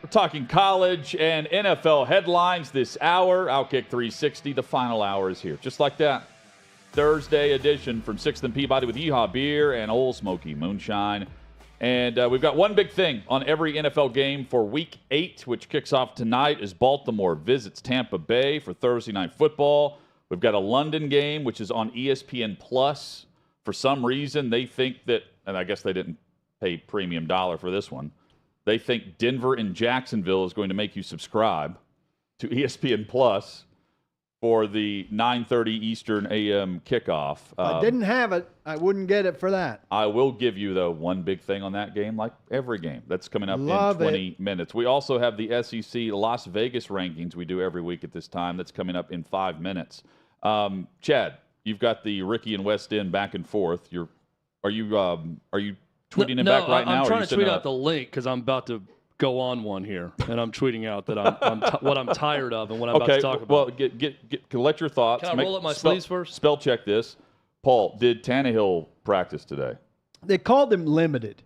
We're talking college and NFL headlines this hour. OutKick 360, the final hour is here. Just like that. Thursday edition from 6th and Peabody with Yeehaw Beer and Old Smoky Moonshine. And we've got one big thing on every NFL game for Week 8, which kicks off tonight as Baltimore visits Tampa Bay for Thursday Night Football. We've got a London game, which is on ESPN+. For some reason, they think that, and I guess they didn't pay premium dollar for this one, they think Denver and Jacksonville is going to make you subscribe to ESPN+ for the 9:30 Eastern a.m. kickoff. If I didn't have it, I wouldn't get it for that. I will give you, though, one big thing on that game, like every game. That's coming up Love in 20 minutes. We also have the SEC Las Vegas rankings we do every week at this time. That's coming up in 5 minutes. Chad, you've got the Ricky and West End back and forth. Are you tweeting it back right now? I'm trying to tweet out the link because I'm about to go on one here, and I'm tweeting out that what I'm tired of and what I'm about to talk about. Well, let your thoughts. Can I roll up my sleeves first? Spell check this. Paul, did Tannehill practice today? They called him limited.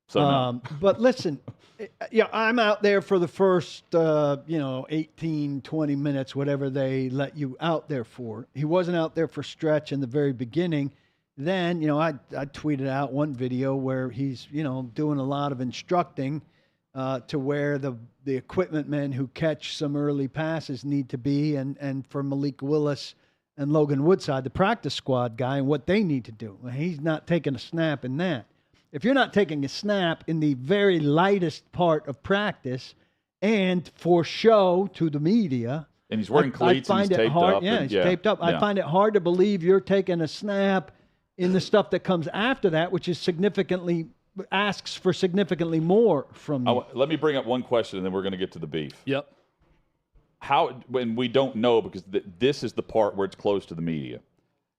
So no. But listen, I'm out there for the first, 18, 20 minutes, whatever they let you out there for. He wasn't out there for stretch in the very beginning. Then, I tweeted out one video where he's, doing a lot of instructing to where the equipment men who catch some early passes need to be, and for Malik Willis and Logan Woodside, the practice squad guy, and what they need to do. He's not taking a snap in that. If you're not taking a snap in the very lightest part of practice and for show to the media, and he's wearing cleats and he's taped up. Yeah, he's taped up. I find it hard to believe you're taking a snap in the stuff that comes after that, which is asks for significantly more from you. Let me bring up one question, and then we're going to get to the beef. Yep. When we don't know, because this is the part where it's close to the media,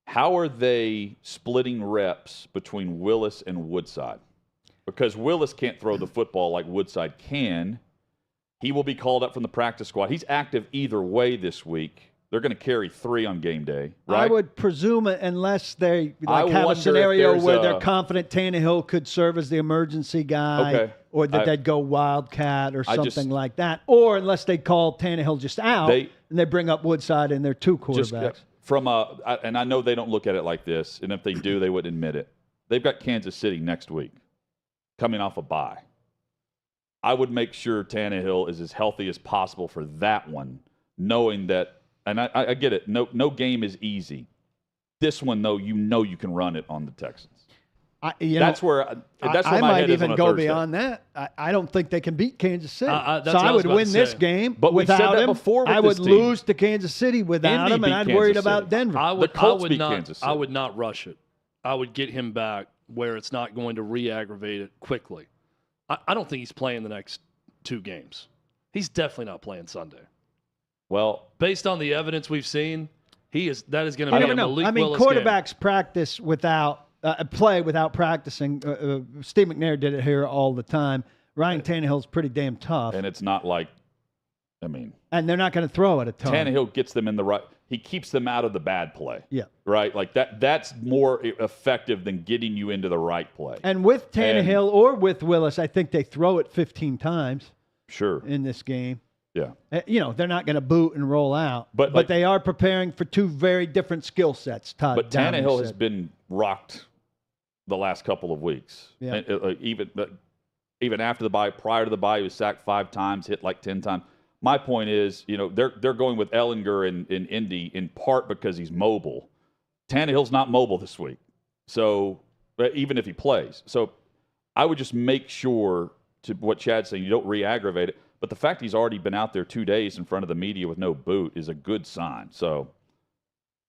how are they splitting reps between Willis and Woodside? Because Willis can't throw the football like Woodside can. He will be called up from the practice squad. He's active either way this week. They're going to carry 3 on game day, right? I would presume it, unless they have a scenario where they're confident Tannehill could serve as the emergency guy, or that they'd go Wildcat or something like that, or unless they call Tannehill just out and they bring up Woodside and their 2 quarterbacks. And I know they don't look at it like this, and if they do, they wouldn't admit it. They've got Kansas City next week, coming off a bye. I would make sure Tannehill is as healthy as possible for that one, knowing that. And I get it. No game is easy. This one, though, you can run it on the Texans. That's where I might even go beyond that. I don't think they can beat Kansas City. So I would win this game without him. I would lose to Kansas City without him, and I'd worried about Denver. I would not rush it. I would get him back where it's not going to re-aggravate it quickly. I don't think he's playing the next 2 games. He's definitely not playing Sunday. Well, based on the evidence we've seen, that is going to be a Malik Willis quarterbacks game. practice without play without practicing. Steve McNair did it here all the time. Ryan Tannehill's pretty damn tough, and it's not like, and they're not going to throw it a ton. Tannehill gets them in the right. He keeps them out of the bad play. Yeah, right. Like that. That's more effective than getting you into the right play. And with Tannehill or with Willis, I think they throw it 15 times. Sure. In this game. Yeah. They're not going to boot and roll out, but they are preparing for 2 very different skill sets. But Tannehill has been rocked the last couple of weeks. Yeah. Even after the bye, prior to the bye, he was sacked 5 times, hit like 10 times. My point is, they're going with Ellinger in Indy in part because he's mobile. Tannehill's not mobile this week, so even if he plays, so I would just make sure, to what Chad's saying, you don't re-aggravate it. But the fact he's already been out there 2 days in front of the media with no boot is a good sign. So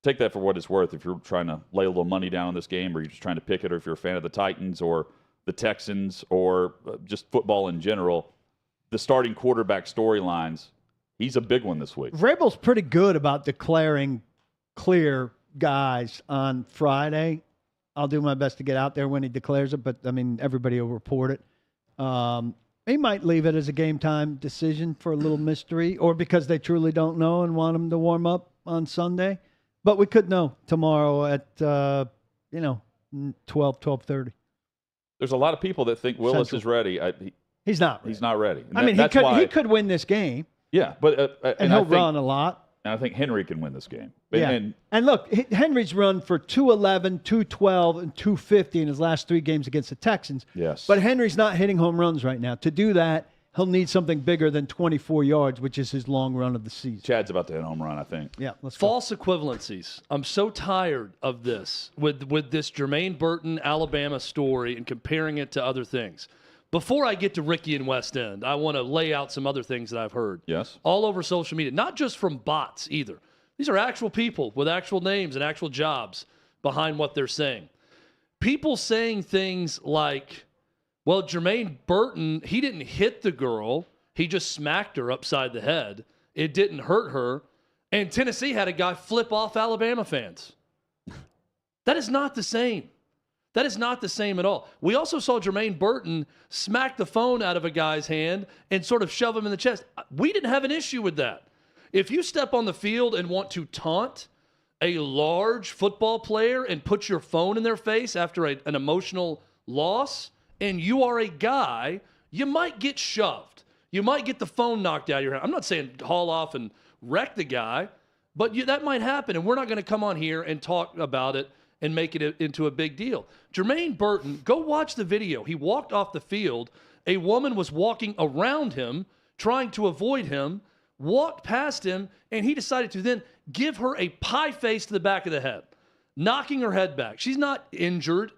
take that for what it's worth if you're trying to lay a little money down on this game, or you're just trying to pick it, or if you're a fan of the Titans or the Texans or just football in general. The starting quarterback storylines, he's a big one this week. Vrabel's pretty good about declaring clear guys on Friday. I'll do my best to get out there when he declares it, but, everybody will report it. He might leave it as a game-time decision for a little mystery, or because they truly don't know and want him to warm up on Sunday. But we could know tomorrow at, 12:30. There's a lot of people that think Willis is ready. He's not ready. He's not ready. I mean, he could win this game. Yeah, but and he'll run a lot. And I think Henry can win this game. Yeah. And look, Henry's run for 211, 212, and 250 in his last 3 games against the Texans. Yes. But Henry's not hitting home runs right now. To do that, he'll need something bigger than 24 yards, which is his long run of the season. Chad's about to hit a home run, I think. Yeah, let's go. False equivalencies. I'm so tired of this with this Jermaine Burton, Alabama story and comparing it to other things. Before I get to Ricky and West End, I want to lay out some other things that I've heard. Yes. All over social media, not just from bots either. These are actual people with actual names and actual jobs behind what they're saying. People saying things like, well, Jermaine Burton, he didn't hit the girl. He just smacked her upside the head. It didn't hurt her. And Tennessee had a guy flip off Alabama fans. That is not the same. That is not the same at all. We also saw Jermaine Burton smack the phone out of a guy's hand and sort of shove him in the chest. We didn't have an issue with that. If you step on the field and want to taunt a large football player and put your phone in their face after an emotional loss, and you are a guy, you might get shoved. You might get the phone knocked out of your hand. I'm not saying haul off and wreck the guy, but that might happen, and we're not going to come on here and talk about it and make it into a big deal. Jermaine Burton, go watch the video. He walked off the field. A woman was walking around him, trying to avoid him, walked past him, and he decided to then give her a pie face to the back of the head, knocking her head back. She's not injured.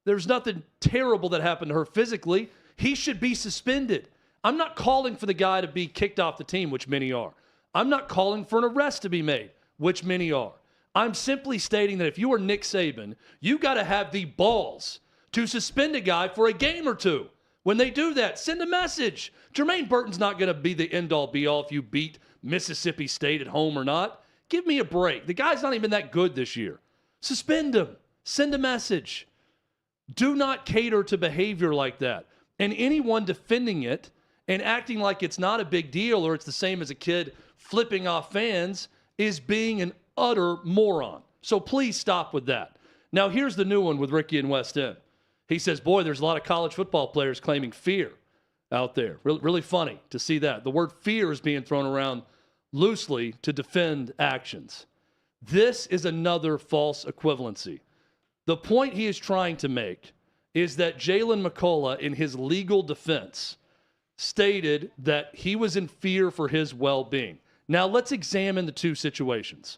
There's nothing terrible that happened to her physically. He should be suspended. I'm not calling for the guy to be kicked off the team, which many are. I'm not calling for an arrest to be made, which many are. I'm simply stating that if you are Nick Saban, you got to have the balls to suspend a guy for a game or two. When they do that, send a message. Jermaine Burton's not going to be the end-all, be-all if you beat Mississippi State at home or not. Give me a break. The guy's not even that good this year. Suspend him. Send a message. Do not cater to behavior like that. And anyone defending it and acting like it's not a big deal or it's the same as a kid flipping off fans is being an utter moron. So please stop with that. Now, here's the new one with Ricky and West End. He says, boy, there's a lot of college football players claiming fear out there. Really funny to see that. The word fear is being thrown around loosely to defend actions. This is another false equivalency. The point he is trying to make is that Jalen McCullough, in his legal defense, stated that he was in fear for his well-being. Now, let's examine the two situations.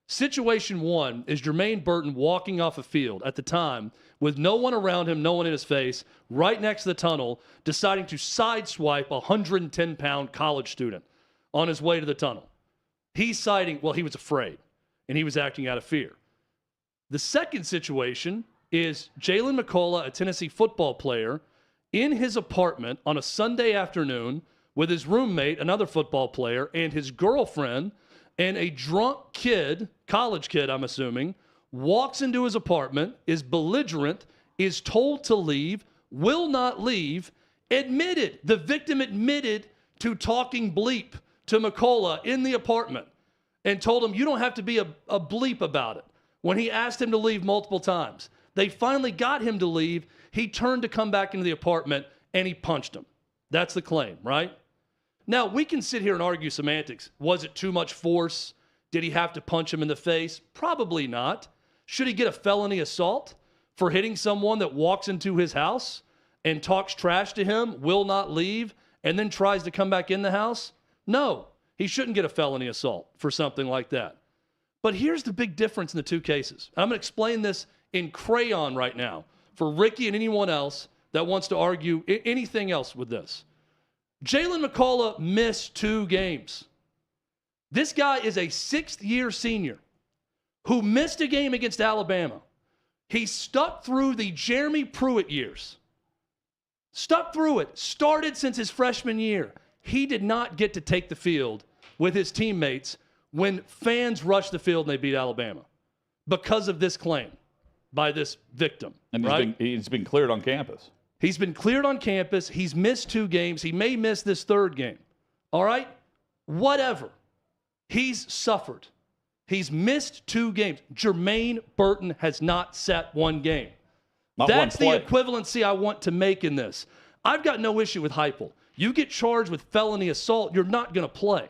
Situation one is Jermaine Burton walking off a field at the time with no one around him, no one in his face, right next to the tunnel, deciding to sideswipe a 110-pound college student on his way to the tunnel. He's citing, well, he was afraid, and he was acting out of fear. The second situation is Jalen McCullough, a Tennessee football player, in his apartment on a Sunday afternoon with his roommate, another football player, and his girlfriend, and a drunk kid, college kid, I'm assuming, walks into his apartment, is belligerent, is told to leave, will not leave, the victim admitted to talking bleep to McCullough in the apartment and told him, you don't have to be a bleep about it. When he asked him to leave multiple times, they finally got him to leave. He turned to come back into the apartment and he punched him. That's the claim, right? Now, we can sit here and argue semantics. Was it too much force? Did he have to punch him in the face? Probably not. Should he get a felony assault for hitting someone that walks into his house and talks trash to him, will not leave, and then tries to come back in the house? No, he shouldn't get a felony assault for something like that. But here's the big difference in the two cases. I'm going to explain this in crayon right now for Ricky and anyone else that wants to argue anything else with this. Jalen McCullough missed 2 games. This guy is a 6th-year senior who missed a game against Alabama. He stuck through the Jeremy Pruitt years. Stuck through it. Started since his freshman year. He did not get to take the field with his teammates when fans rushed the field and they beat Alabama because of this claim by this victim. And right? he's been cleared on campus. He's been cleared on campus. He's missed 2 games. He may miss this 3rd game. All right? Whatever. He's suffered. He's missed 2 games. Jermaine Burton has not sat 1 game. That's the equivalency I want to make in this. I've got no issue with Heupel. You get charged with felony assault, you're not going to play.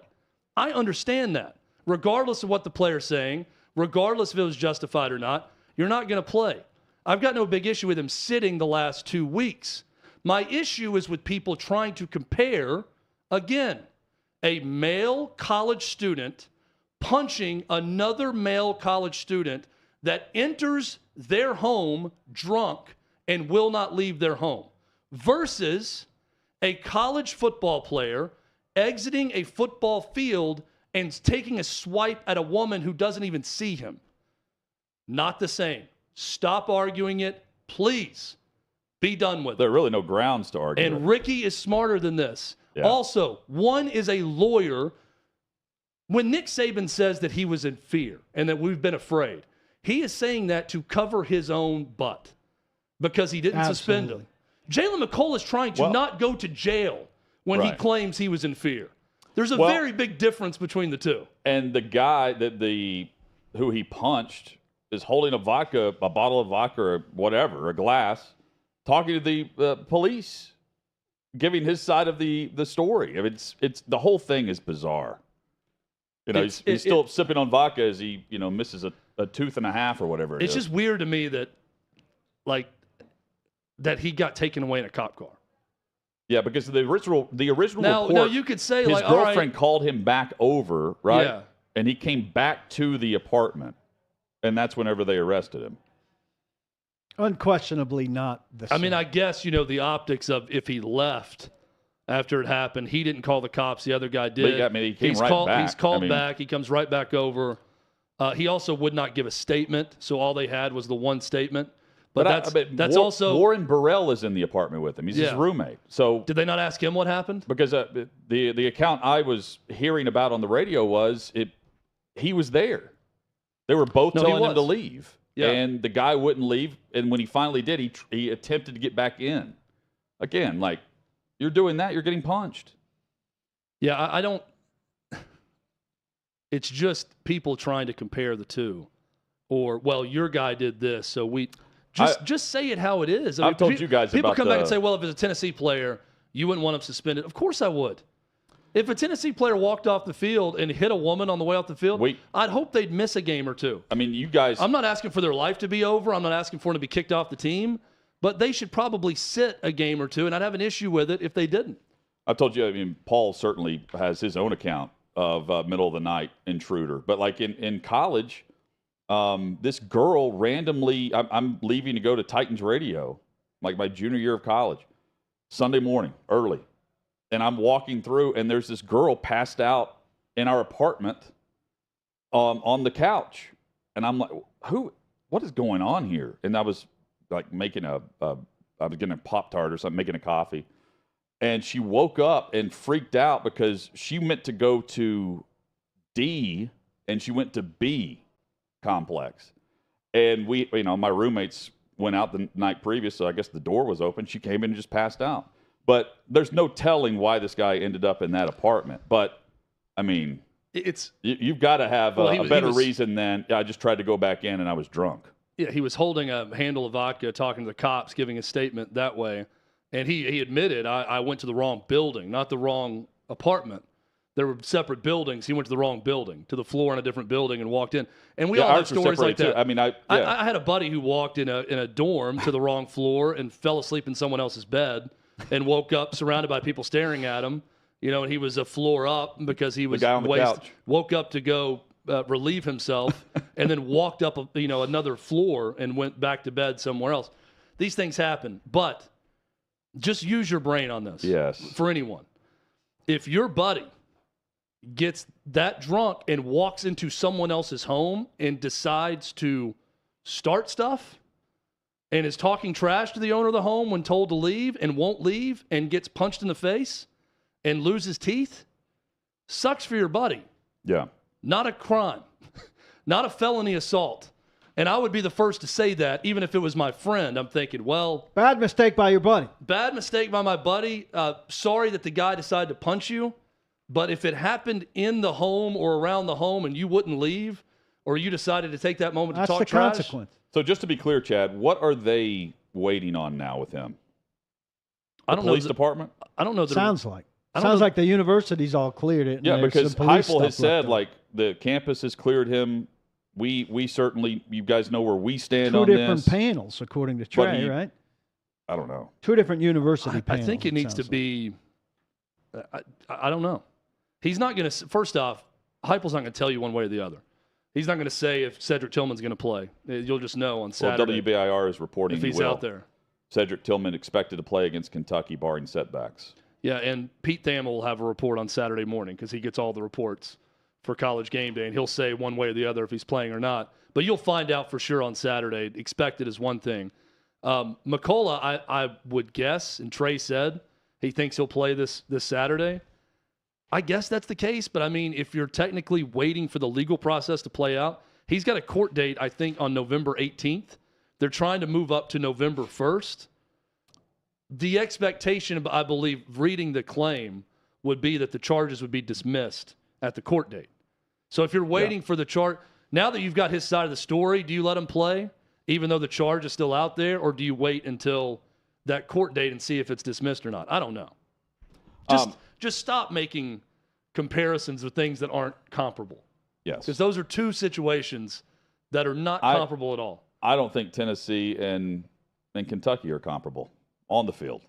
I understand that. Regardless of what the player's saying, regardless if it was justified or not, you're not going to play. I've got no big issue with him sitting the last 2 weeks. My issue is with people trying to compare, again, a male college student punching another male college student that enters their home drunk and will not leave their home versus a college football player exiting a football field and taking a swipe at a woman who doesn't even see him. Not the same. Stop arguing it. Please be done with it. There are really no grounds to argue. And Ricky is smarter than this. Yeah. Also, one is a lawyer. When Nick Saban says that he was in fear and that we've been afraid, he is saying that to cover his own butt because he didn't suspend him. Jalen McCole is trying to not go to jail when he claims he was in fear. There's a very big difference between the two. And the guy who he punched is holding a bottle of vodka or whatever, a glass, talking to the police, giving his side of the story. I mean, it's the whole thing is bizarre. You know, he's still sipping on vodka as he misses a tooth and a half or whatever. It's just weird to me that he got taken away in a cop car. Yeah, because the original report. Now you could say his girlfriend called him back over, right? Yeah. And he came back to the apartment, and that's whenever they arrested him. Unquestionably not the same. I mean, I guess, the optics of if he left after it happened, he didn't call the cops, the other guy did. He came back. He's called back. He comes right back over. He also would not give a statement, so all they had was the one statement. But that's also Warren Burrell is in the apartment with him. He's his roommate. So did they not ask him what happened? Because the account I was hearing about on the radio was he was there. They were both telling him to leave. Yeah. And the guy wouldn't leave. And when he finally did, he attempted to get back in. Again, you're doing that, you're getting punched. Yeah, I don't. It's just people trying to compare the two. Or, well, your guy did this, so we. Just say it how it is. I've told you guys people about come back and say, well, if it's a Tennessee player, you wouldn't want him suspended. Of course I would. If a Tennessee player walked off the field and hit a woman on the way off the field, I'd hope they'd miss a game or two. I mean, you guys. I'm not asking for their life to be over. I'm not asking for them to be kicked off the team. But they should probably sit a game or two, and I'd have an issue with it if they didn't. I told you, I mean, Paul certainly has his own account of middle of the night intruder. But in college, this girl randomly, I'm leaving to go to Titans radio, my junior year of college, Sunday morning, early. And I'm walking through, and there's this girl passed out in our apartment on the couch. And I'm like, what is going on here? And I was making I was getting a Pop-Tart or something, making a coffee. And she woke up and freaked out because she meant to go to D and she went to B complex. And my roommates went out the night previous, so I guess the door was open. She came in and just passed out. But there's no telling why this guy ended up in that apartment. But, I mean, you've got to have a better reason than I just tried to go back in and I was drunk. Yeah, he was holding a handle of vodka, talking to the cops, giving a statement that way. And he admitted, I went to the wrong building, not the wrong apartment. There were separate buildings. He went to the wrong building, to the floor in a different building, and walked in. And we all have stories like that. Too. I mean, I had a buddy who walked in a dorm to the wrong floor and fell asleep in someone else's bed and woke up surrounded by people staring at him. And he was a floor up because he was the guy on the couch. Woke up to go relieve himself and then walked up another floor and went back to bed somewhere else. These things happen, but just use your brain on this. Yes. For anyone. If your buddy gets that drunk and walks into someone else's home and decides to start stuff and is talking trash to the owner of the home when told to leave and won't leave and gets punched in the face and loses teeth, sucks for your buddy. Yeah. Not a crime. Not a felony assault. And I would be the first to say that, even if it was my friend. I'm thinking, well... Bad mistake by your buddy. Bad mistake by my buddy. Sorry that the guy decided to punch you. But if it happened in the home or around the home and you wouldn't leave, or you decided to take that moment to talk trash... That's the consequence. So just to be clear, Chad, what are they waiting on now with him? The police department? I don't know. Sounds like the university's all cleared it. Yeah, because Heupel has said, like, the campus has cleared him. We certainly, you guys know where we stand on this. 2 different panels, according to Trey, right? I don't know. 2 different university panels. I think it needs to be. I don't know. He's not going to. First off, Heupel's not going to tell you one way or the other. He's not going to say if Cedric Tillman's going to play. You'll just know on Saturday. Well, WBIR is reporting if he's out there. Cedric Tillman expected to play against Kentucky, barring setbacks. Yeah, and Pete Thamel will have a report on Saturday morning because he gets all the reports for College Game Day, and he'll say one way or the other if he's playing or not. But you'll find out for sure on Saturday. Expected is one thing. McCullough, I would guess, and Trey said he thinks he'll play this Saturday. I guess that's the case, but I mean, if you're technically waiting for the legal process to play out, he's got a court date, I think, on November 18th. They're trying to move up to November 1st. The expectation, I believe, reading the claim, would be that the charges would be dismissed at the court date. So if you're waiting for the charge, now that you've got his side of the story, do you let him play, even though the charge is still out there, or do you wait until that court date and see if it's dismissed or not? I don't know. Just stop making comparisons with things that aren't comparable. Yes. Because those are 2 situations that are not comparable at all. I don't think Tennessee and Kentucky are comparable on the field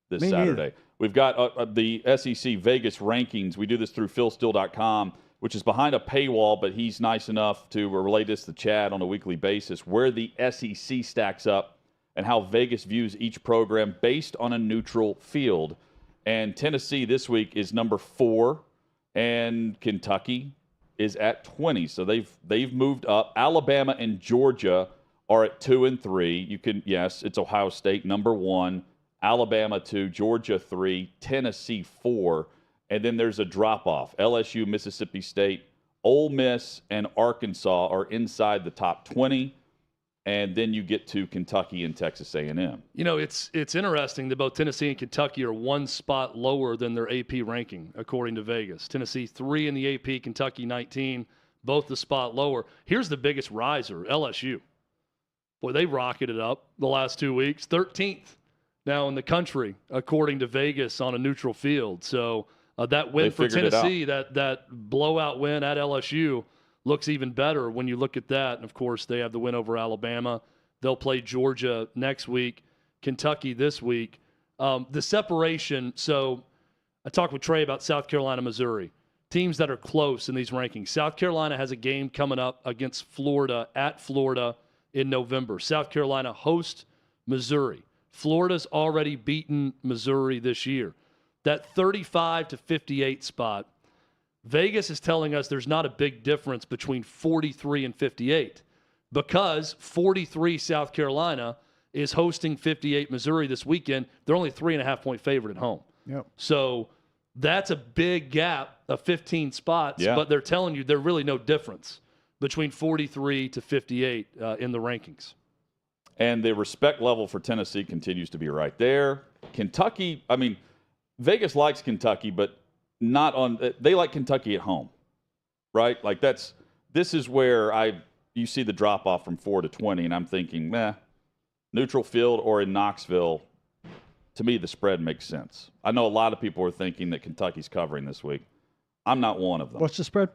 this Saturday. Neither. We've got the SEC Vegas rankings. We do this through philstill.com, which is behind a paywall, but he's nice enough to relay this to Chad on a weekly basis, where the SEC stacks up and how Vegas views each program based on a neutral field. And Tennessee this week is number 4, and Kentucky is at 20. So they've moved up. Alabama and Georgia are at 2 and 3. It's Ohio State number 1, Alabama 2, Georgia 3, Tennessee 4, and then there's a drop-off. LSU, Mississippi State, Ole Miss, and Arkansas are inside the top 20, and then you get to Kentucky and Texas A&M. You know, it's interesting that both Tennessee and Kentucky are 1 spot lower than their AP ranking, according to Vegas. Tennessee 3 in the AP, Kentucky 19, both the spot lower. Here's the biggest riser, LSU. Boy, they rocketed up the last 2 weeks. 13th now in the country, according to Vegas, on a neutral field. So that win for Tennessee, that blowout win at LSU, looks even better when you look at that. And, of course, they have the win over Alabama. They'll play Georgia next week, Kentucky this week. The separation, so I talked with Trey about South Carolina, Missouri, teams that are close in these rankings. South Carolina has a game coming up against Florida at Florida in November. South Carolina hosts Missouri. Florida's already beaten Missouri this year. That 35-58 spot, Vegas is telling us there's not a big difference between 43 and 58 because 43 South Carolina is hosting 58 Missouri this weekend. They're only 3.5-point favorite at home. Yep. So that's a big gap of 15 spots, but they're telling you there's really no difference between 43 to 58 in the rankings. And the respect level for Tennessee continues to be right there. Kentucky, I mean, Vegas likes Kentucky, but not on. They like Kentucky at home, right? Like this is where you see the drop off from 4 to 20, and I'm thinking, neutral field or in Knoxville. To me, the spread makes sense. I know a lot of people are thinking that Kentucky's covering this week. I'm not one of them. What's the spread?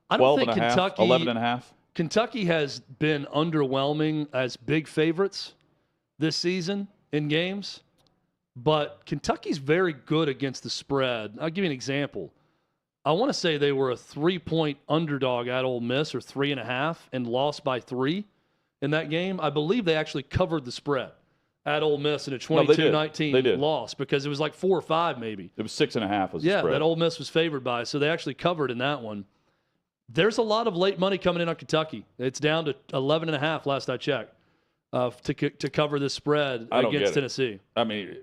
I don't think Kentucky 11.5. Kentucky has been underwhelming as big favorites this season in games, but Kentucky's very good against the spread. I'll give you an example. I want to say they were a 3-point underdog at Ole Miss, or 3.5, and lost by 3 in that game. I believe they actually covered the spread at Ole Miss in a 22-19 loss because it was like 4 or 5 maybe. It was 6.5 was the spread. That Ole Miss was favored by, so they actually covered in that one. There's a lot of late money coming in on Kentucky. It's down to 11.5 last I checked to cover this spread against Tennessee. I mean,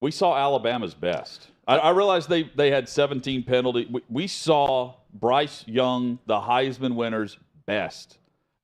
we saw Alabama's best. I realized they had 17 penalties. We saw Bryce Young, the Heisman winner's best,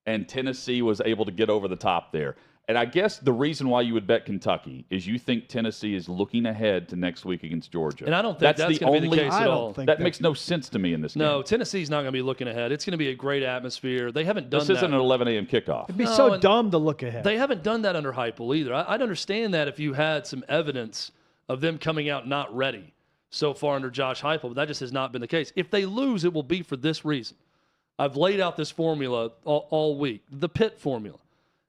and Tennessee was able to get over the top there. And I guess the reason why you would bet Kentucky is you think Tennessee is looking ahead to next week against Georgia. And I don't think that's going to be the case at all. That makes no sense to me in this game. No, Tennessee's not going to be looking ahead. It's going to be a great atmosphere. They haven't done that. This isn't an 11 a.m. kickoff. It'd be so dumb to look ahead. They haven't done that under Heupel either. I'd understand that if you had some evidence of them coming out not ready so far under Josh Heupel, but that just has not been the case. If they lose, it will be for this reason. I've laid out this formula all week, the Pitt formula.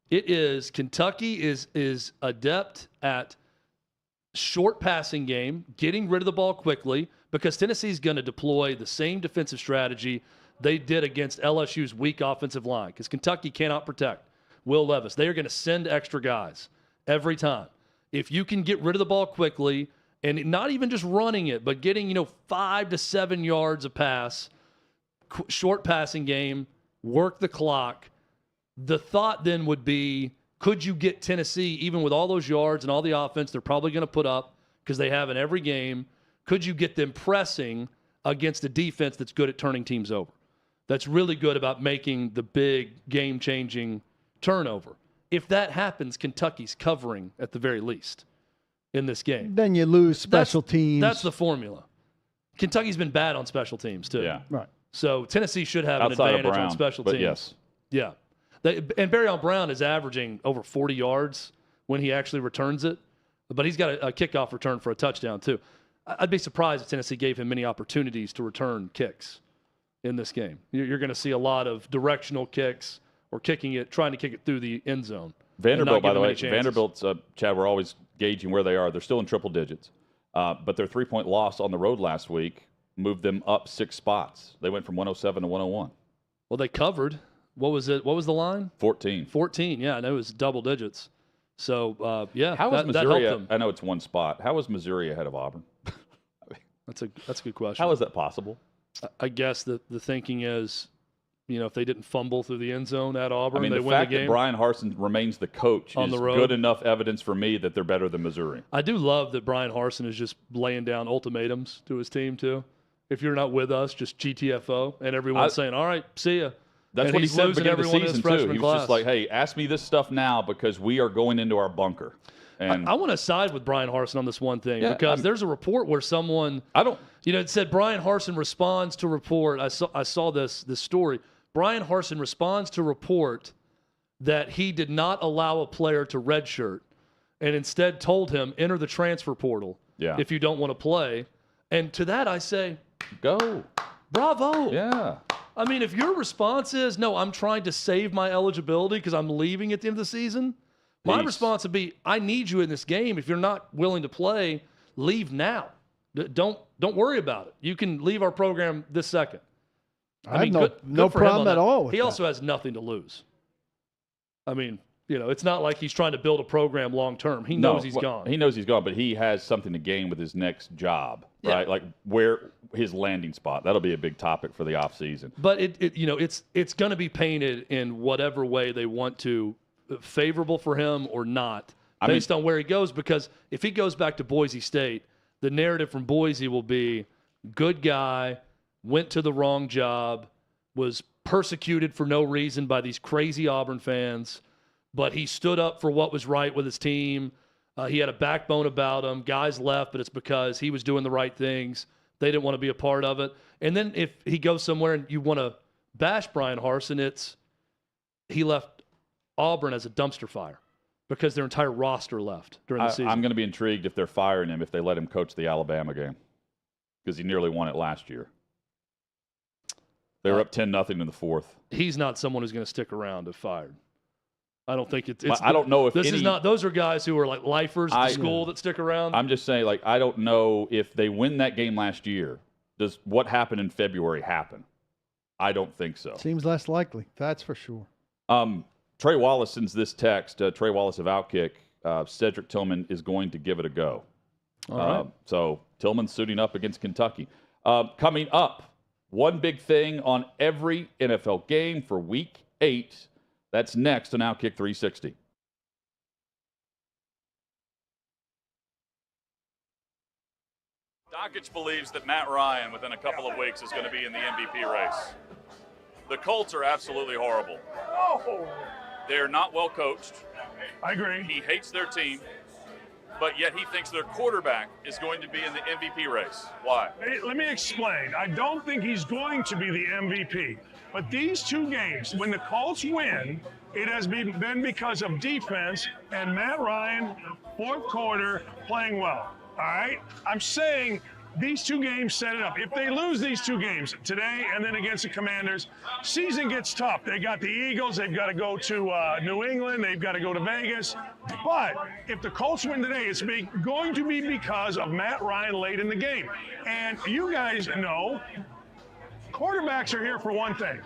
It is Kentucky is adept at short passing game, getting rid of the ball quickly, because Tennessee's going to deploy the same defensive strategy they did against LSU's weak offensive line, because Kentucky cannot protect Will Levis. They are going to send extra guys every time. If you can get rid of the ball quickly and not even just running it, but getting 5 to 7 yards a pass, short passing game, work the clock. The thought then would be, could you get Tennessee, even with all those yards and all the offense they're probably going to put up because they have in every game, could you get them pressing against a defense that's good at turning teams over, that's really good about making the big game-changing turnover? If that happens, Kentucky's covering at the very least in this game. Then you lose special teams. That's the formula. Kentucky's been bad on special teams, too. Yeah. Right. So Tennessee should have Outside an advantage Brown, on special but teams. yes. Yeah. And Barryon Brown is averaging over 40 yards when he actually returns it, but he's got a kickoff return for a touchdown, too. I'd be surprised if Tennessee gave him many opportunities to return kicks in this game. You're going to see a lot of directional kicks or trying to kick it through the end zone. Vanderbilt, by the way, Vanderbilt's, Chad, we're always gauging where they are. They're still in triple digits, but their 3-point loss on the road last week moved them up 6 spots. They went from 107 to 101. Well, they covered. What was it? What was the line? 14. 14, yeah. I know it was double digits. So, yeah, How was that Missouri? helped them. I know it's 1 spot. How was Missouri ahead of Auburn? That's a good question. How is that possible? I guess the thinking is, if they didn't fumble through the end zone at Auburn, they the win fact the game. that Brian Harsin remains the coach on is the road. good enough evidence for me that they're better than Missouri. I do love that Brian Harsin is just laying down ultimatums to his team, too. If you're not with us, just GTFO, and everyone's saying, all right, see ya. That's and what he he's said at the losing beginning of the everyone in his season, too. freshman He was class. just like, hey, ask me this stuff now because we are going into our bunker. And I want to side with Brian Harsin on this one thing, Yeah, because there's a report where someone it said Brian Harsin responds to report. I saw this story. Brian Harsin responds to report that he did not allow a player to redshirt and instead told him, enter the transfer portal if you don't want to play. And to that I say, go. Bravo. Yeah. I mean, if your response is, no, I'm trying to save my eligibility because I'm leaving at the end of the season, my response would be, I need you in this game. If you're not willing to play, leave now. Don't worry about it. You can leave our program this second. I mean, no for him problem on at that. all with He that. also has nothing to lose. I mean, it's not like he's trying to build a program long term. He knows he's gone. He knows he's gone, but he has something to gain with his next job, right? Like where his landing spot. That'll be a big topic for the offseason. But it's going to be painted in whatever way they want to, favorable for him or not, based on where he goes. Because if he goes back to Boise State, the narrative from Boise will be good guy, went to the wrong job, was persecuted for no reason by these crazy Auburn fans, but he stood up for what was right with his team. He had a backbone about him. Guys left, but it's because he was doing the right things. They didn't want to be a part of it. And then if he goes somewhere and you want to bash Brian Harsin, it's he left Auburn as a dumpster fire because their entire roster left during the season. I'm going to be intrigued if they're firing him, if they let him coach the Alabama game, because he nearly won it last year. They were up 10-0 in the fourth. He's not someone who's going to stick around if fired. I don't think it's I don't know if this is not. Those are guys who are like lifers at the school that stick around. I'm just saying, like, I don't know if they win that game last year. Does what happened in February happen? I don't think so. Seems less likely. That's for sure. Trey Wallace sends this text. Trey Wallace of OutKick. Cedric Tillman is going to give it a go. All right. So Tillman's suiting up against Kentucky. Coming up, one big thing on every NFL game for Week 8. That's next on OutKick 360. Dockich believes that Matt Ryan, within a couple of weeks, is going to be in the MVP race. The Colts are absolutely horrible. They're not well coached. I agree. He hates their team, but yet he thinks their quarterback is going to be in the MVP race. Why? Hey, let me explain. I don't think he's going to be the MVP. But these two games, when the Colts win, it has been because of defense and Matt Ryan, fourth quarter, playing well. All right? I'm saying these two games set it up. If they lose these two games, today and then against the Commanders, season gets tough. They got the Eagles. They've got to go to New England. They've got to go to Vegas. But if the Colts win today, it's going to be because of Matt Ryan late in the game. And you guys know quarterbacks are here for one thing.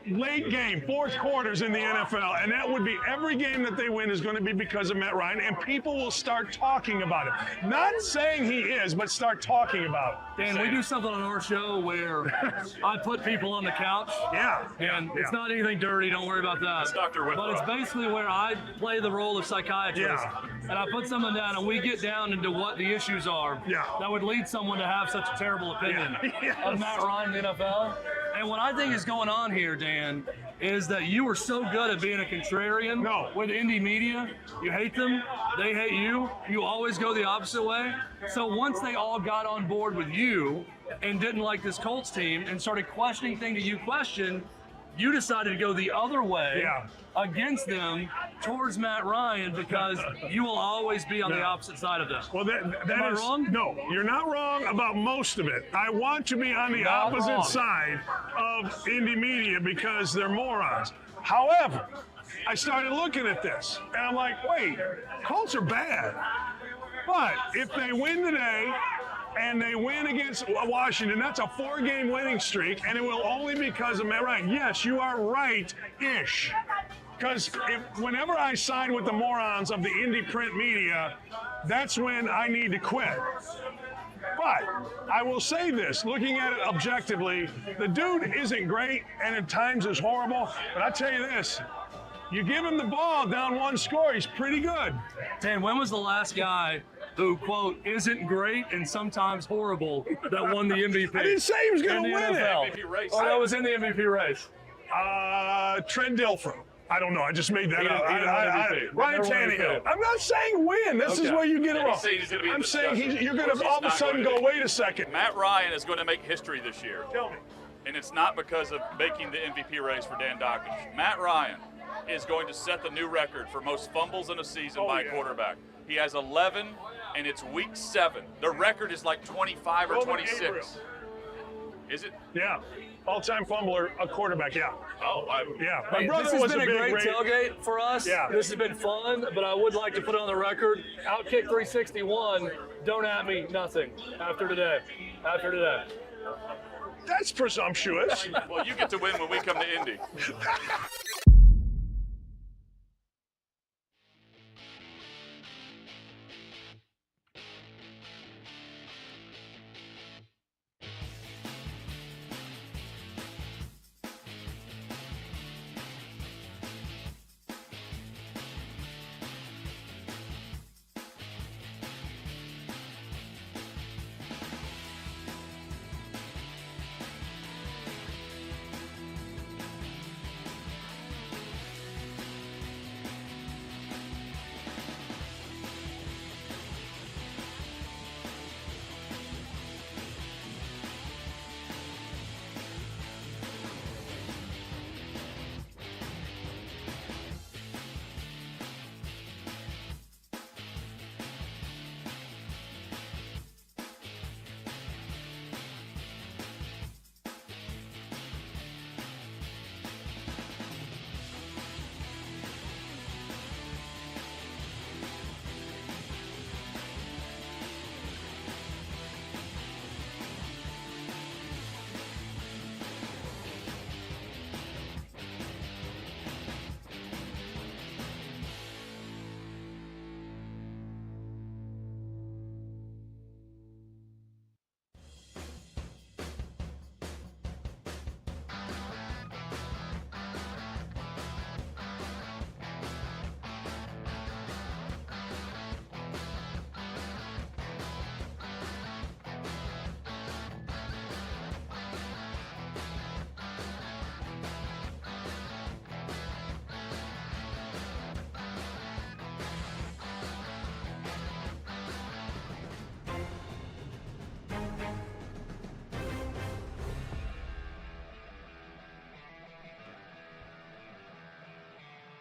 Late game, fourth quarters in the NFL, and that would be every game that they win is going to be because of Matt Ryan, and people will start talking about it. Not saying he is, but start talking about it. Dan, we do something on our show where I put people on the couch. Yeah. And it's not anything dirty, don't worry about that. It's Dr. Whitlow. But it's basically where I play the role of psychiatrist. Yeah. And I put someone down and we get down into what the issues are that would lead someone to have such a terrible opinion of Matt Ryan in the NFL. And what I think is going on here, Dan, is that you are so good at being a contrarian with indie media. You hate them, they hate you. You always go the opposite way. So once they all got on board with you and didn't like this Colts team and started questioning things that you questioned, you decided to go the other way against them towards Matt Ryan because you will always be on the opposite side of them. Well, Am I wrong? No, you're not wrong about most of it. I want to be on the opposite side of indie media because they're morons. However, I started looking at this and I'm like, wait, Colts are bad. But if they win today, and they win against Washington, that's a 4-game winning streak, and it will only be because of Matt Ryan. Yes, you are right-ish. Because whenever I side with the morons of the indie print media, that's when I need to quit. But I will say this, looking at it objectively, the dude isn't great, and at times is horrible, but I tell you this, you give him the ball down one score, he's pretty good. Dan, when was the last guy who, quote, isn't great and sometimes horrible that won the MVP? I didn't say he was going to win NFL. MVP race. Oh, that was in the MVP race. Trent Dilfer. I don't know. I just made that up. Ryan Never won Tannehill. MVP. I'm not saying win. This is where you get it wrong. I'm saying you're going to all of a sudden go, wait a second. Matt Ryan is going to make history this year. Tell me. And it's not because of making the MVP race for Dan Dockage. Matt Ryan is going to set the new record for most fumbles in a season by a quarterback. He has 11, and it's week 7. The record is like 25 or 26. Is it? Yeah. All-time fumbler, a quarterback, yeah. Oh, yeah. My brother this has was been a great big tailgate for us. Yeah. This has been fun, but I would like to put it on the record. OutKick 361, don't at me, nothing. After today. That's presumptuous. Well, you get to win when we come to Indy.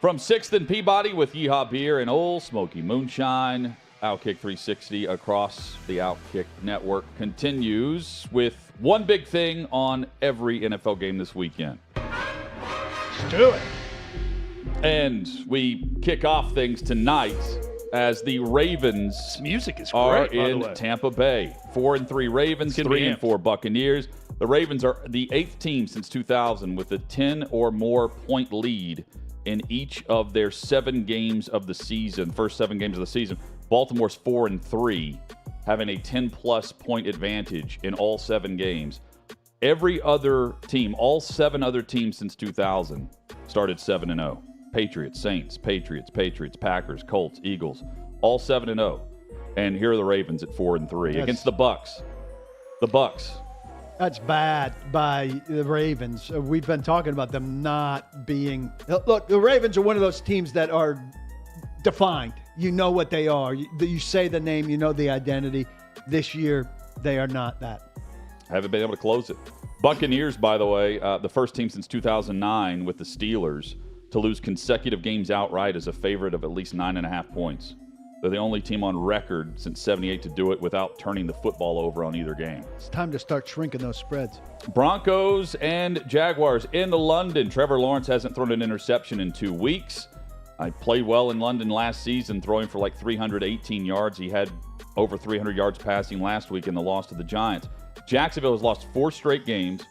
From 6th and Peabody with Yeehaw Beer and Old Smoky Moonshine, OutKick 360 across the OutKick network continues with one big thing on every NFL game this weekend. Let's do it. And we kick off things tonight as the Ravens music is are great, by the in way. Tampa Bay. 4-3 Ravens, 3-4 Buccaneers. The Ravens are the 8th team since 2000 with a 10 or more point lead in each of their 7 games of the season, first 7 games of the season. Baltimore's 4-3, having a 10-plus point advantage in all 7 games. Every other team, all 7 other teams since 2000, started 7-0. Patriots, Saints, Patriots, Packers, Colts, Eagles, all 7-0. And here are the Ravens at 4-3 against the Bucs. The Bucs. That's bad by the Ravens. We've been talking about them not being. Look, the Ravens are one of those teams that are defined. You know what they are. You say the name, you know the identity. This year, they are not that. Haven't been able to close it. Buccaneers, by the way, the first team since 2009 with the Steelers to lose consecutive games outright as a favorite of at least 9.5 points. They're the only team on record since 78 to do it without turning the football over on either game. It's time to start shrinking those spreads. Broncos and Jaguars in London. Trevor Lawrence hasn't thrown an interception in 2 weeks. I played well in London last season, throwing for like 318 yards. He had over 300 yards passing last week in the loss to the Giants. Jacksonville has lost 4 straight games.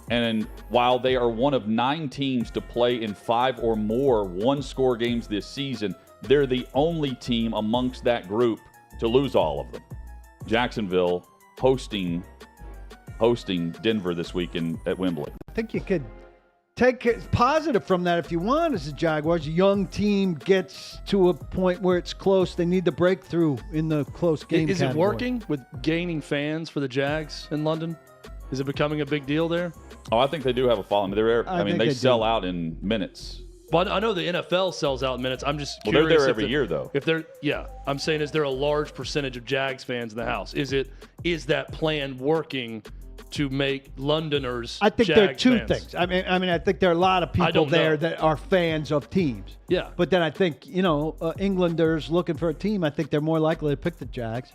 And while they are one of 9 teams to play in 5 or more one-score games this season, they're the only team amongst that group to lose all of them. Jacksonville hosting Denver this weekend at Wembley. I think you could take it positive from that if you want as the Jaguars. A young team gets to a point where it's close. They need the breakthrough in the close game Is category. it working with gaining fans for the Jags in London? Is it becoming a big deal there? Oh, I think they do have a following. I mean, they sell out in minutes. But I know the NFL sells out in minutes. I'm just Well, curious. they're there every year, though. I'm saying, is there a large percentage of Jags fans in the house? Is that plan working to make Londoners? I think Jags there are two fans? things. I mean, I think there are a lot of people there that are fans of teams. Yeah. But then I think, Englanders looking for a team, I think they're more likely to pick the Jags.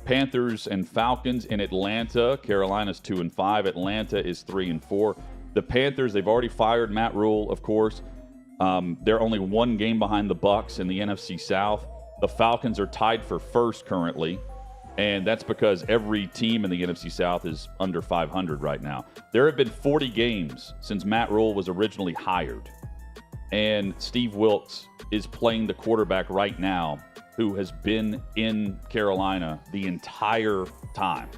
Panthers and Falcons in Atlanta. Carolina's 2-5. Atlanta is 3-4. The Panthers, they've already fired Matt Rule, of course. They're only 1 game behind the Bucs in the NFC South. The Falcons are tied for first currently, and that's because every team in the NFC South is under 500 right now. There have been 40 games since Matt Rule was originally hired, and Steve Wilkes is playing the quarterback right now who has been in Carolina the entire time.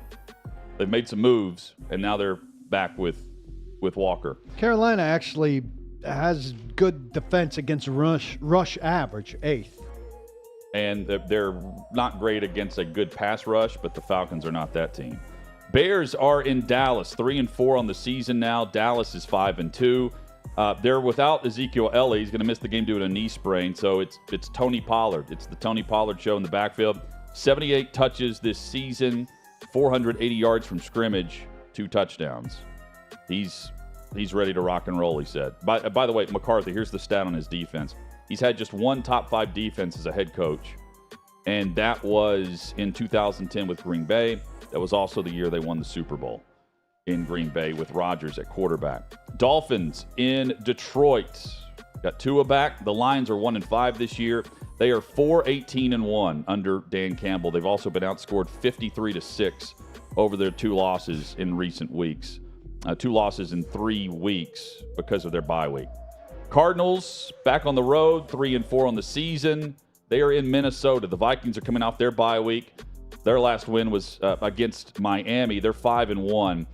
They've made some moves, and now they're back with Walker. Carolina actually has good defense against rush average, 8th. And they're not great against a good pass rush, but the Falcons are not that team. Bears are in Dallas, 3-4 on the season now. Dallas is 5-2. They're without Ezekiel Elliott. He's going to miss the game due to a knee sprain. So it's Tony Pollard. It's the Tony Pollard show in the backfield. 78 touches this season, 480 yards from scrimmage, 2 touchdowns. He's ready to rock and roll, he said. By the way, McCarthy, here's the stat on his defense. He's had just 1 top 5 defense as a head coach, and that was in 2010 with Green Bay. That was also the year they won the Super Bowl in Green Bay with Rodgers at quarterback. Dolphins in Detroit. Got Tua back. The Lions are 1-5 this year. They are 4-18-1 under Dan Campbell. They've also been outscored 53-6 over their 2 losses in recent weeks. 2 losses in 3 weeks because of their bye week. Cardinals back on the road, 3-4 on the season. They are in Minnesota. The Vikings are coming off their bye week. Their last win was against Miami. They're 5-1.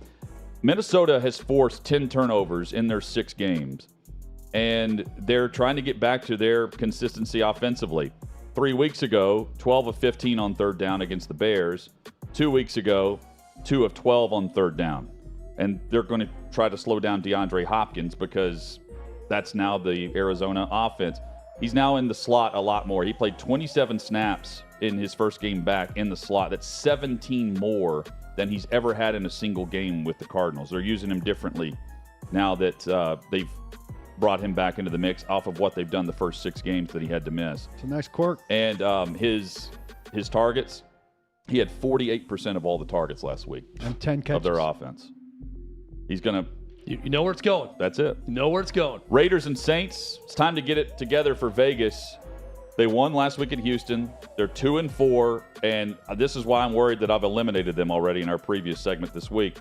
Minnesota has forced 10 turnovers in their 6 games, and they're trying to get back to their consistency offensively. 3 weeks ago, 12 of 15 on 3rd down against the Bears. 2 weeks ago, 2 of 12 on 3rd down. And they're going to try to slow down DeAndre Hopkins because that's now the Arizona offense. He's now in the slot a lot more. He played 27 snaps in his first game back in the slot. That's 17 more than he's ever had in a single game with the Cardinals. They're using him differently now that they've brought him back into the mix off of what they've done the first 6 games that he had to miss. It's a nice quirk. And his targets, he had 48% of all the targets last week. And 10 catches. Of their offense. He's going to... You know where it's going. That's it. You know where it's going. Raiders and Saints, it's time to get it together for Vegas. They won last week in Houston. They're 2-4, and this is why I'm worried that I've eliminated them already in our previous segment this week.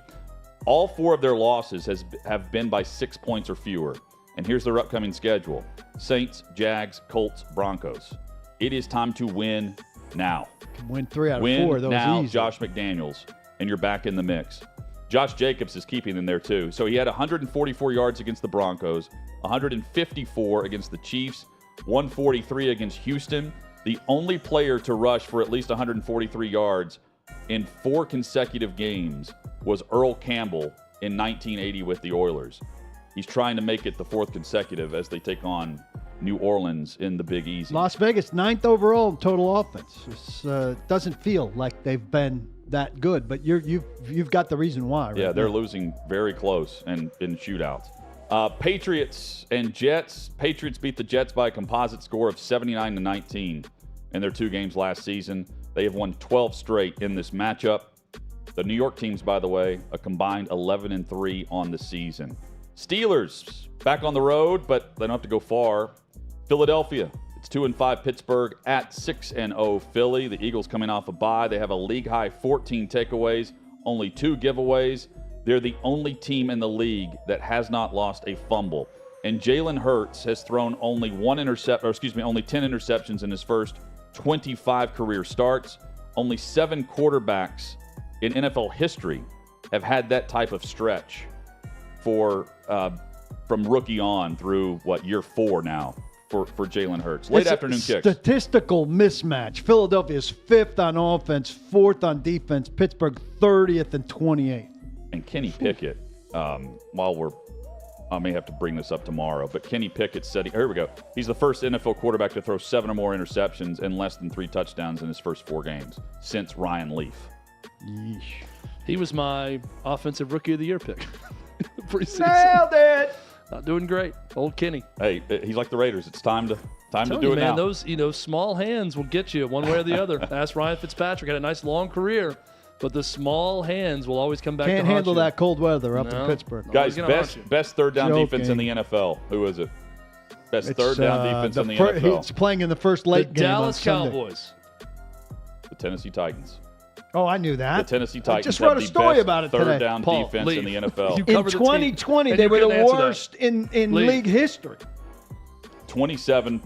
All 4 of their losses have been by 6 points or fewer. And here's their upcoming schedule. Saints, Jags, Colts, Broncos. It is time to win now. Can win 3 out of Win 4 of those now, easy. Josh McDaniels, and you're back in the mix. Josh Jacobs is keeping them there too. So he had 144 yards against the Broncos, 154 against the Chiefs, 143 against Houston. The only player to rush for at least 143 yards in 4 consecutive games was Earl Campbell in 1980 with the Oilers. He's trying to make it the 4th consecutive as they take on New Orleans in the Big Easy. Las Vegas, 9th overall in total offense. It doesn't feel like they've been that good, but you've got the reason why. Right? Yeah, they're losing very close and in shootouts. Patriots and Jets. Patriots beat the Jets by a composite score of 79-19 in their 2 games last season. They have won 12 straight in this matchup. The New York teams, by the way, a combined 11-3 on the season. Steelers back on the road, but they don't have to go far. Philadelphia, it's 2-5 Pittsburgh at 6-0 Philly. The Eagles coming off a bye. They have a league-high 14 takeaways, only 2 giveaways. They're the only team in the league that has not lost a fumble. And Jalen Hurts has thrown only 10 interceptions in his first 25 career starts. Only 7 quarterbacks in NFL history have had that type of stretch for from rookie on through year 4 now for Jalen Hurts. Late afternoon kicks. Statistical mismatch. Philadelphia's 5th on offense, 4th on defense. Pittsburgh 30th and 28th. And Kenny Pickett, I may have to bring this up tomorrow, but Kenny Pickett said, here we go. He's the first NFL quarterback to throw 7 or more interceptions and less than 3 touchdowns in his first 4 games since Ryan Leaf. Yeesh. He was my offensive rookie of the year pick. Preseason. Nailed it. Not doing great. Old Kenny. Hey, he's like the Raiders. It's time to do you, it man, now. Those small hands will get you one way or the other. Ask Ryan Fitzpatrick. Had a nice long career, but the small hands will always come back. Can't to haunt handle you. that cold weather up in Pittsburgh. Guys, best third down defense in Joking. the NFL. Who is it? Best third down defense in the NFL. He's playing in the first late The game Dallas on Sunday. Cowboys. The Tennessee Titans. Oh, I knew that. The Tennessee Titans I just wrote a story best about it third today. down Paul, defense leave. in the NFL. You In cover the team. 2020, And they you were the couldn't answer that. worst in Leave. league history. 27%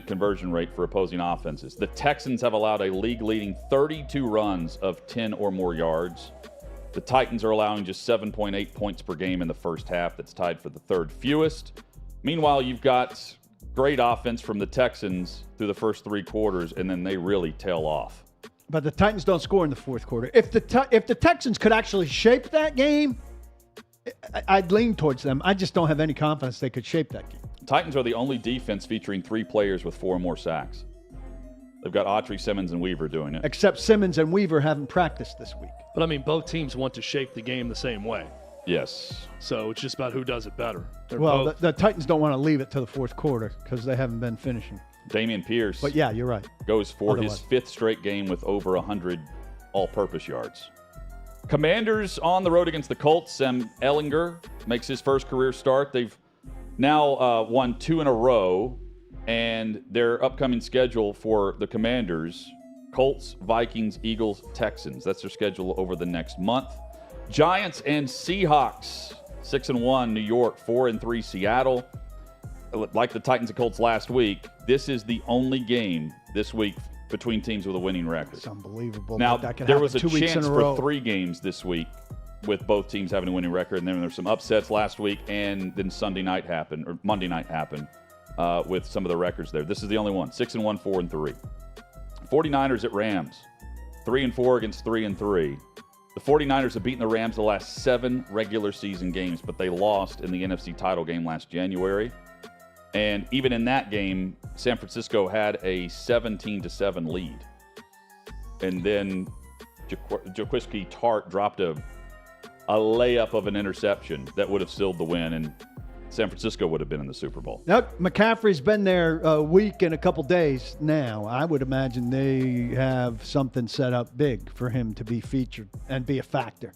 conversion rate for opposing offenses. The Texans have allowed a league-leading 32 runs of 10 or more yards. The Titans are allowing just 7.8 points per game in the first half. That's tied for the 3rd fewest. Meanwhile, you've got great offense from the Texans through the first 3 quarters, and then they really tail off. But the Titans don't score in the 4th quarter. If the Texans could actually shape that game, I'd lean towards them. I just don't have any confidence they could shape that game. Titans are the only defense featuring 3 players with 4 or more sacks. They've got Autry, Simmons, and Weaver doing it. Except Simmons and Weaver haven't practiced this week. But I mean, both teams want to shape the game the same way. Yes. So it's just about who does it better. Well, the Titans don't want to leave it to the 4th quarter because they haven't been finishing. Damian Pierce. But yeah, you're right. Goes for Otherwise. his 5th straight game with over 100 all-purpose yards. Commanders on the road against the Colts. Sam Ehlinger makes his first career start. They've now won 2 in a row, and their upcoming schedule for the Commanders, Colts, Vikings, Eagles, Texans. That's their schedule over the next month. Giants and Seahawks, 6-1 New York, 4-3 Seattle. Like the Titans and Colts last week, this is the only game this week between teams with a winning record. It's unbelievable. Now, that could there was a happen 2 weeks chance in a for row. 3 games this week with both teams having a winning record, and then there's some upsets last week, and then Monday night happened with some of the records there. This is the only one, 6-1, 4-3. 49ers at Rams, 3-4 against 3-3. The 49ers have beaten the Rams the last 7 regular season games, but they lost in the NFC title game last January. And even in that game, San Francisco had a 17-7 lead. And then Jaquiski Tartt dropped a layup of an interception that would have sealed the win. And San Francisco would have been in the Super Bowl. Nope, McCaffrey's been there a week and a couple days now. I would imagine they have something set up big for him to be featured and be a factor.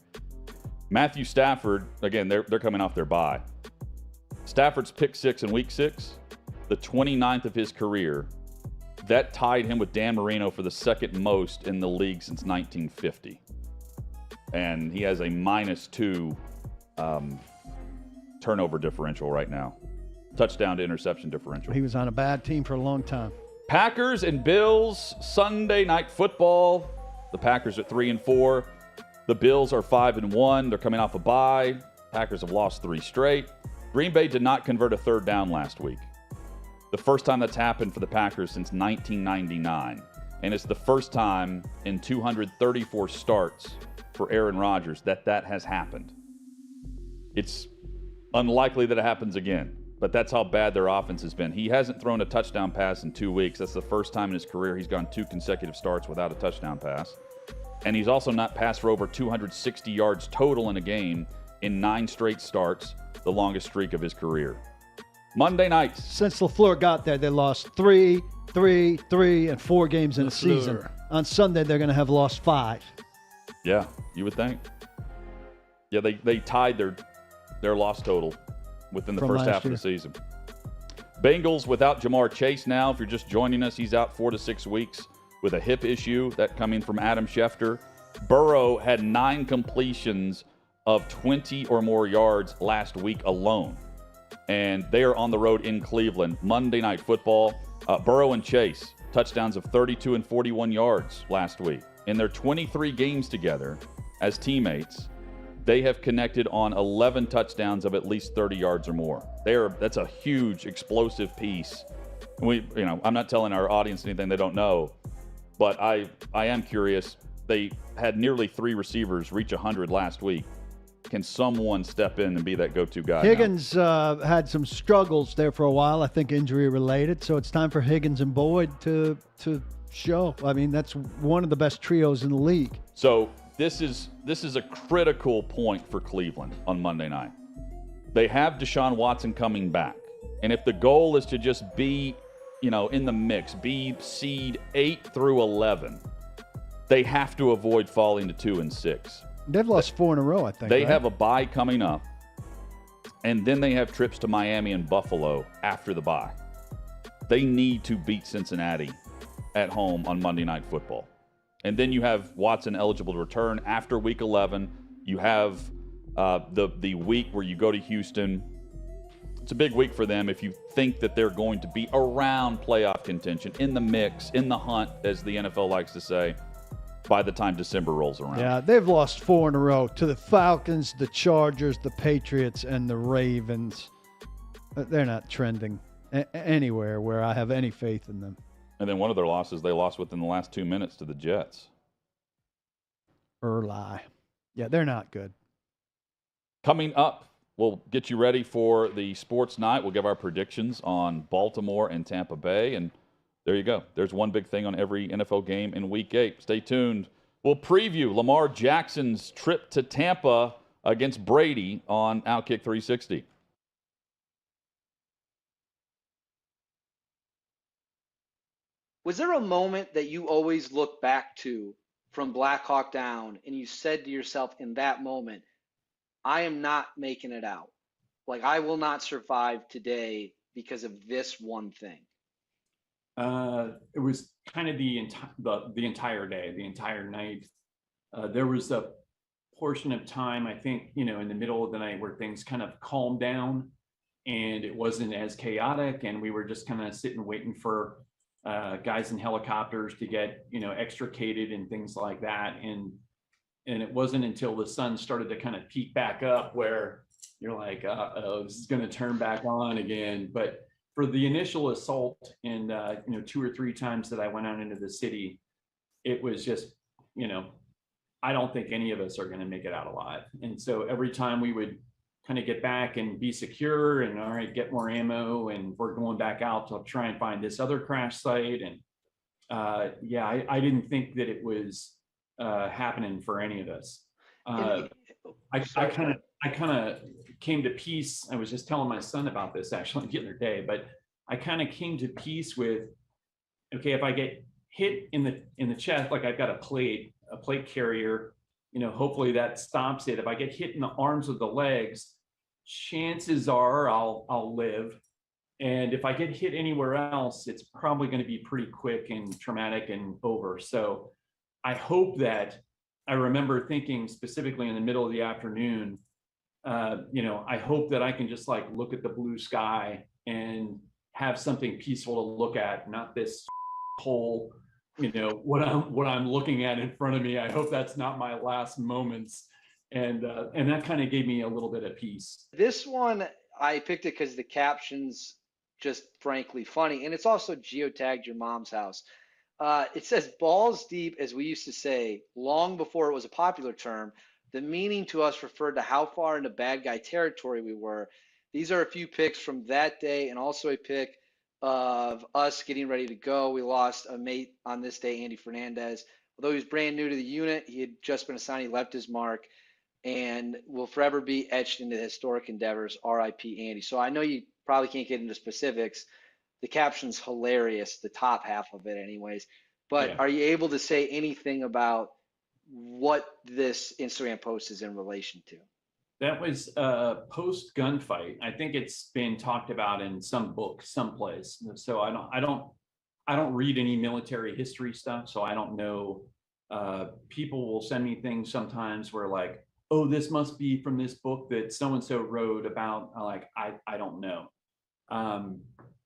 Matthew Stafford, again, they're coming off their bye. Stafford's pick 6 in week 6, the 29th of his career. That tied him with Dan Marino for the second most in the league since 1950. And he has a -2 turnover differential right now. Touchdown to interception differential. He was on a bad team for a long time. Packers and Bills, Sunday night football. The Packers are 3-4. The Bills are 5-1. They're coming off a bye. Packers have lost 3 straight. Green Bay did not convert a third down last week. The first time that's happened for the Packers since 1999. And it's the first time in 234 starts for Aaron Rodgers that has happened. It's unlikely that it happens again, but that's how bad their offense has been. He hasn't thrown a touchdown pass in 2 weeks. That's the first time in his career he's gone 2 consecutive starts without a touchdown pass. And he's also not passed for over 260 yards total in a game in 9 straight starts, the longest streak of his career. Monday night. Since LaFleur got there, they lost 3, 3, 3, and 4 games in a season. On Sunday, they're going to have lost 5. Yeah, you would think. Yeah, they tied their loss total within the first half of the season. Bengals without Jamar Chase now. If you're just joining us, he's out 4 to 6 weeks with a hip issue. That coming from Adam Schefter. Burrow had 9 completions of 20 or more yards last week alone. And they are on the road in Cleveland. Monday Night Football. Burrow and Chase, touchdowns of 32 and 41 yards last week. In their 23 games together as teammates, they have connected on 11 touchdowns of at least 30 yards or more. That's a huge, explosive piece. I'm not telling our audience anything they don't know, but I am curious. They had nearly 3 receivers reach 100 last week. Can someone step in and be that go-to guy? Higgins had some struggles there for a while, I think injury related. So it's time for Higgins and Boyd to show. I mean, that's one of the best trios in the league. So this is a critical point for Cleveland on Monday night. They have Deshaun Watson coming back. And if the goal is to just be, in the mix, be seed 8 through 11, they have to avoid falling to 2 and 6. They've lost 4 in a row, I think. They have a bye coming up, and then they have trips to Miami and Buffalo after the bye. They need to beat Cincinnati at home on Monday Night Football. And then you have Watson eligible to return after Week 11. You have the week where you go to Houston. It's a big week for them if you think that they're going to be around playoff contention, in the mix, in the hunt, as the NFL likes to say, by the time December rolls around. Yeah, they've lost 4 in a row to the Falcons, the Chargers, the Patriots, and the Ravens. They're not trending anywhere where I have any faith in them. And then one of their losses, they lost within the last 2 minutes to the Jets. Lie. Yeah, they're not good. Coming up, we'll get you ready for the sports night. We'll give our predictions on Baltimore and Tampa Bay, and there you go. There's one big thing on every NFL game in Week 8. Stay tuned. We'll preview Lamar Jackson's trip to Tampa against Brady on OutKick 360. Was there a moment that you always look back to from Black Hawk Down and you said to yourself in that moment, I am not making it out? Like, I will not survive today because of this one thing. It was kind of the entire day, the entire night. There was a portion of time, I think, in the middle of the night where things kind of calmed down and it wasn't as chaotic, and we were just kind of sitting waiting for guys in helicopters to get extricated and things like that. And it wasn't until the sun started to kind of peak back up where you're like, this is going to turn back on again. But for the initial assault and 2 or 3 times that I went out into the city, it was just, I don't think any of us are going to make it out alive. And so every time we would kind of get back and be secure and all right, get more ammo, and we're going back out to try and find this other crash site. And I didn't think that it was happening for any of us. I kind of came to peace. I was just telling my son about this actually the other day, but I kind of came to peace with, okay, if I get hit in the chest, like I've got a plate carrier, hopefully that stops it. If I get hit in the arms or the legs, chances are I'll live. And if I get hit anywhere else, it's probably going to be pretty quick and traumatic and over. So I hope that I remember thinking specifically in the middle of the afternoon, I hope that I can just like look at the blue sky and have something peaceful to look at, not this whole, what I'm looking at in front of me. I hope that's not my last moments. And that kind of gave me a little bit of peace. This one, I picked it because the caption's just frankly funny. And it's also geotagged your mom's house. It says balls deep, as we used to say, long before it was a popular term. The meaning to us referred to how far into bad guy territory we were. These are a few picks from that day and also a pick of us getting ready to go. We lost a mate on this day, Andy Fernandez. Although he was brand new to the unit, he had just been assigned, he left his mark, and will forever be etched into historic endeavors. R.I.P. Andy. So I know you probably can't get into specifics. The caption's hilarious, the top half of it anyways. But Yeah. Are you able to say anything about what this Instagram post is in relation to? That was post gunfight. I think it's been talked about in some book, someplace. So I don't read any military history stuff. So I don't know. People will send me things sometimes where like, oh, this must be from this book that so-and-so wrote about. Like, I don't know.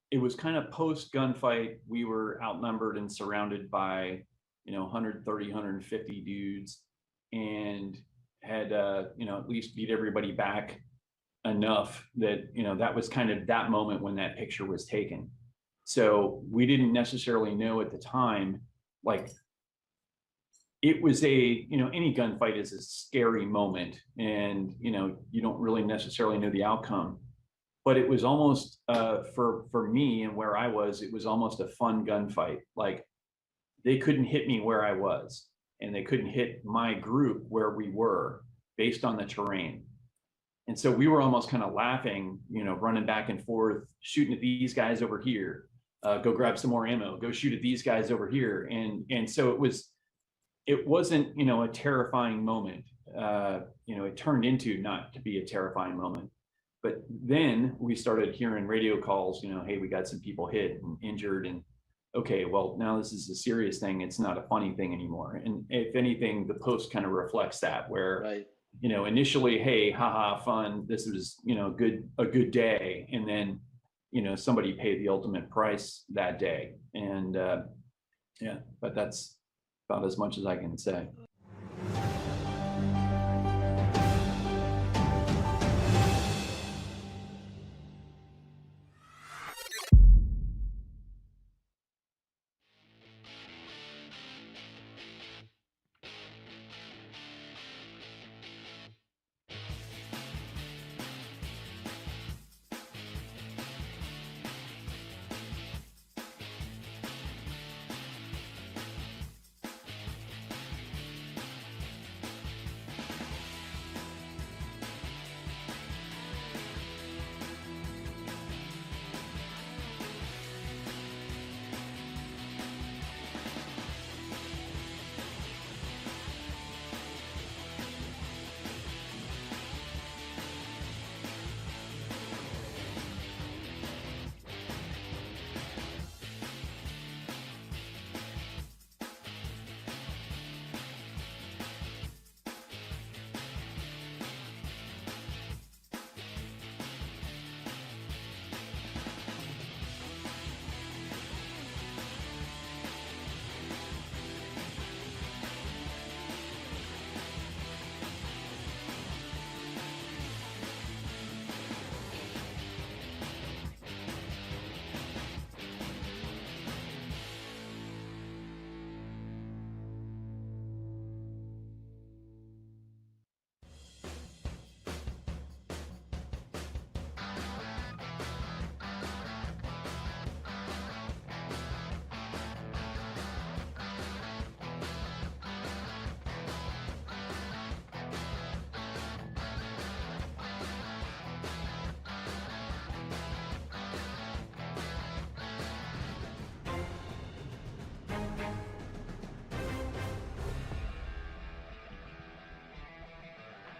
It was kind of post gunfight. We were outnumbered and surrounded by, 130, 150 dudes, and had, at least beat everybody back enough that, that was kind of that moment when that picture was taken. So we didn't necessarily know at the time, like, it was any gunfight is a scary moment, and, you don't really necessarily know the outcome. But it was almost, for me and where I was, it was almost a fun gunfight. Like, they couldn't hit me where I was, and they couldn't hit my group where we were based on the terrain. And so we were almost kind of laughing, running back and forth, shooting at these guys over here, go grab some more ammo, go shoot at these guys over here. And so it wasn't, a terrifying moment. It turned into not to be a terrifying moment. But then we started hearing radio calls, hey, we got some people hit and injured, and okay, well, now this is a serious thing. It's not a funny thing anymore. And if anything, the post kind of reflects that, where, Right. Initially, hey, haha, fun. This was, a good day. And then, somebody paid the ultimate price that day. And but that's about as much as I can say.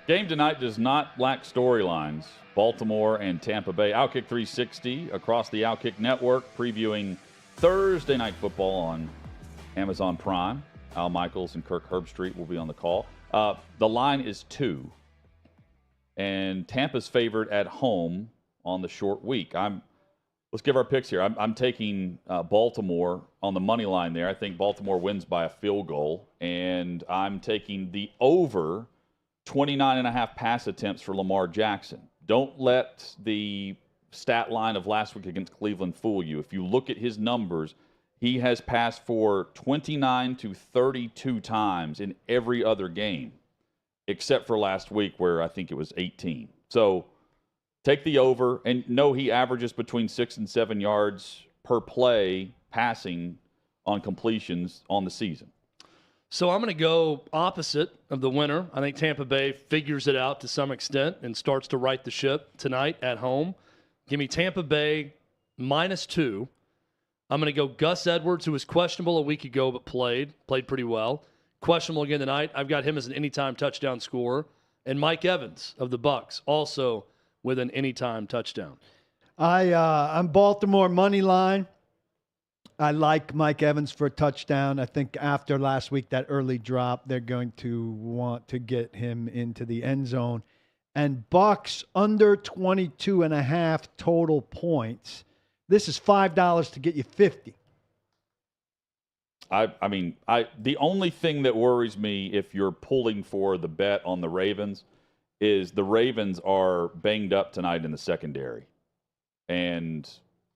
Game tonight does not lack storylines. Baltimore and Tampa Bay. OutKick 360 across the OutKick network, previewing Thursday Night Football on Amazon Prime. Al Michaels and Kirk Herbstreit will be on the call. The line is 2. And Tampa's favored at home on the short week. Let's give our picks here. I'm taking Baltimore on the money line there. I think Baltimore wins by a field goal. And I'm taking the over 29.5 pass attempts for Lamar Jackson. Don't let the stat line of last week against Cleveland fool you. If you look at his numbers, he has passed for 29 to 32 times in every other game, except for last week where I think it was 18. So take the over, and know he averages between 6 and 7 yards per play passing on completions on the season. So I'm going to go opposite of the winner. I think Tampa Bay figures it out to some extent and starts to right the ship tonight at home. Give me Tampa Bay -2. I'm going to go Gus Edwards, who was questionable a week ago but played pretty well. Questionable again tonight. I've got him as an anytime touchdown scorer. And Mike Evans of the Bucs, also with an anytime touchdown. I'm Baltimore money line. I like Mike Evans for a touchdown. I think after last week, that early drop, they're going to want to get him into the end zone. And Bucs under 22.5 total points. This is $5 to get you 50. The only thing that worries me if you're pulling for the bet on the Ravens is the Ravens are banged up tonight in the secondary. And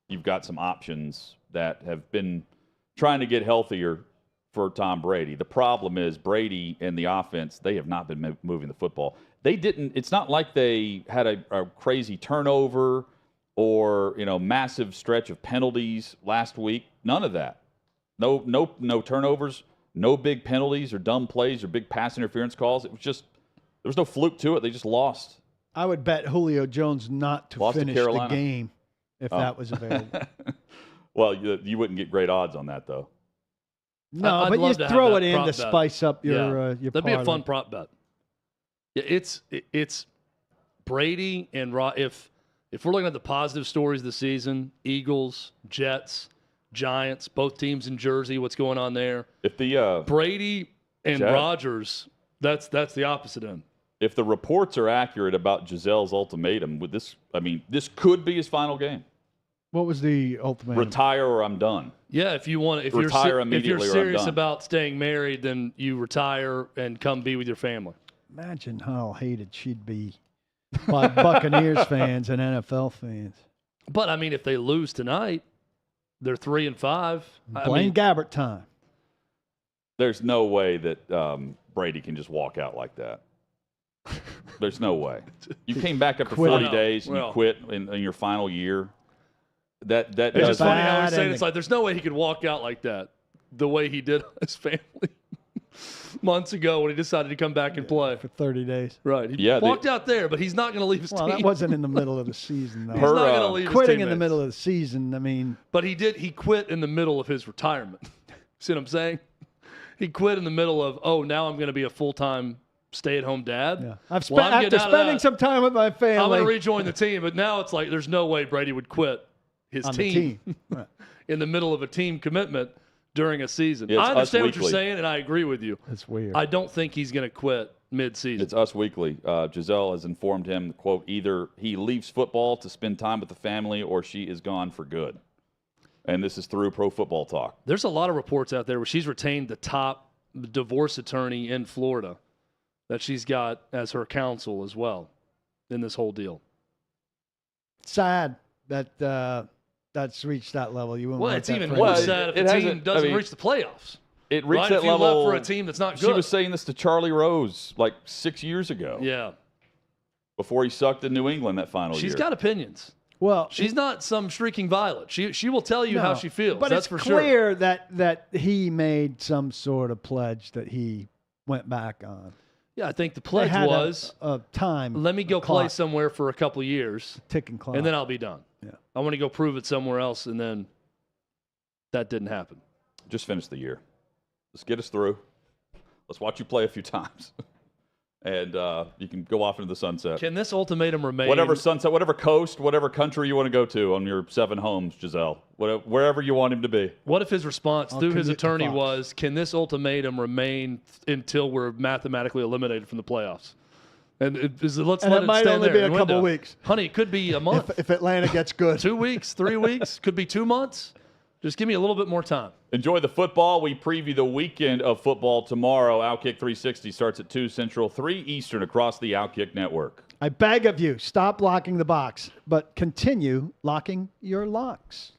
you've got some options that have been trying to get healthier for Tom Brady. The problem is Brady and the offense, they have not been moving the football. It's not like they had a crazy turnover or, massive stretch of penalties last week. None of that. No turnovers, no big penalties or dumb plays or big pass interference calls. It was just, there was no fluke to it. They just lost. I would bet Julio Jones not to finish the game if that was available. Well, you wouldn't get great odds on that, though. No, but you throw it in to spice up your That'd be a fun prop bet. Yeah, it's Brady and if we're looking at the positive stories of the season, Eagles, Jets, Giants, both teams in Jersey, what's going on there? If the Brady and Rodgers, that's the opposite end. If the reports are accurate about Giselle's ultimatum, this could be his final game. What was the ultimatum? Retire or I'm done. Yeah, if you're serious about staying married, then you retire and come be with your family. Imagine how hated she'd be by Buccaneers fans and NFL fans. But if they lose tonight, they're 3-5. Blaine Gabbert time. There's no way that Brady can just walk out like that. There's no way. You came back after 40 days and you quit in your final year. It's just funny how I was saying it's like there's no way he could walk out like that the way he did on his family months ago when he decided to come back and play for 30 days. Right. He walked out there, but he's not going to leave his team. That wasn't in the middle of the season, though. He's not going to leave his quitting in the middle of the season. But he did. He quit in the middle of his retirement. See what I'm saying? He quit in the middle of, now I'm going to be a full-time stay-at-home dad. Yeah. After spending some time with my family, I'm going to rejoin the team. But now it's like there's no way Brady would quit his team. Right. In the middle of a team commitment during a season. Yeah, I understand what you're saying, and I agree with you. That's weird. I don't think he's going to quit mid-season. It's Us Weekly. Giselle has informed him, quote, either he leaves football to spend time with the family or she is gone for good. And this is through Pro Football Talk. There's a lot of reports out there where she's retained the top divorce attorney in Florida that she's got as her counsel as well in this whole deal. Sad that that's reached that level. It's even more sad if the team doesn't reach the playoffs. It reached that if you level left for a team that's not good. She was saying this to Charlie Rose like 6 years ago. Yeah. Before he sucked in New England that final year. She's got opinions. Well, she's not some shrieking violet. She will tell you how she feels. But that's it's for sure. clear that he made some sort of pledge that he went back on. Yeah, I think the pledge was a time. Let me go play somewhere for a couple of years, ticking clock, and then I'll be done. Yeah, I want to go prove it somewhere else, and then that didn't happen. Just finish the year. Let's get us through. Let's watch you play a few times. and you can go off into the sunset. Can this ultimatum remain? Whatever sunset, whatever coast, whatever country you want to go to on your 7 homes, Giselle. Wherever you want him to be. What if his response through his attorney was, can this ultimatum remain until we're mathematically eliminated from the playoffs? And let's let it might stand only there be in a the couple window. weeks. Honey, it could be a month. If Atlanta gets good. 2 weeks, 3 weeks, could be 2 months. Just give me a little bit more time. Enjoy the football. We preview the weekend of football tomorrow. OutKick 360 starts at 2 Central, 3 Eastern across the OutKick network. I beg of you, stop locking the box, but continue locking your locks.